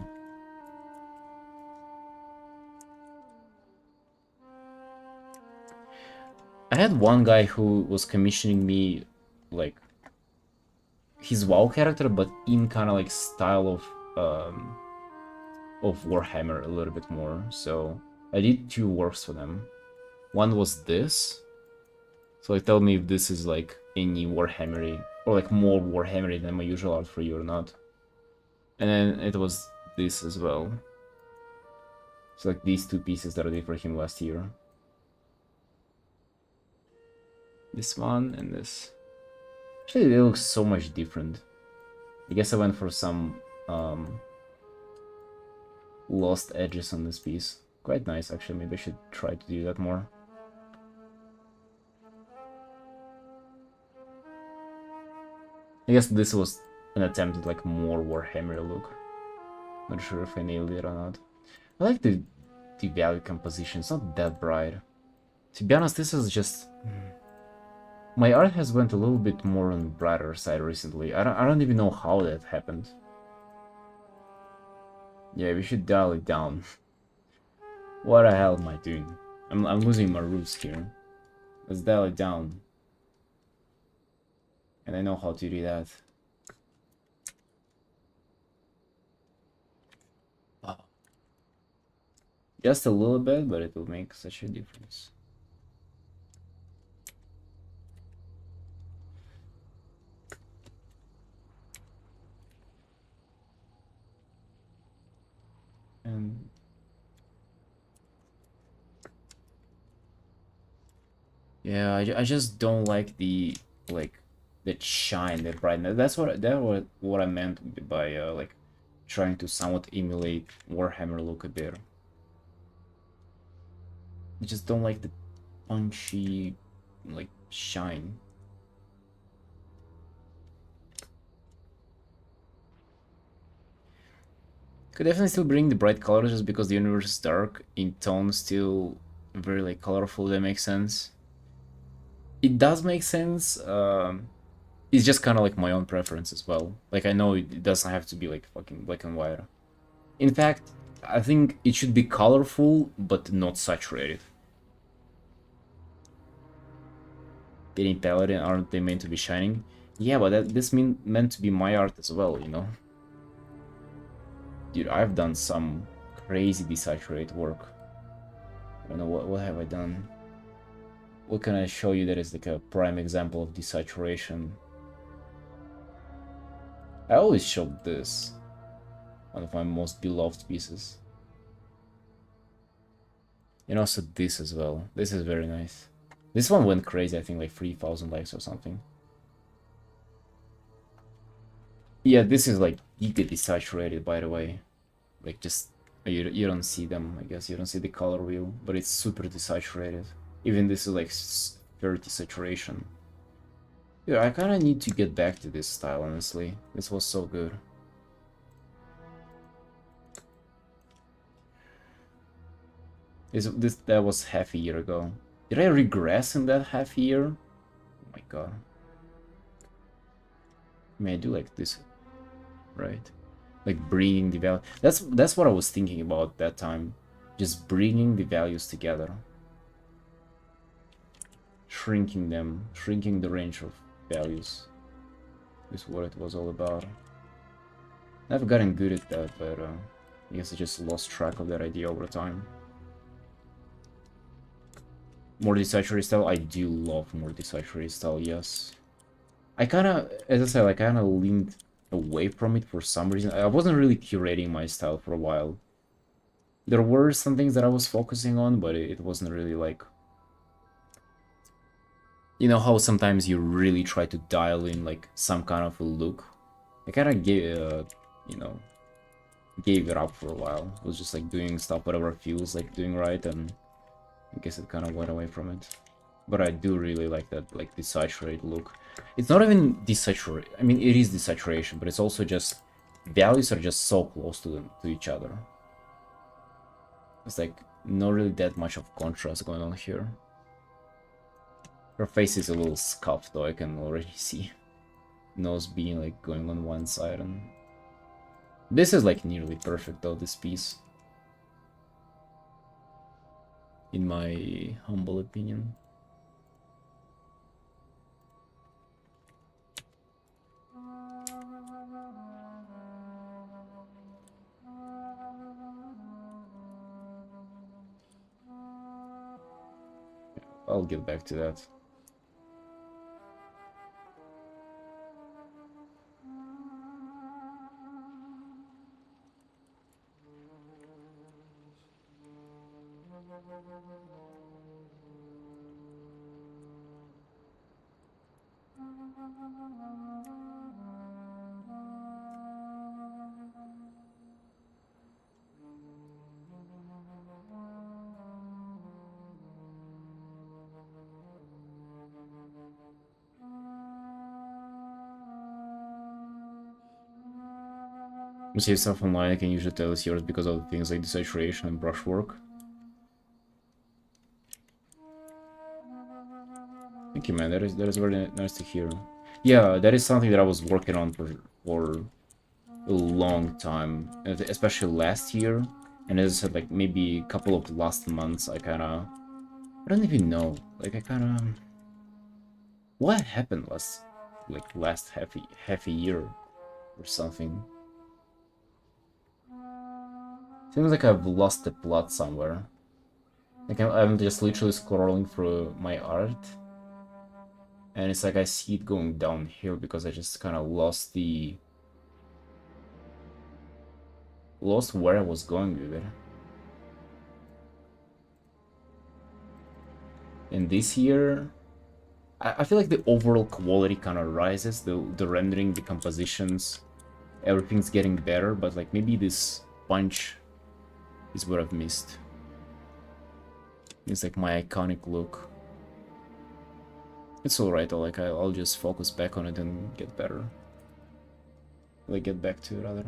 I had one guy who was commissioning me, like, his WoW character, but in kind of like style of Warhammer a little bit more. So I did 2 works for them. One was this. So like tell me if this is like any Warhammery or like more Warhammery than my usual art for you or not. And then it was this as well. So like these 2 pieces that I did for him last year. This one and this. Actually, they look so much different. I guess I went for some lost edges on this piece. Quite nice, actually. Maybe I should try to do that more. I guess this was an attempt at like more Warhammer look. Not sure if I nailed it or not. I like the value composition. It's not that bright. To be honest, this is just... My art has went a little bit more on the brighter side recently. I don't even know how that happened. Yeah, we should dial it down. What the hell am I doing? I'm losing my roots here. Let's dial it down. And I know how to do that. Wow. Just a little bit, but it will make such a difference. And yeah, I just don't like the that shine, that brightness. That's what I meant by like trying to somewhat emulate Warhammer look a bit. I just don't like the punchy like shine. Could definitely still bring the bright colors just because the universe is dark in tone, still very like colorful. That makes sense. It does make sense. It's just kind of like my own preference as well. Like I know it doesn't have to be like fucking black and white. In fact, I think it should be colorful but not saturated. Getting paladin, aren't they meant to be shining? Yeah, but this meant to be my art as well, you know? Dude, I've done some crazy desaturate work. I don't know, what have I done? What can I show you that is like a prime example of desaturation? I always show this. One of my most beloved pieces. And also this as well. This is very nice. This one went crazy, I think like 3,000 likes or something. Yeah, this is like giga desaturated, by the way. Like just, you don't see them, I guess. You don't see the color wheel, but it's super desaturated. Even this is like 30 saturation. Yeah, I kind of need to get back to this style, honestly. This was so good. That was half a year ago. Did I regress in that half year? Oh my god. May I do like this, right? Like bringing the value. That's what I was thinking about that time. Just bringing the values together. Shrinking them, shrinking the range of values. Is what it was all about. I've gotten good at that, but I guess I just lost track of that idea over time. More desaturated style? I do love more desaturated style, yes. I kinda, as I said, I kinda leaned away from it for some reason. I wasn't really curating my style for a while. There were some things that I was focusing on, but it wasn't really like... You know how sometimes you really try to dial in like some kind of a look? I kinda gave, you know, gave it up for a while. I was just like doing stuff whatever feels like doing right, and I guess it kind of went away from it. But I do really like that, like, desaturated look. It's not even desaturation. I mean, it is desaturation, but it's also just... Values are just so close to each other. It's like, not really that much of contrast going on here. Her face is a little scuffed, though, I can already see. Nose being, like, going on one side, and... This is, like, nearly perfect, though, this piece. In my humble opinion. I'll get back to that. You see stuff online, I can usually tell it's yours because of things like desaturation and brushwork. Thank you, man. That is very nice to hear. Yeah, that is something that I was working on for a long time, especially last year. And as I said, like maybe a couple of last months, I don't even know. Like I what happened last half a year or something? Seems like I've lost the plot somewhere. Like I'm just literally scrolling through my art, and it's like I see it going downhill because I just kind of lost where I was going with it. And this year, I feel like the overall quality kind of rises. The rendering, the compositions, everything's getting better. But like maybe this punch is what I've missed. It's like my iconic look. It's alright, like I'll just focus back on it and get better. Like get back to it rather.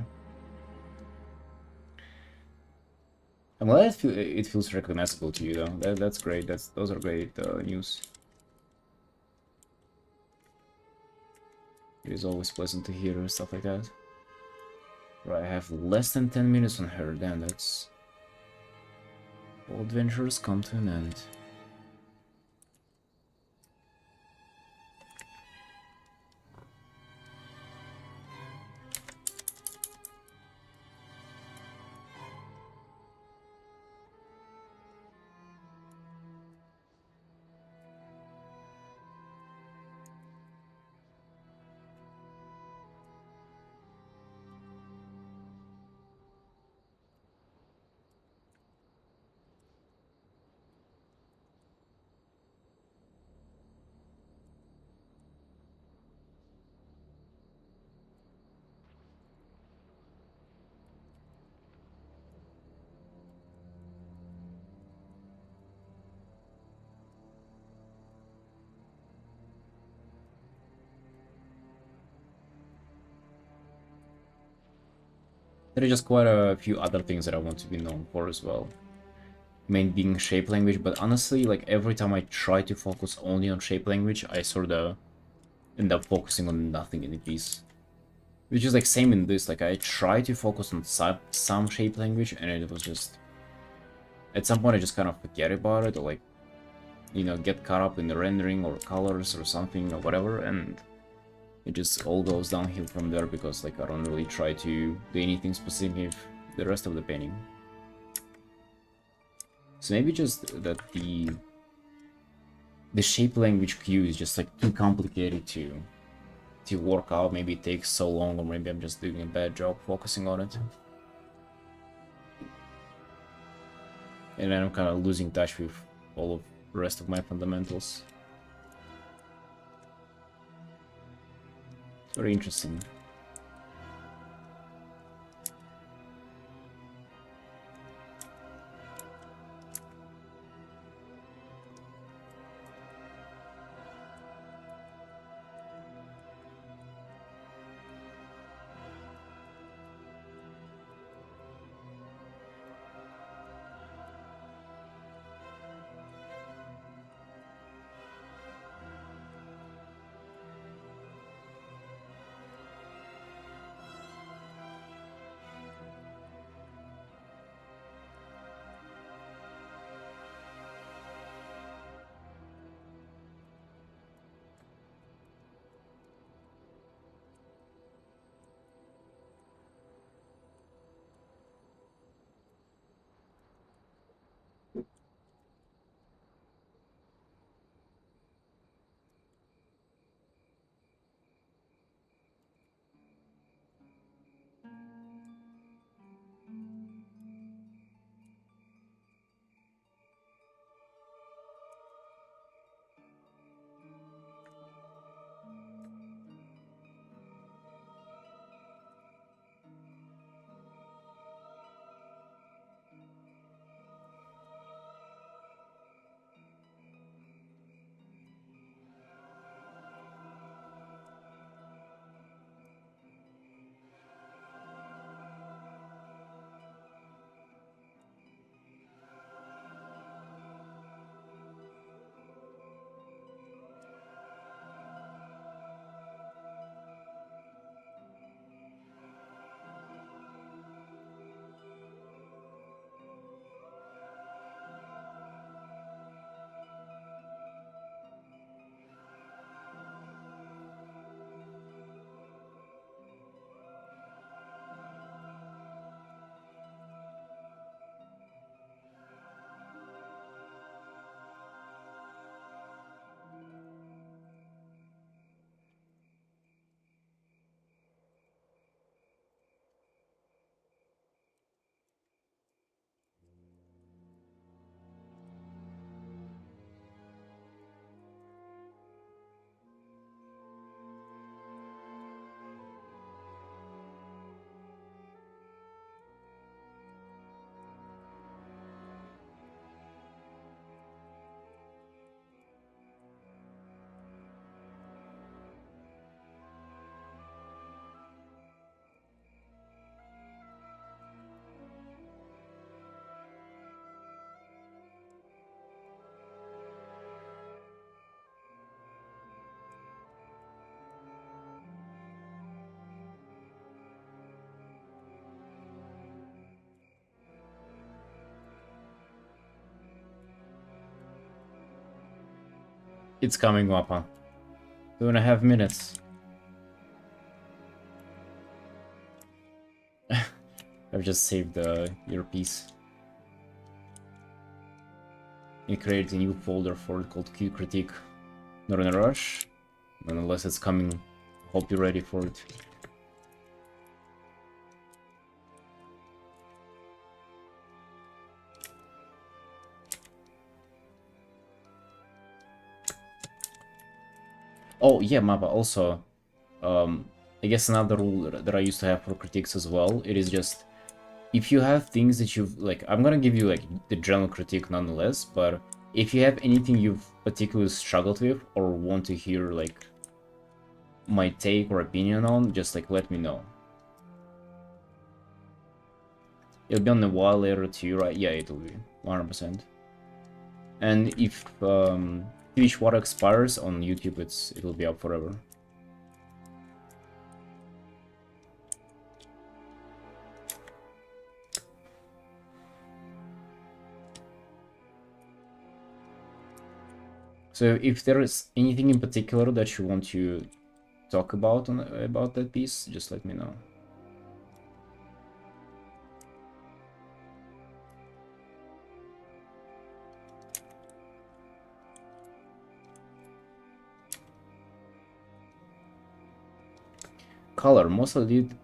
I'm glad it feels recognizable to you though. That's great. Those are great news. It is always pleasant to hear stuff like that. Right, I have less than 10 minutes on her, then that's... All adventures come to an end. There are just quite a few other things that I want to be known for as well. Main being shape language, but honestly, like every time I try to focus only on shape language, I sort of end up focusing on nothing in the piece. Which is like same in this, like I try to focus on some shape language and it was just... At some point I just kind of forget about it, or like, you know, get caught up in the rendering or colors or something or whatever, and it just all goes downhill from there because like I don't really try to do anything specific the rest of the painting. So maybe just that the shape language queue is just like too complicated to work out. Maybe it takes so long, or maybe I'm just doing a bad job focusing on it. And then I'm kind of losing touch with all of the rest of my fundamentals. It's very interesting. It's coming, Mappa. 2.5 minutes. I've just saved the earpiece. You create a new folder for it called Q Critique. Not in a rush. Unless it's coming, hope you're ready for it. Oh yeah, Mappa, also, I guess another rule that I used to have for critiques as well, it is just, if you have things that you've, like, I'm gonna give you, like, the general critique nonetheless, but if you have anything you've particularly struggled with, or want to hear, like, my take or opinion on, just, like, let me know. It'll be on a while later too, right? Yeah, it'll be, 100%. And if, Twitch Water expires on YouTube, it'll be up forever. So if there is anything in particular that you want to talk about about that piece, just let me know. Color, mostly did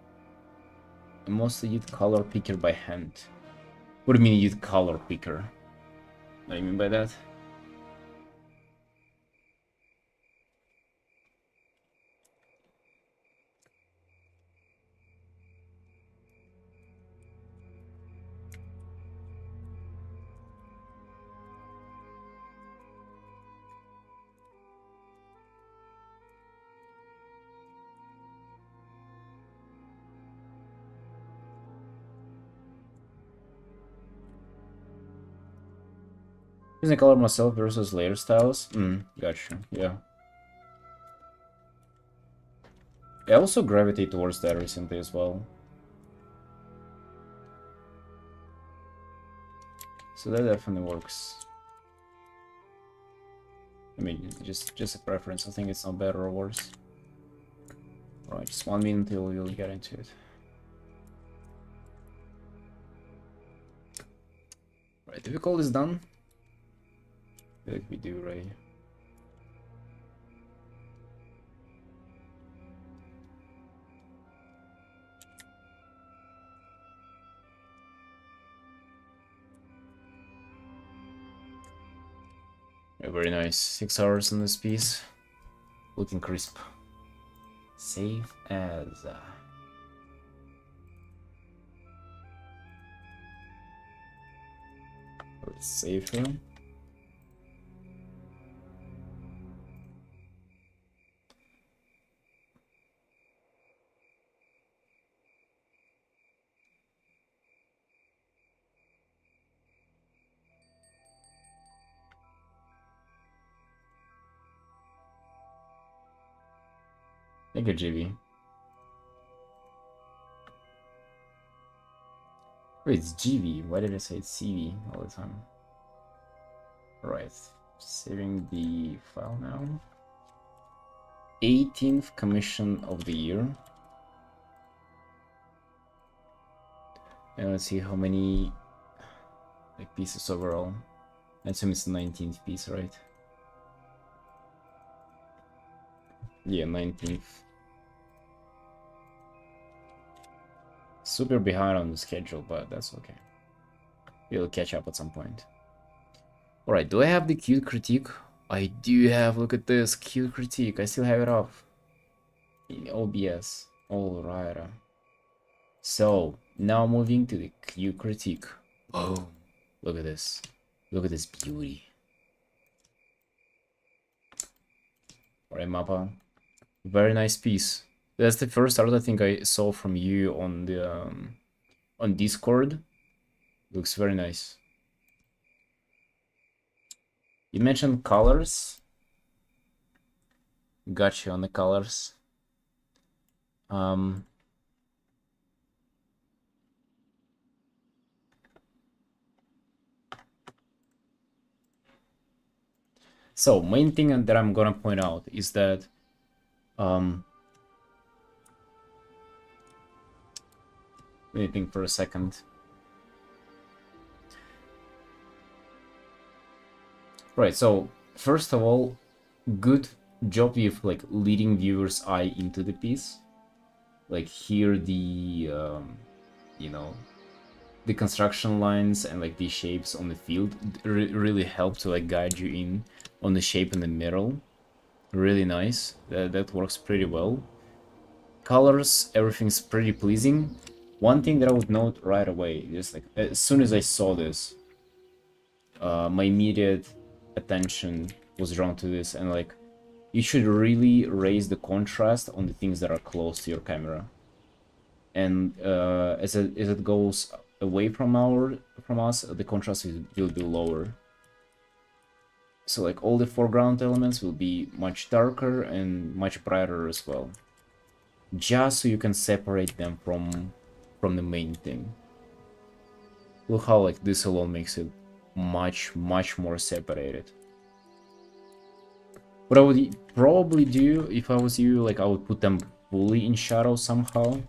color picker by hand. What do you mean you did color picker? What do you mean by that? Using color myself versus layer styles? Gotcha, yeah. I also gravitate towards that recently as well. So that definitely works. I mean, just a preference. I think it's not better or worse. Right, just 1 minute until we'll get into it. Right, did we call this done? I feel like we do, right? Yeah, very nice. 6 hours on this piece. Looking crisp. Safe as... Let's save him. Thank you, JB. Wait, it's GV. Why did I say it's CV all the time? Right. Saving the file now. 18th commission of the year. And let's see how many like pieces overall. I assume it's the 19th piece, right? Yeah, 19th. Super behind on the schedule, but that's okay. We'll catch up at some point. Alright, do I have the cute critique? I do have, look at this, cute critique. I still have it up in OBS. Alright. So, now moving to the cute critique. Oh, look at this. Look at this beauty. Alright, Mappa. Very nice piece. That's the first art I think I saw from you on the on Discord. Looks very nice. You mentioned colors. Got you on the colors. So main thing that I'm gonna point out is that let me think for a second. Right, so first of all, good job with like leading viewers' eye into the piece. Like here the you know, the construction lines and like these shapes on the field really help to like guide you in on the shape in the middle. Really nice. That works pretty well. Colors, everything's pretty pleasing. One thing that I would note right away, just like as soon as I saw this, my immediate attention was drawn to this, and like you should really raise the contrast on the things that are close to your camera. And as it goes away from us, the contrast will be lower. So like all the foreground elements will be much darker and much brighter as well, just so you can separate them from the main thing. Look how like this alone makes it much more separated. What I would probably do if I was you, like I would put them fully in shadow somehow.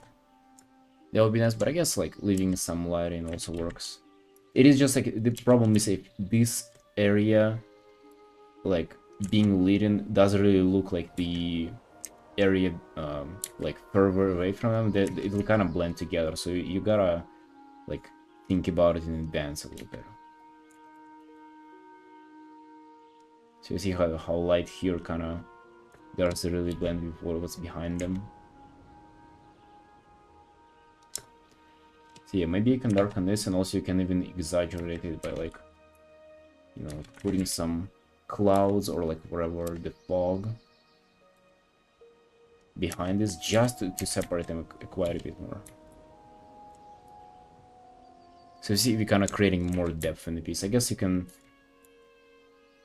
That would be nice, but I guess like leaving some lighting also works. It is just like the problem is if this area like being lit in doesn't really look like the area like further away from them, that it will kind of blend together. So you gotta like think about it in advance a little bit. So you see how light here kind of does really blend with what's behind them. So yeah, maybe you can darken this, and also you can even exaggerate it by like, you know, putting some clouds or like wherever the fog behind this, just to separate them quite a bit more. So you see, we're kind of creating more depth in the piece. I guess you can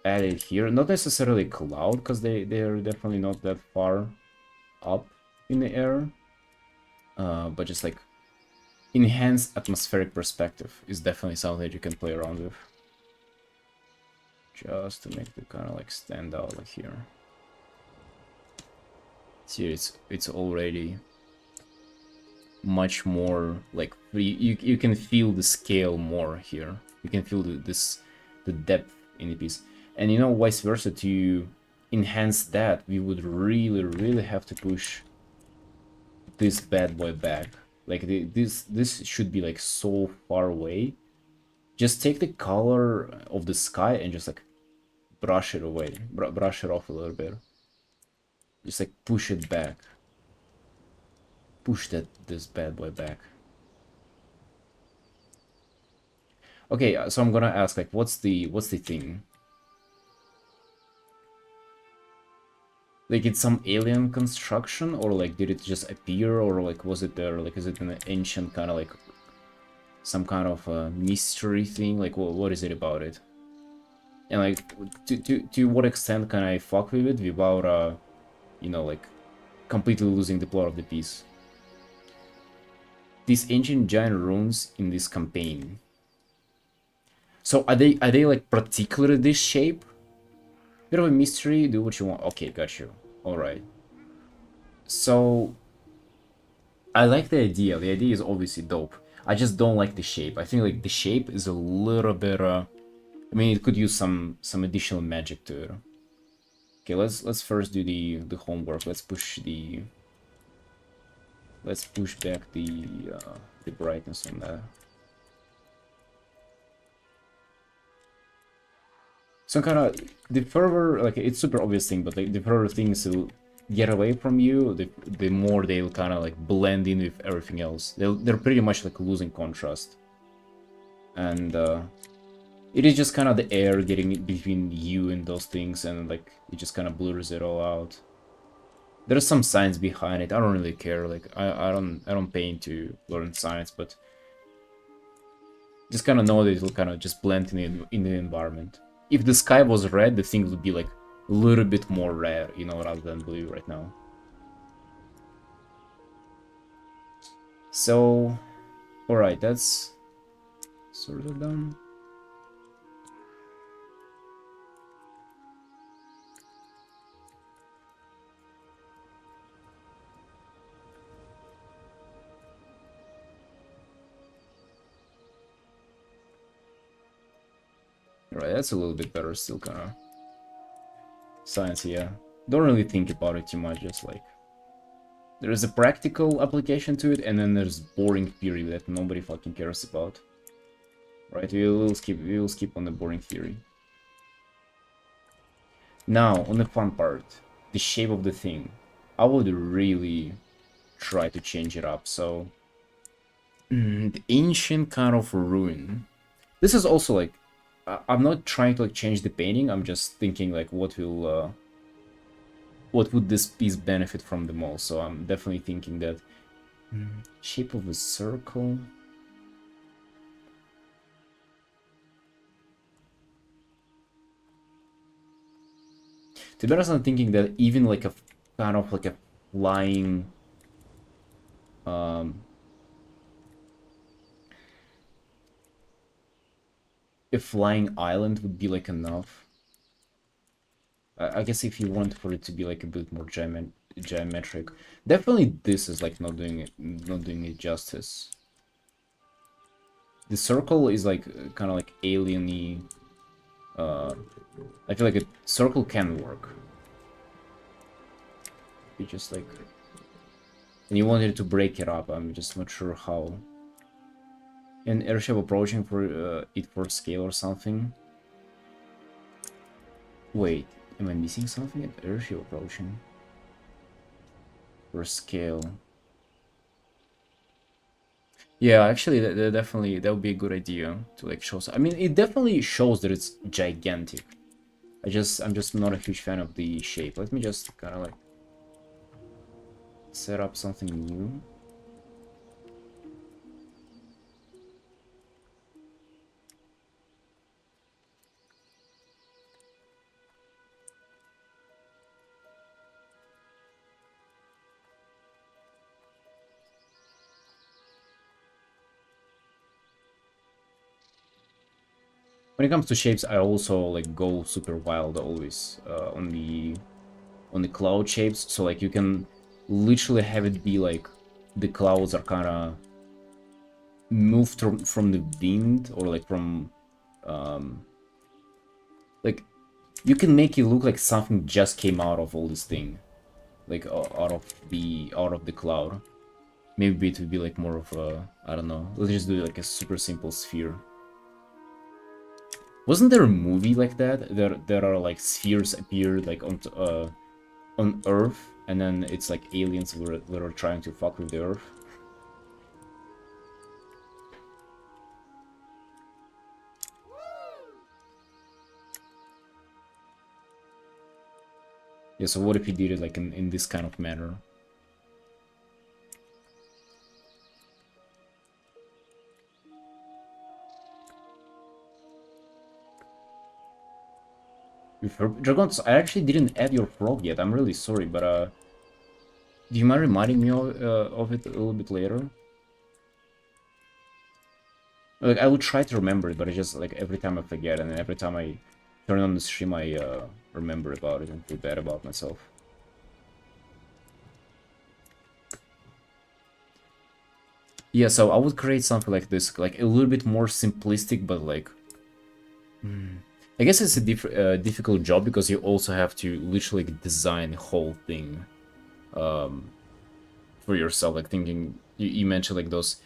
add it here, not necessarily cloud, because they're definitely not that far up in the air, but just like enhanced atmospheric perspective is definitely something that you can play around with, just to make it kind of like stand out like here. See, it's already much more like you can feel the scale more here. You can feel the depth in the piece. And you know, vice versa, to enhance that, we would really have to push this bad boy back. Like this should be like so far away. Just take the color of the sky and just like brush it away, brush it off a little bit. Just like push it back. Push this bad boy back. Okay, so I'm gonna ask, like, what's the thing? Like, it's some alien construction, or like did it just appear, or like was it there? Like, is it an ancient kind of like some kind of mystery thing? Like, what is it about it? And like, to what extent can I fuck with it without you know, like completely losing the plot of the piece? These ancient giant runes in this campaign. So are they like particularly this shape? Bit of a mystery, do what you want. Okay, got you. Alright. So I like the idea. The idea is obviously dope. I just don't like the shape. I think like the shape is a little bit I mean, it could use some additional magic to it. Okay, let's first do the homework. Let's push back the brightness on that. So kind of the further, like, it's super obvious thing, but like the further things will get away from you, the more they'll kind of like blend in with everything else. They're pretty much like losing contrast, and it is just kind of the air getting between you and those things, and like it just kind of blurs it all out. There's some science behind it. I don't really care. Like I don't pay into learn science, but just kind of know that it'll kind of just blend in the environment. If the sky was red, the thing would be like a little bit more red, you know, rather than blue right now. So, alright, that's sort of done. Right, that's a little bit better still, kind of. Science, yeah. Don't really think about it too much, just like... There's a practical application to it, and then there's boring theory that nobody fucking cares about. Right, we will skip on the boring theory. Now, on the fun part, the shape of the thing. I would really try to change it up, so... the ancient kind of ruin. This is also like... I'm not trying to like change the painting, I'm just thinking like what would this piece benefit from the most, so I'm definitely thinking that... shape of a circle... To be honest, I'm thinking that even like a kind of like a flying... a flying island would be like enough. I guess if you want for it to be like a bit more geometric, definitely this is like not doing it justice. The circle is like kind of like alien-y. I feel like a circle can work. You just like, and you wanted to break it up. I'm just not sure how. An airship approaching for it for scale or something. Wait, am I missing something? An airship approaching for scale. Yeah, actually, that definitely that would be a good idea to like show. I mean, it definitely shows that it's gigantic. I'm just not a huge fan of the shape. Let me just kind of like set up something new. When it comes to shapes, I also like go super wild always on the cloud shapes. So like you can literally have it be like the clouds are kind of moved from the wind, or like from like you can make it look like something just came out of all this thing, like out of the cloud. Maybe it would be like more of a, I don't know. Let's just do like a super simple sphere. Wasn't there a movie like that? There are like spheres appeared like on Earth, and then it's like aliens were trying to fuck with the Earth. Yeah, so what if he did it like in this kind of manner? Dragons, I actually didn't add your frog yet. I'm really sorry, but do you mind reminding me of it a little bit later? Like, I will try to remember it, but I just like every time I forget, and then every time I turn on the stream, I remember about it and feel bad about myself. Yeah, so I would create something like this, like a little bit more simplistic, but like... I guess it's a difficult job because you also have to literally design the whole thing for yourself. Like thinking, you mentioned like those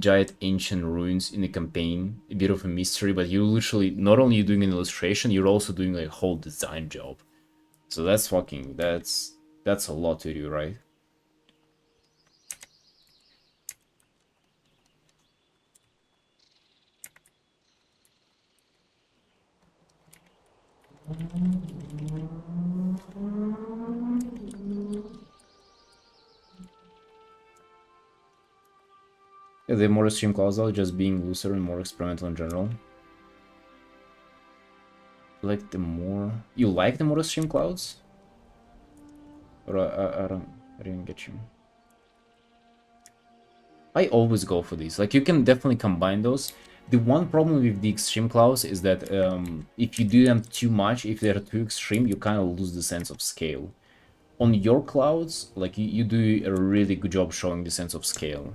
giant ancient ruins in the campaign, a bit of a mystery, but you literally, not only you doing an illustration, you're also doing like a whole design job. So that's that's a lot to do, right? Yeah, the more extreme clouds are just being looser and more experimental in general. Like the more... You like the more extreme clouds? Or I didn't get you. I always go for these. Like, you can definitely combine those. The one problem with the extreme clouds is that if you do them too much, if they're too extreme, you kind of lose the sense of scale. On your clouds, like, you do a really good job showing the sense of scale.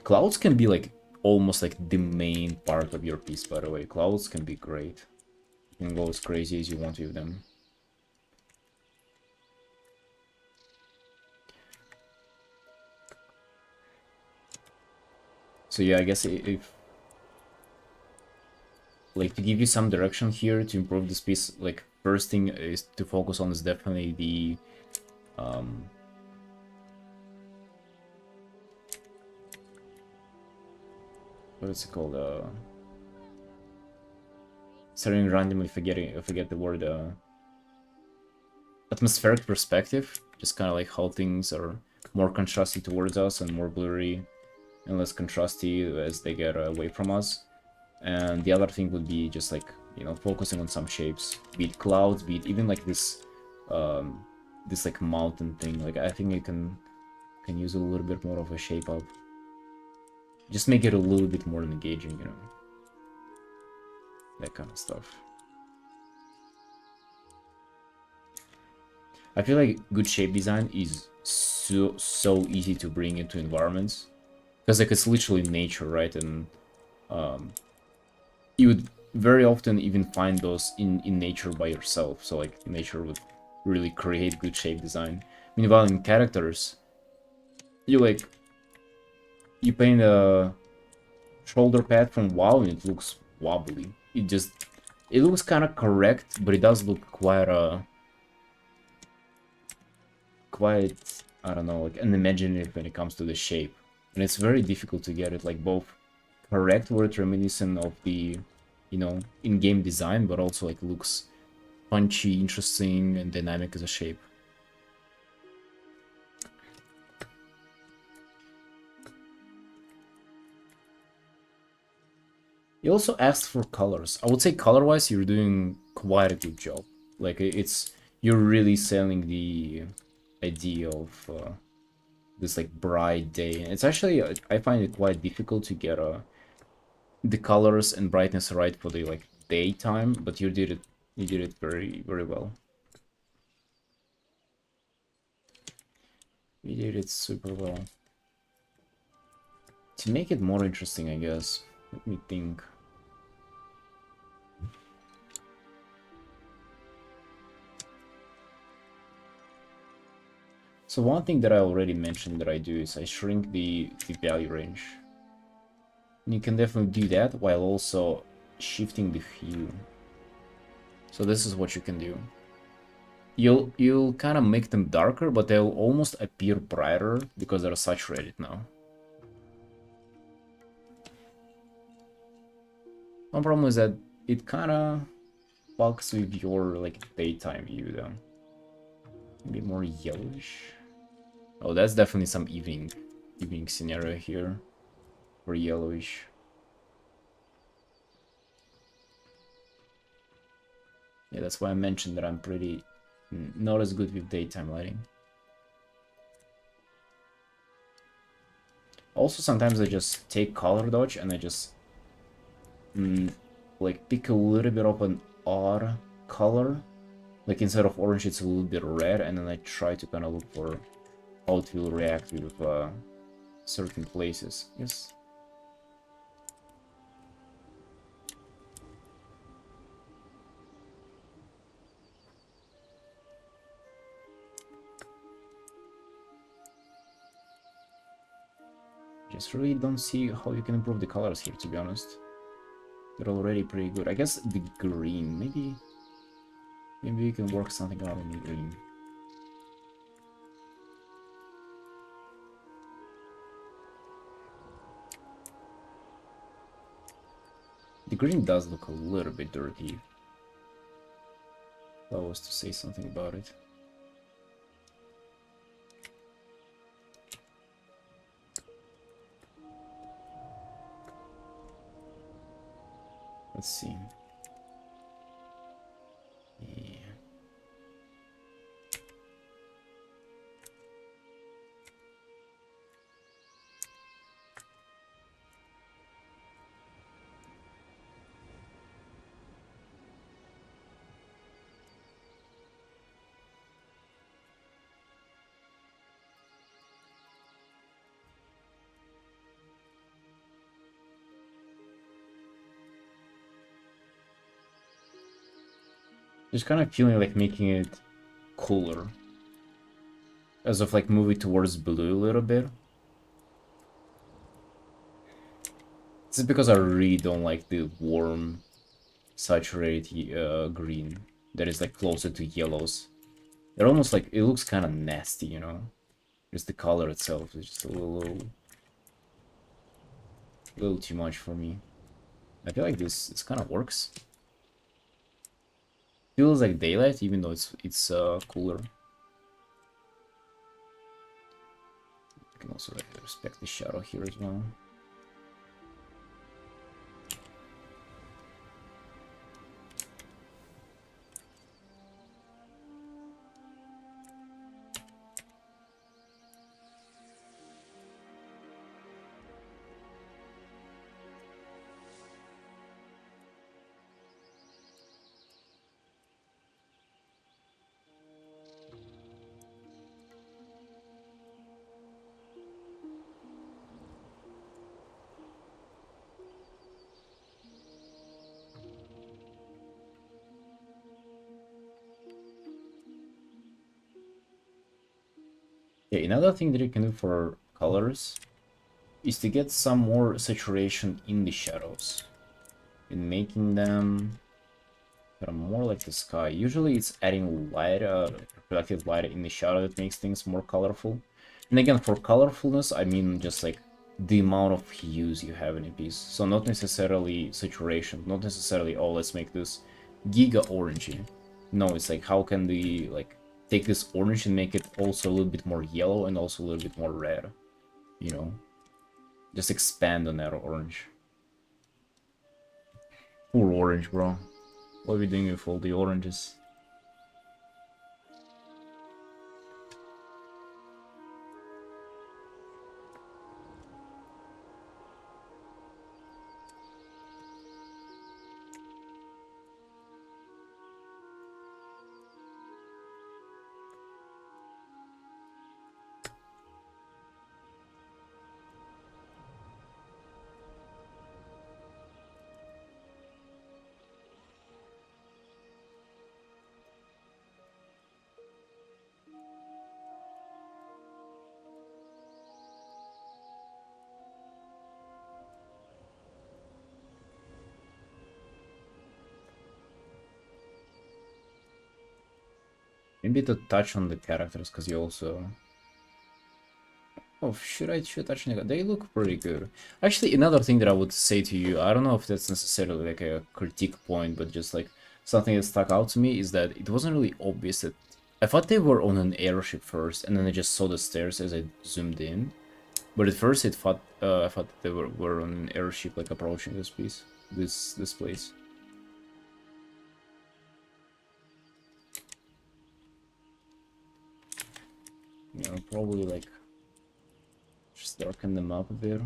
Clouds can be like almost like the main part of your piece, by the way. Clouds can be great. You can go as crazy as you want with them. So yeah, I guess if like to give you some direction here to improve this piece, like first thing is to focus on is definitely the what is it called? Starting randomly forget the word. Atmospheric perspective, just kind of like how things are more contrasty towards us and more blurry and less contrasty as they get away from us. And the other thing would be just like, you know, focusing on some shapes, be it clouds, be it even like this like mountain thing. Like I think you can use a little bit more of a shape up. Just make it a little bit more engaging, you know, that kind of stuff. I feel like good shape design is so easy to bring into environments because like it's literally nature, right? And you would very often even find those in nature by yourself. So like nature would really create good shape design. Meanwhile, in characters, you like you paint a shoulder pad from WoW and it looks wobbly. It looks kind of correct, but it does look quite I don't know, like unimaginative when it comes to the shape, and it's very difficult to get it like both correct where it's reminiscent of the, you know, in-game design, but also like looks punchy, interesting, and dynamic as a shape. You also asked for colors. I would say color-wise, you're doing quite a good job. Like you're really selling the idea of this like bright day. It's actually I find it quite difficult to get the colors and brightness right for the like daytime, but you did it very well. You did it super well. To make it more interesting, I guess. Let me think. So one thing that I already mentioned that I do is I shrink the value range. And you can definitely do that while also shifting the hue. So this is what you can do. You'll kind of make them darker, but they'll almost appear brighter because they're saturated now. One problem is that it kind of fucks with your like daytime view though. Maybe more yellowish. Oh, that's definitely some evening scenario here for yellowish. Yeah, that's why I mentioned that I'm pretty not as good with daytime lighting. Also, sometimes I just take color dodge and I just like pick a little bit of an odd color. Like instead of orange, it's a little bit red, and then I try to kind of look for how it will react with certain places. Yes. Just really don't see how you can improve the colors here, to be honest. They're already pretty good. I guess the green, maybe you can work something out in the green. The green does look a little bit dirty. If I was to say something about it. Let's see. Yeah. Just kind of feeling like making it cooler. As of like move it towards blue a little bit. It's because I really don't like the warm, saturated green that is like closer to yellows. They're almost like, it looks kind of nasty, you know? Just the color itself is just a little too much for me. I feel like this kind of works. Feels like daylight, even though it's cooler. You can also like, respect the shadow here as well. Yeah, another thing that you can do for colors is to get some more saturation in the shadows and making them kind of more like the sky. Usually it's adding light, reflected light in the shadow that makes things more colorful. And again, for colorfulness, I mean just like the amount of hues you have in a piece. So not necessarily saturation, not necessarily, oh, let's make this giga orangey. No, it's like, how can we like take this orange and make it also a little bit more yellow and also a little bit more red, you know? Just expand on that orange. Poor orange, bro. What are we doing with all the oranges? Maybe to touch on the characters, because you also... Oh, should I touch on the... They look pretty good. Actually, another thing that I would say to you, I don't know if that's necessarily like a critique point, but just like something that stuck out to me is that it wasn't really obvious that... I thought they were on an airship first, and then I just saw the stairs as I zoomed in. But at first I thought that they were on an airship, like approaching this piece, this place. You know, probably like just darken them up a bit.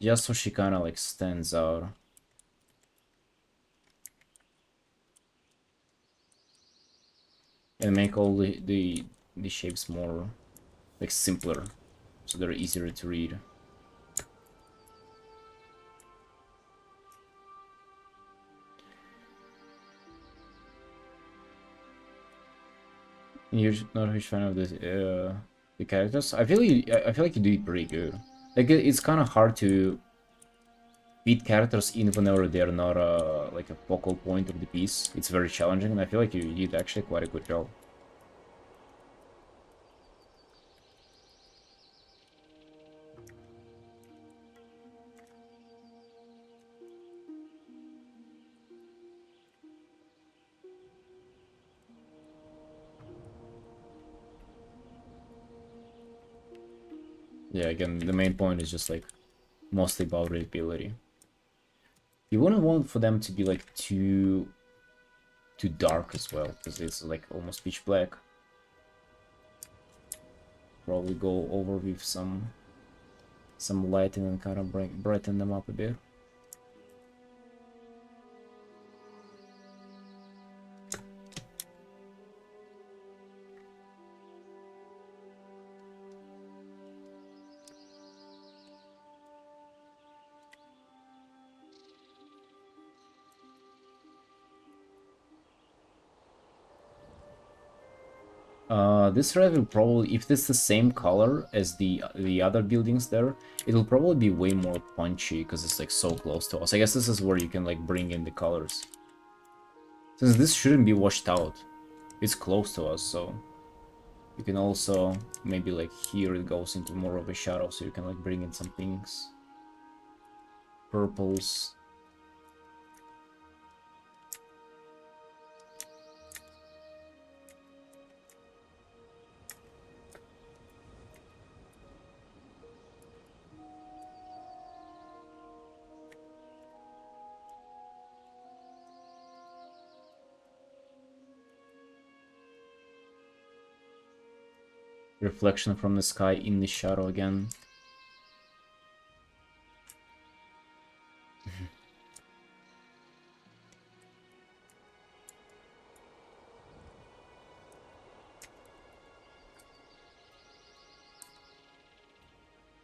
Just so she kind of like stands out. And make all the shapes more like simpler, so they're easier to read. You're not a huge fan of the characters. I feel like you do it pretty good. Like it's kind of hard to beat characters even whenever they're not like a focal point of the piece. It's very challenging, and I feel like you did actually quite a good job. Yeah, again, the main point is just like mostly about readability. You wouldn't want for them to be like too dark as well, because it's like almost pitch black. Probably go over with some lighting and kind of brighten them up a bit. This red will probably, if it's the same color as the other buildings there, it will probably be way more punchy because it's like so close to us. I guess this is where you can like bring in the colors. Since this shouldn't be washed out, it's close to us, so you can also maybe like here it goes into more of a shadow, so you can like bring in some pinks, purples. Reflection from the sky in the shadow again.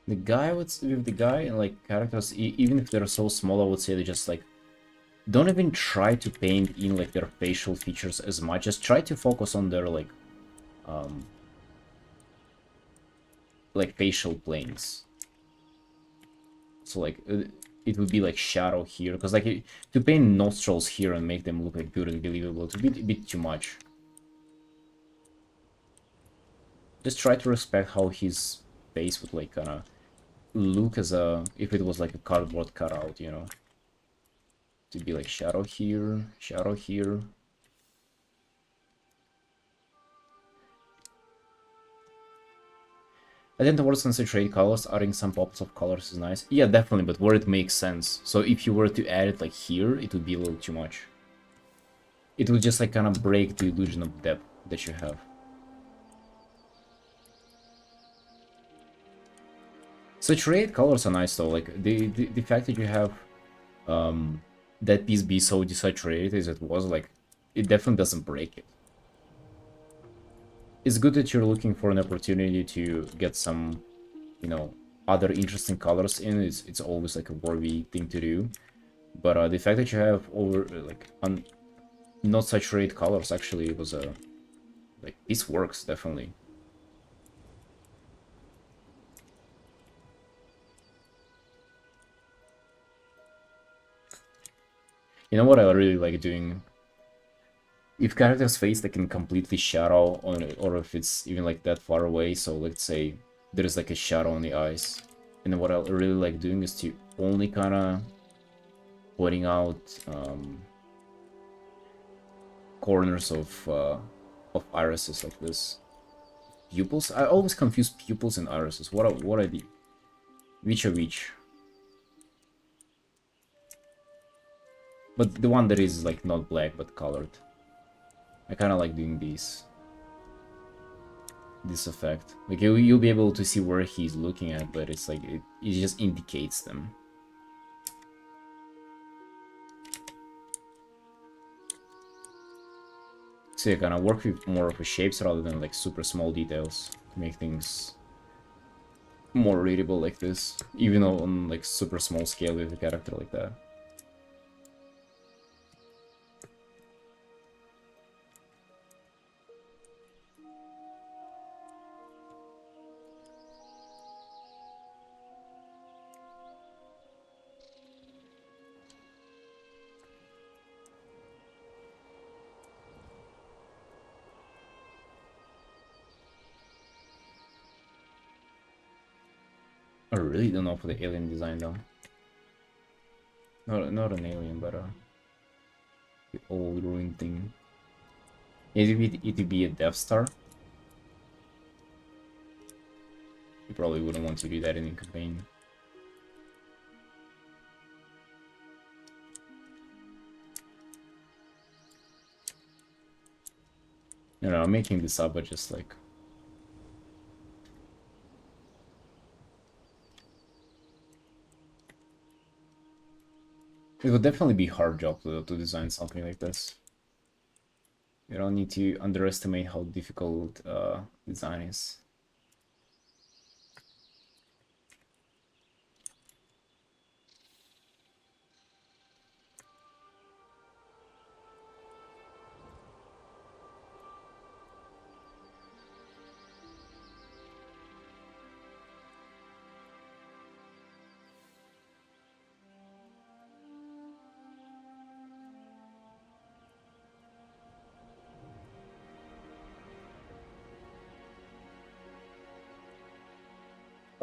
The guy with the guy and like characters, even if they're so small, I would say they just like don't even try to paint in like their facial features as much. Just try to focus on their um like facial planes. So like it would be like shadow here, because like to paint nostrils here and make them look like good and believable, it's a bit too much. Just try to respect how his face would like kind of look as a if it was like a cardboard cutout, you know. To be like shadow here, shadow here. I tend towards concentrate colors, adding some pops of colors is nice. Yeah, definitely, but where it makes sense. So if you were to add it like here, it would be a little too much. It would just like kind of break the illusion of depth that you have. Saturated colors are nice though, like the fact that you have that piece be so desaturated as it was, like it definitely doesn't break it. It's good that you're looking for an opportunity to get some, you know, other interesting colors in. It's always like a worthy thing to do. But the fact that you have over like not saturated colors actually was a like this works definitely. You know what I really like doing? If character's face they can completely shadow on it, or if it's even like that far away, so let's say there's like a shadow on the eyes. And what I really like doing is to only kind of pointing out corners of irises like this. Pupils? I always confuse pupils and irises. What are the which are which? But the one that is like not black but colored. I kind of like doing this effect. Like you'll be able to see where he's looking at, but it's like it just indicates them. So you kind of work with more of the shapes rather than like super small details to make things more readable like this, even on like super small scale with a character like that. I really don't know for the alien design though. Not an alien, but the old ruined thing. It'd be a Death Star. You probably wouldn't want to do that in a campaign. No, no, I'm making this up, but just like it would definitely be a hard job to design something like this. You don't need to underestimate how difficult design is.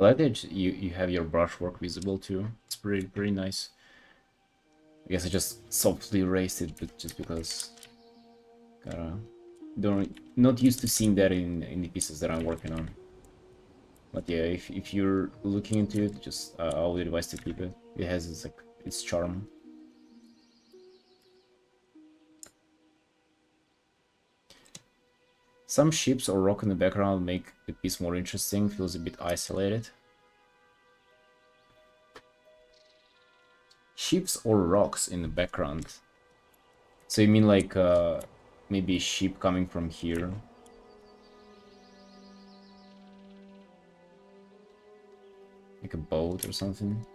I like that you have your brushwork visible too. It's pretty nice. I guess I just softly erased it, but just because not used to seeing that in the pieces that I'm working on. But yeah, if you're looking into it, just I would advise to keep it. It has its charm. Some ships or rock in the background make the piece more interesting, feels a bit isolated. Ships or rocks in the background. So you mean like maybe a ship coming from here? Like a boat or something?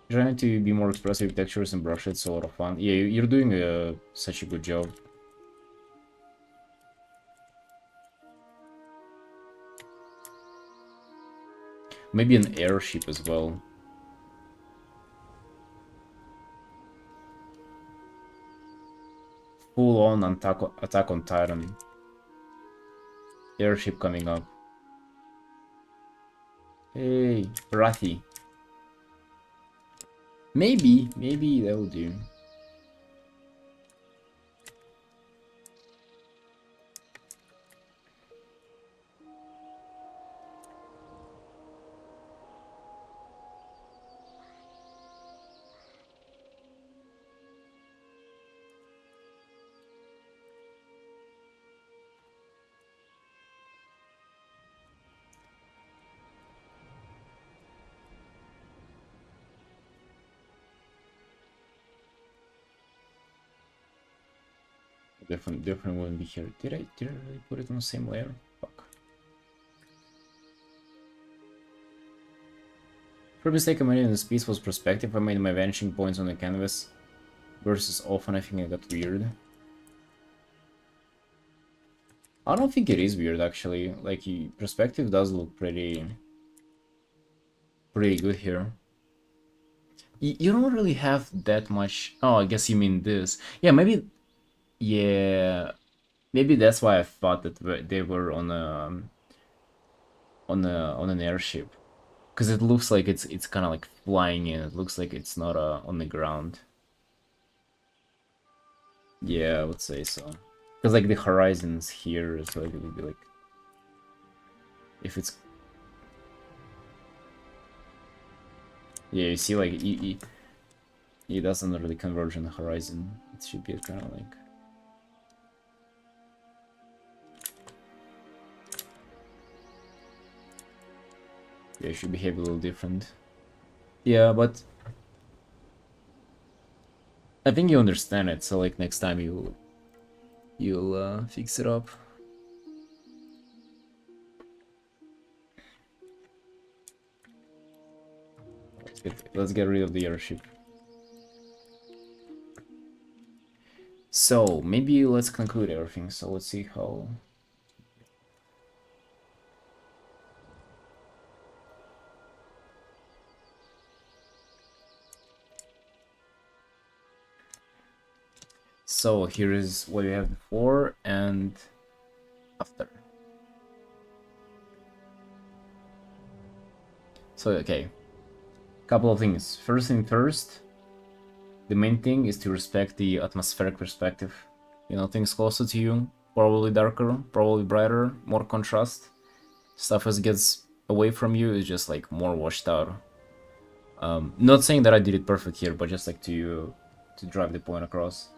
Trying to be more expressive with textures and brush it's a lot of fun. Yeah, you're doing such a good job. Maybe an airship as well. Full on Attack on Titan. Airship coming up. Hey, Rathi. Maybe that will do. Different wouldn't be here. Did I really put it on the same layer? Fuck. For mistake I made in this piece was perspective. I made my vanishing points on the canvas versus often I think it got weird. I don't think it is weird actually. Like perspective does look pretty good here. You don't really have that much. Oh, I guess you mean this. Yeah, maybe. Yeah, maybe that's why I thought that they were on an airship, because it looks like it's kind of like flying in. It looks like it's not on the ground. Yeah, I would say so. Because like the horizon's here, so it would be like if it's. Yeah, you see, like it doesn't really converge on the horizon. It should be kind of like. Yeah, it should behave a little different. Yeah, but I think you understand it. So like next time you'll fix it up. Let's get rid of the airship. So maybe let's conclude everything. So let's see how. So here is what we have before and after. So okay, couple of things. First thing first, the main thing is to respect the atmospheric perspective. You know, things closer to you, probably darker, probably brighter, more contrast. Stuff as it gets away from you is just like more washed out. Not saying that I did it perfect here, but just like to drive the point across.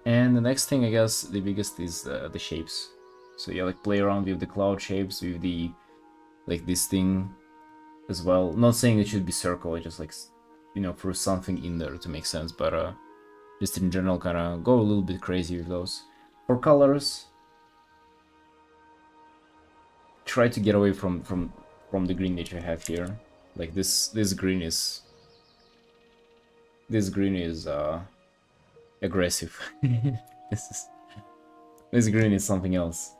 And the next thing, I guess, the biggest is the shapes. So yeah, like play around with the cloud shapes, with the like this thing as well. Not saying it should be circle, I just like, you know, throw something in there to make sense, but just in general, kind of go a little bit crazy with those. For colors, try to get away from the green that you have here. Like this green is aggressive. This green is something else.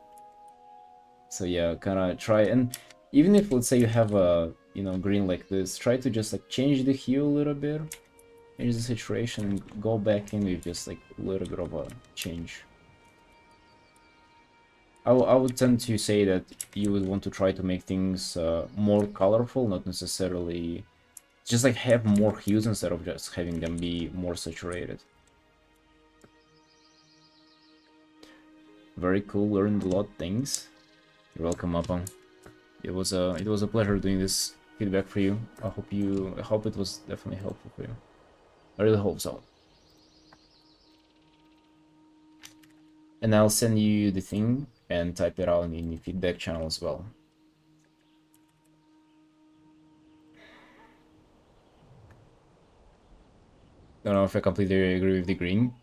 So yeah, kind of try, and even if let's say you have a green like this, try to just like change the hue a little bit. change the saturation, go back in with just like a little bit of a change. I would tend to say that you would want to try to make things more colorful, not necessarily just like have more hues instead of just having them be more saturated. Very cool, learned a lot of things. You're welcome, Appa. It was a pleasure doing this feedback for you. I hope it was definitely helpful for you. I really hope so. And I'll send you the thing and type it out in the feedback channel as well. Don't know if I completely agree with the green.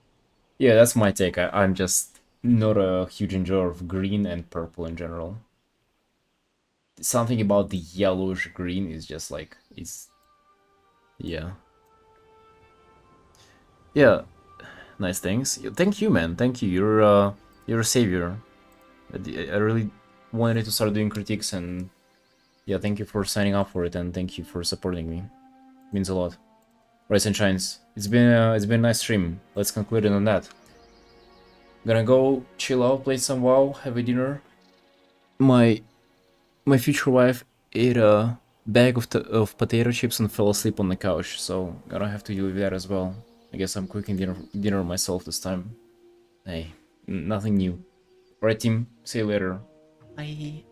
Yeah, that's my take. I'm just not a huge enjoyer of green and purple in general. Something about the yellowish green is just like, it's... yeah. Yeah, nice, thanks. Thank you, man. Thank you. You're a savior. I really wanted to start doing critiques, and yeah, thank you for signing up for it, and thank you for supporting me. It means a lot. Rise and shines. It's been a nice stream. Let's conclude it on that. Gonna go chill out, play some WoW, have a dinner. My future wife ate a bag of potato chips and fell asleep on the couch, so gonna have to deal with that as well. I guess I'm cooking dinner myself this time. Hey, nothing new. Alright, team. See you later. Bye.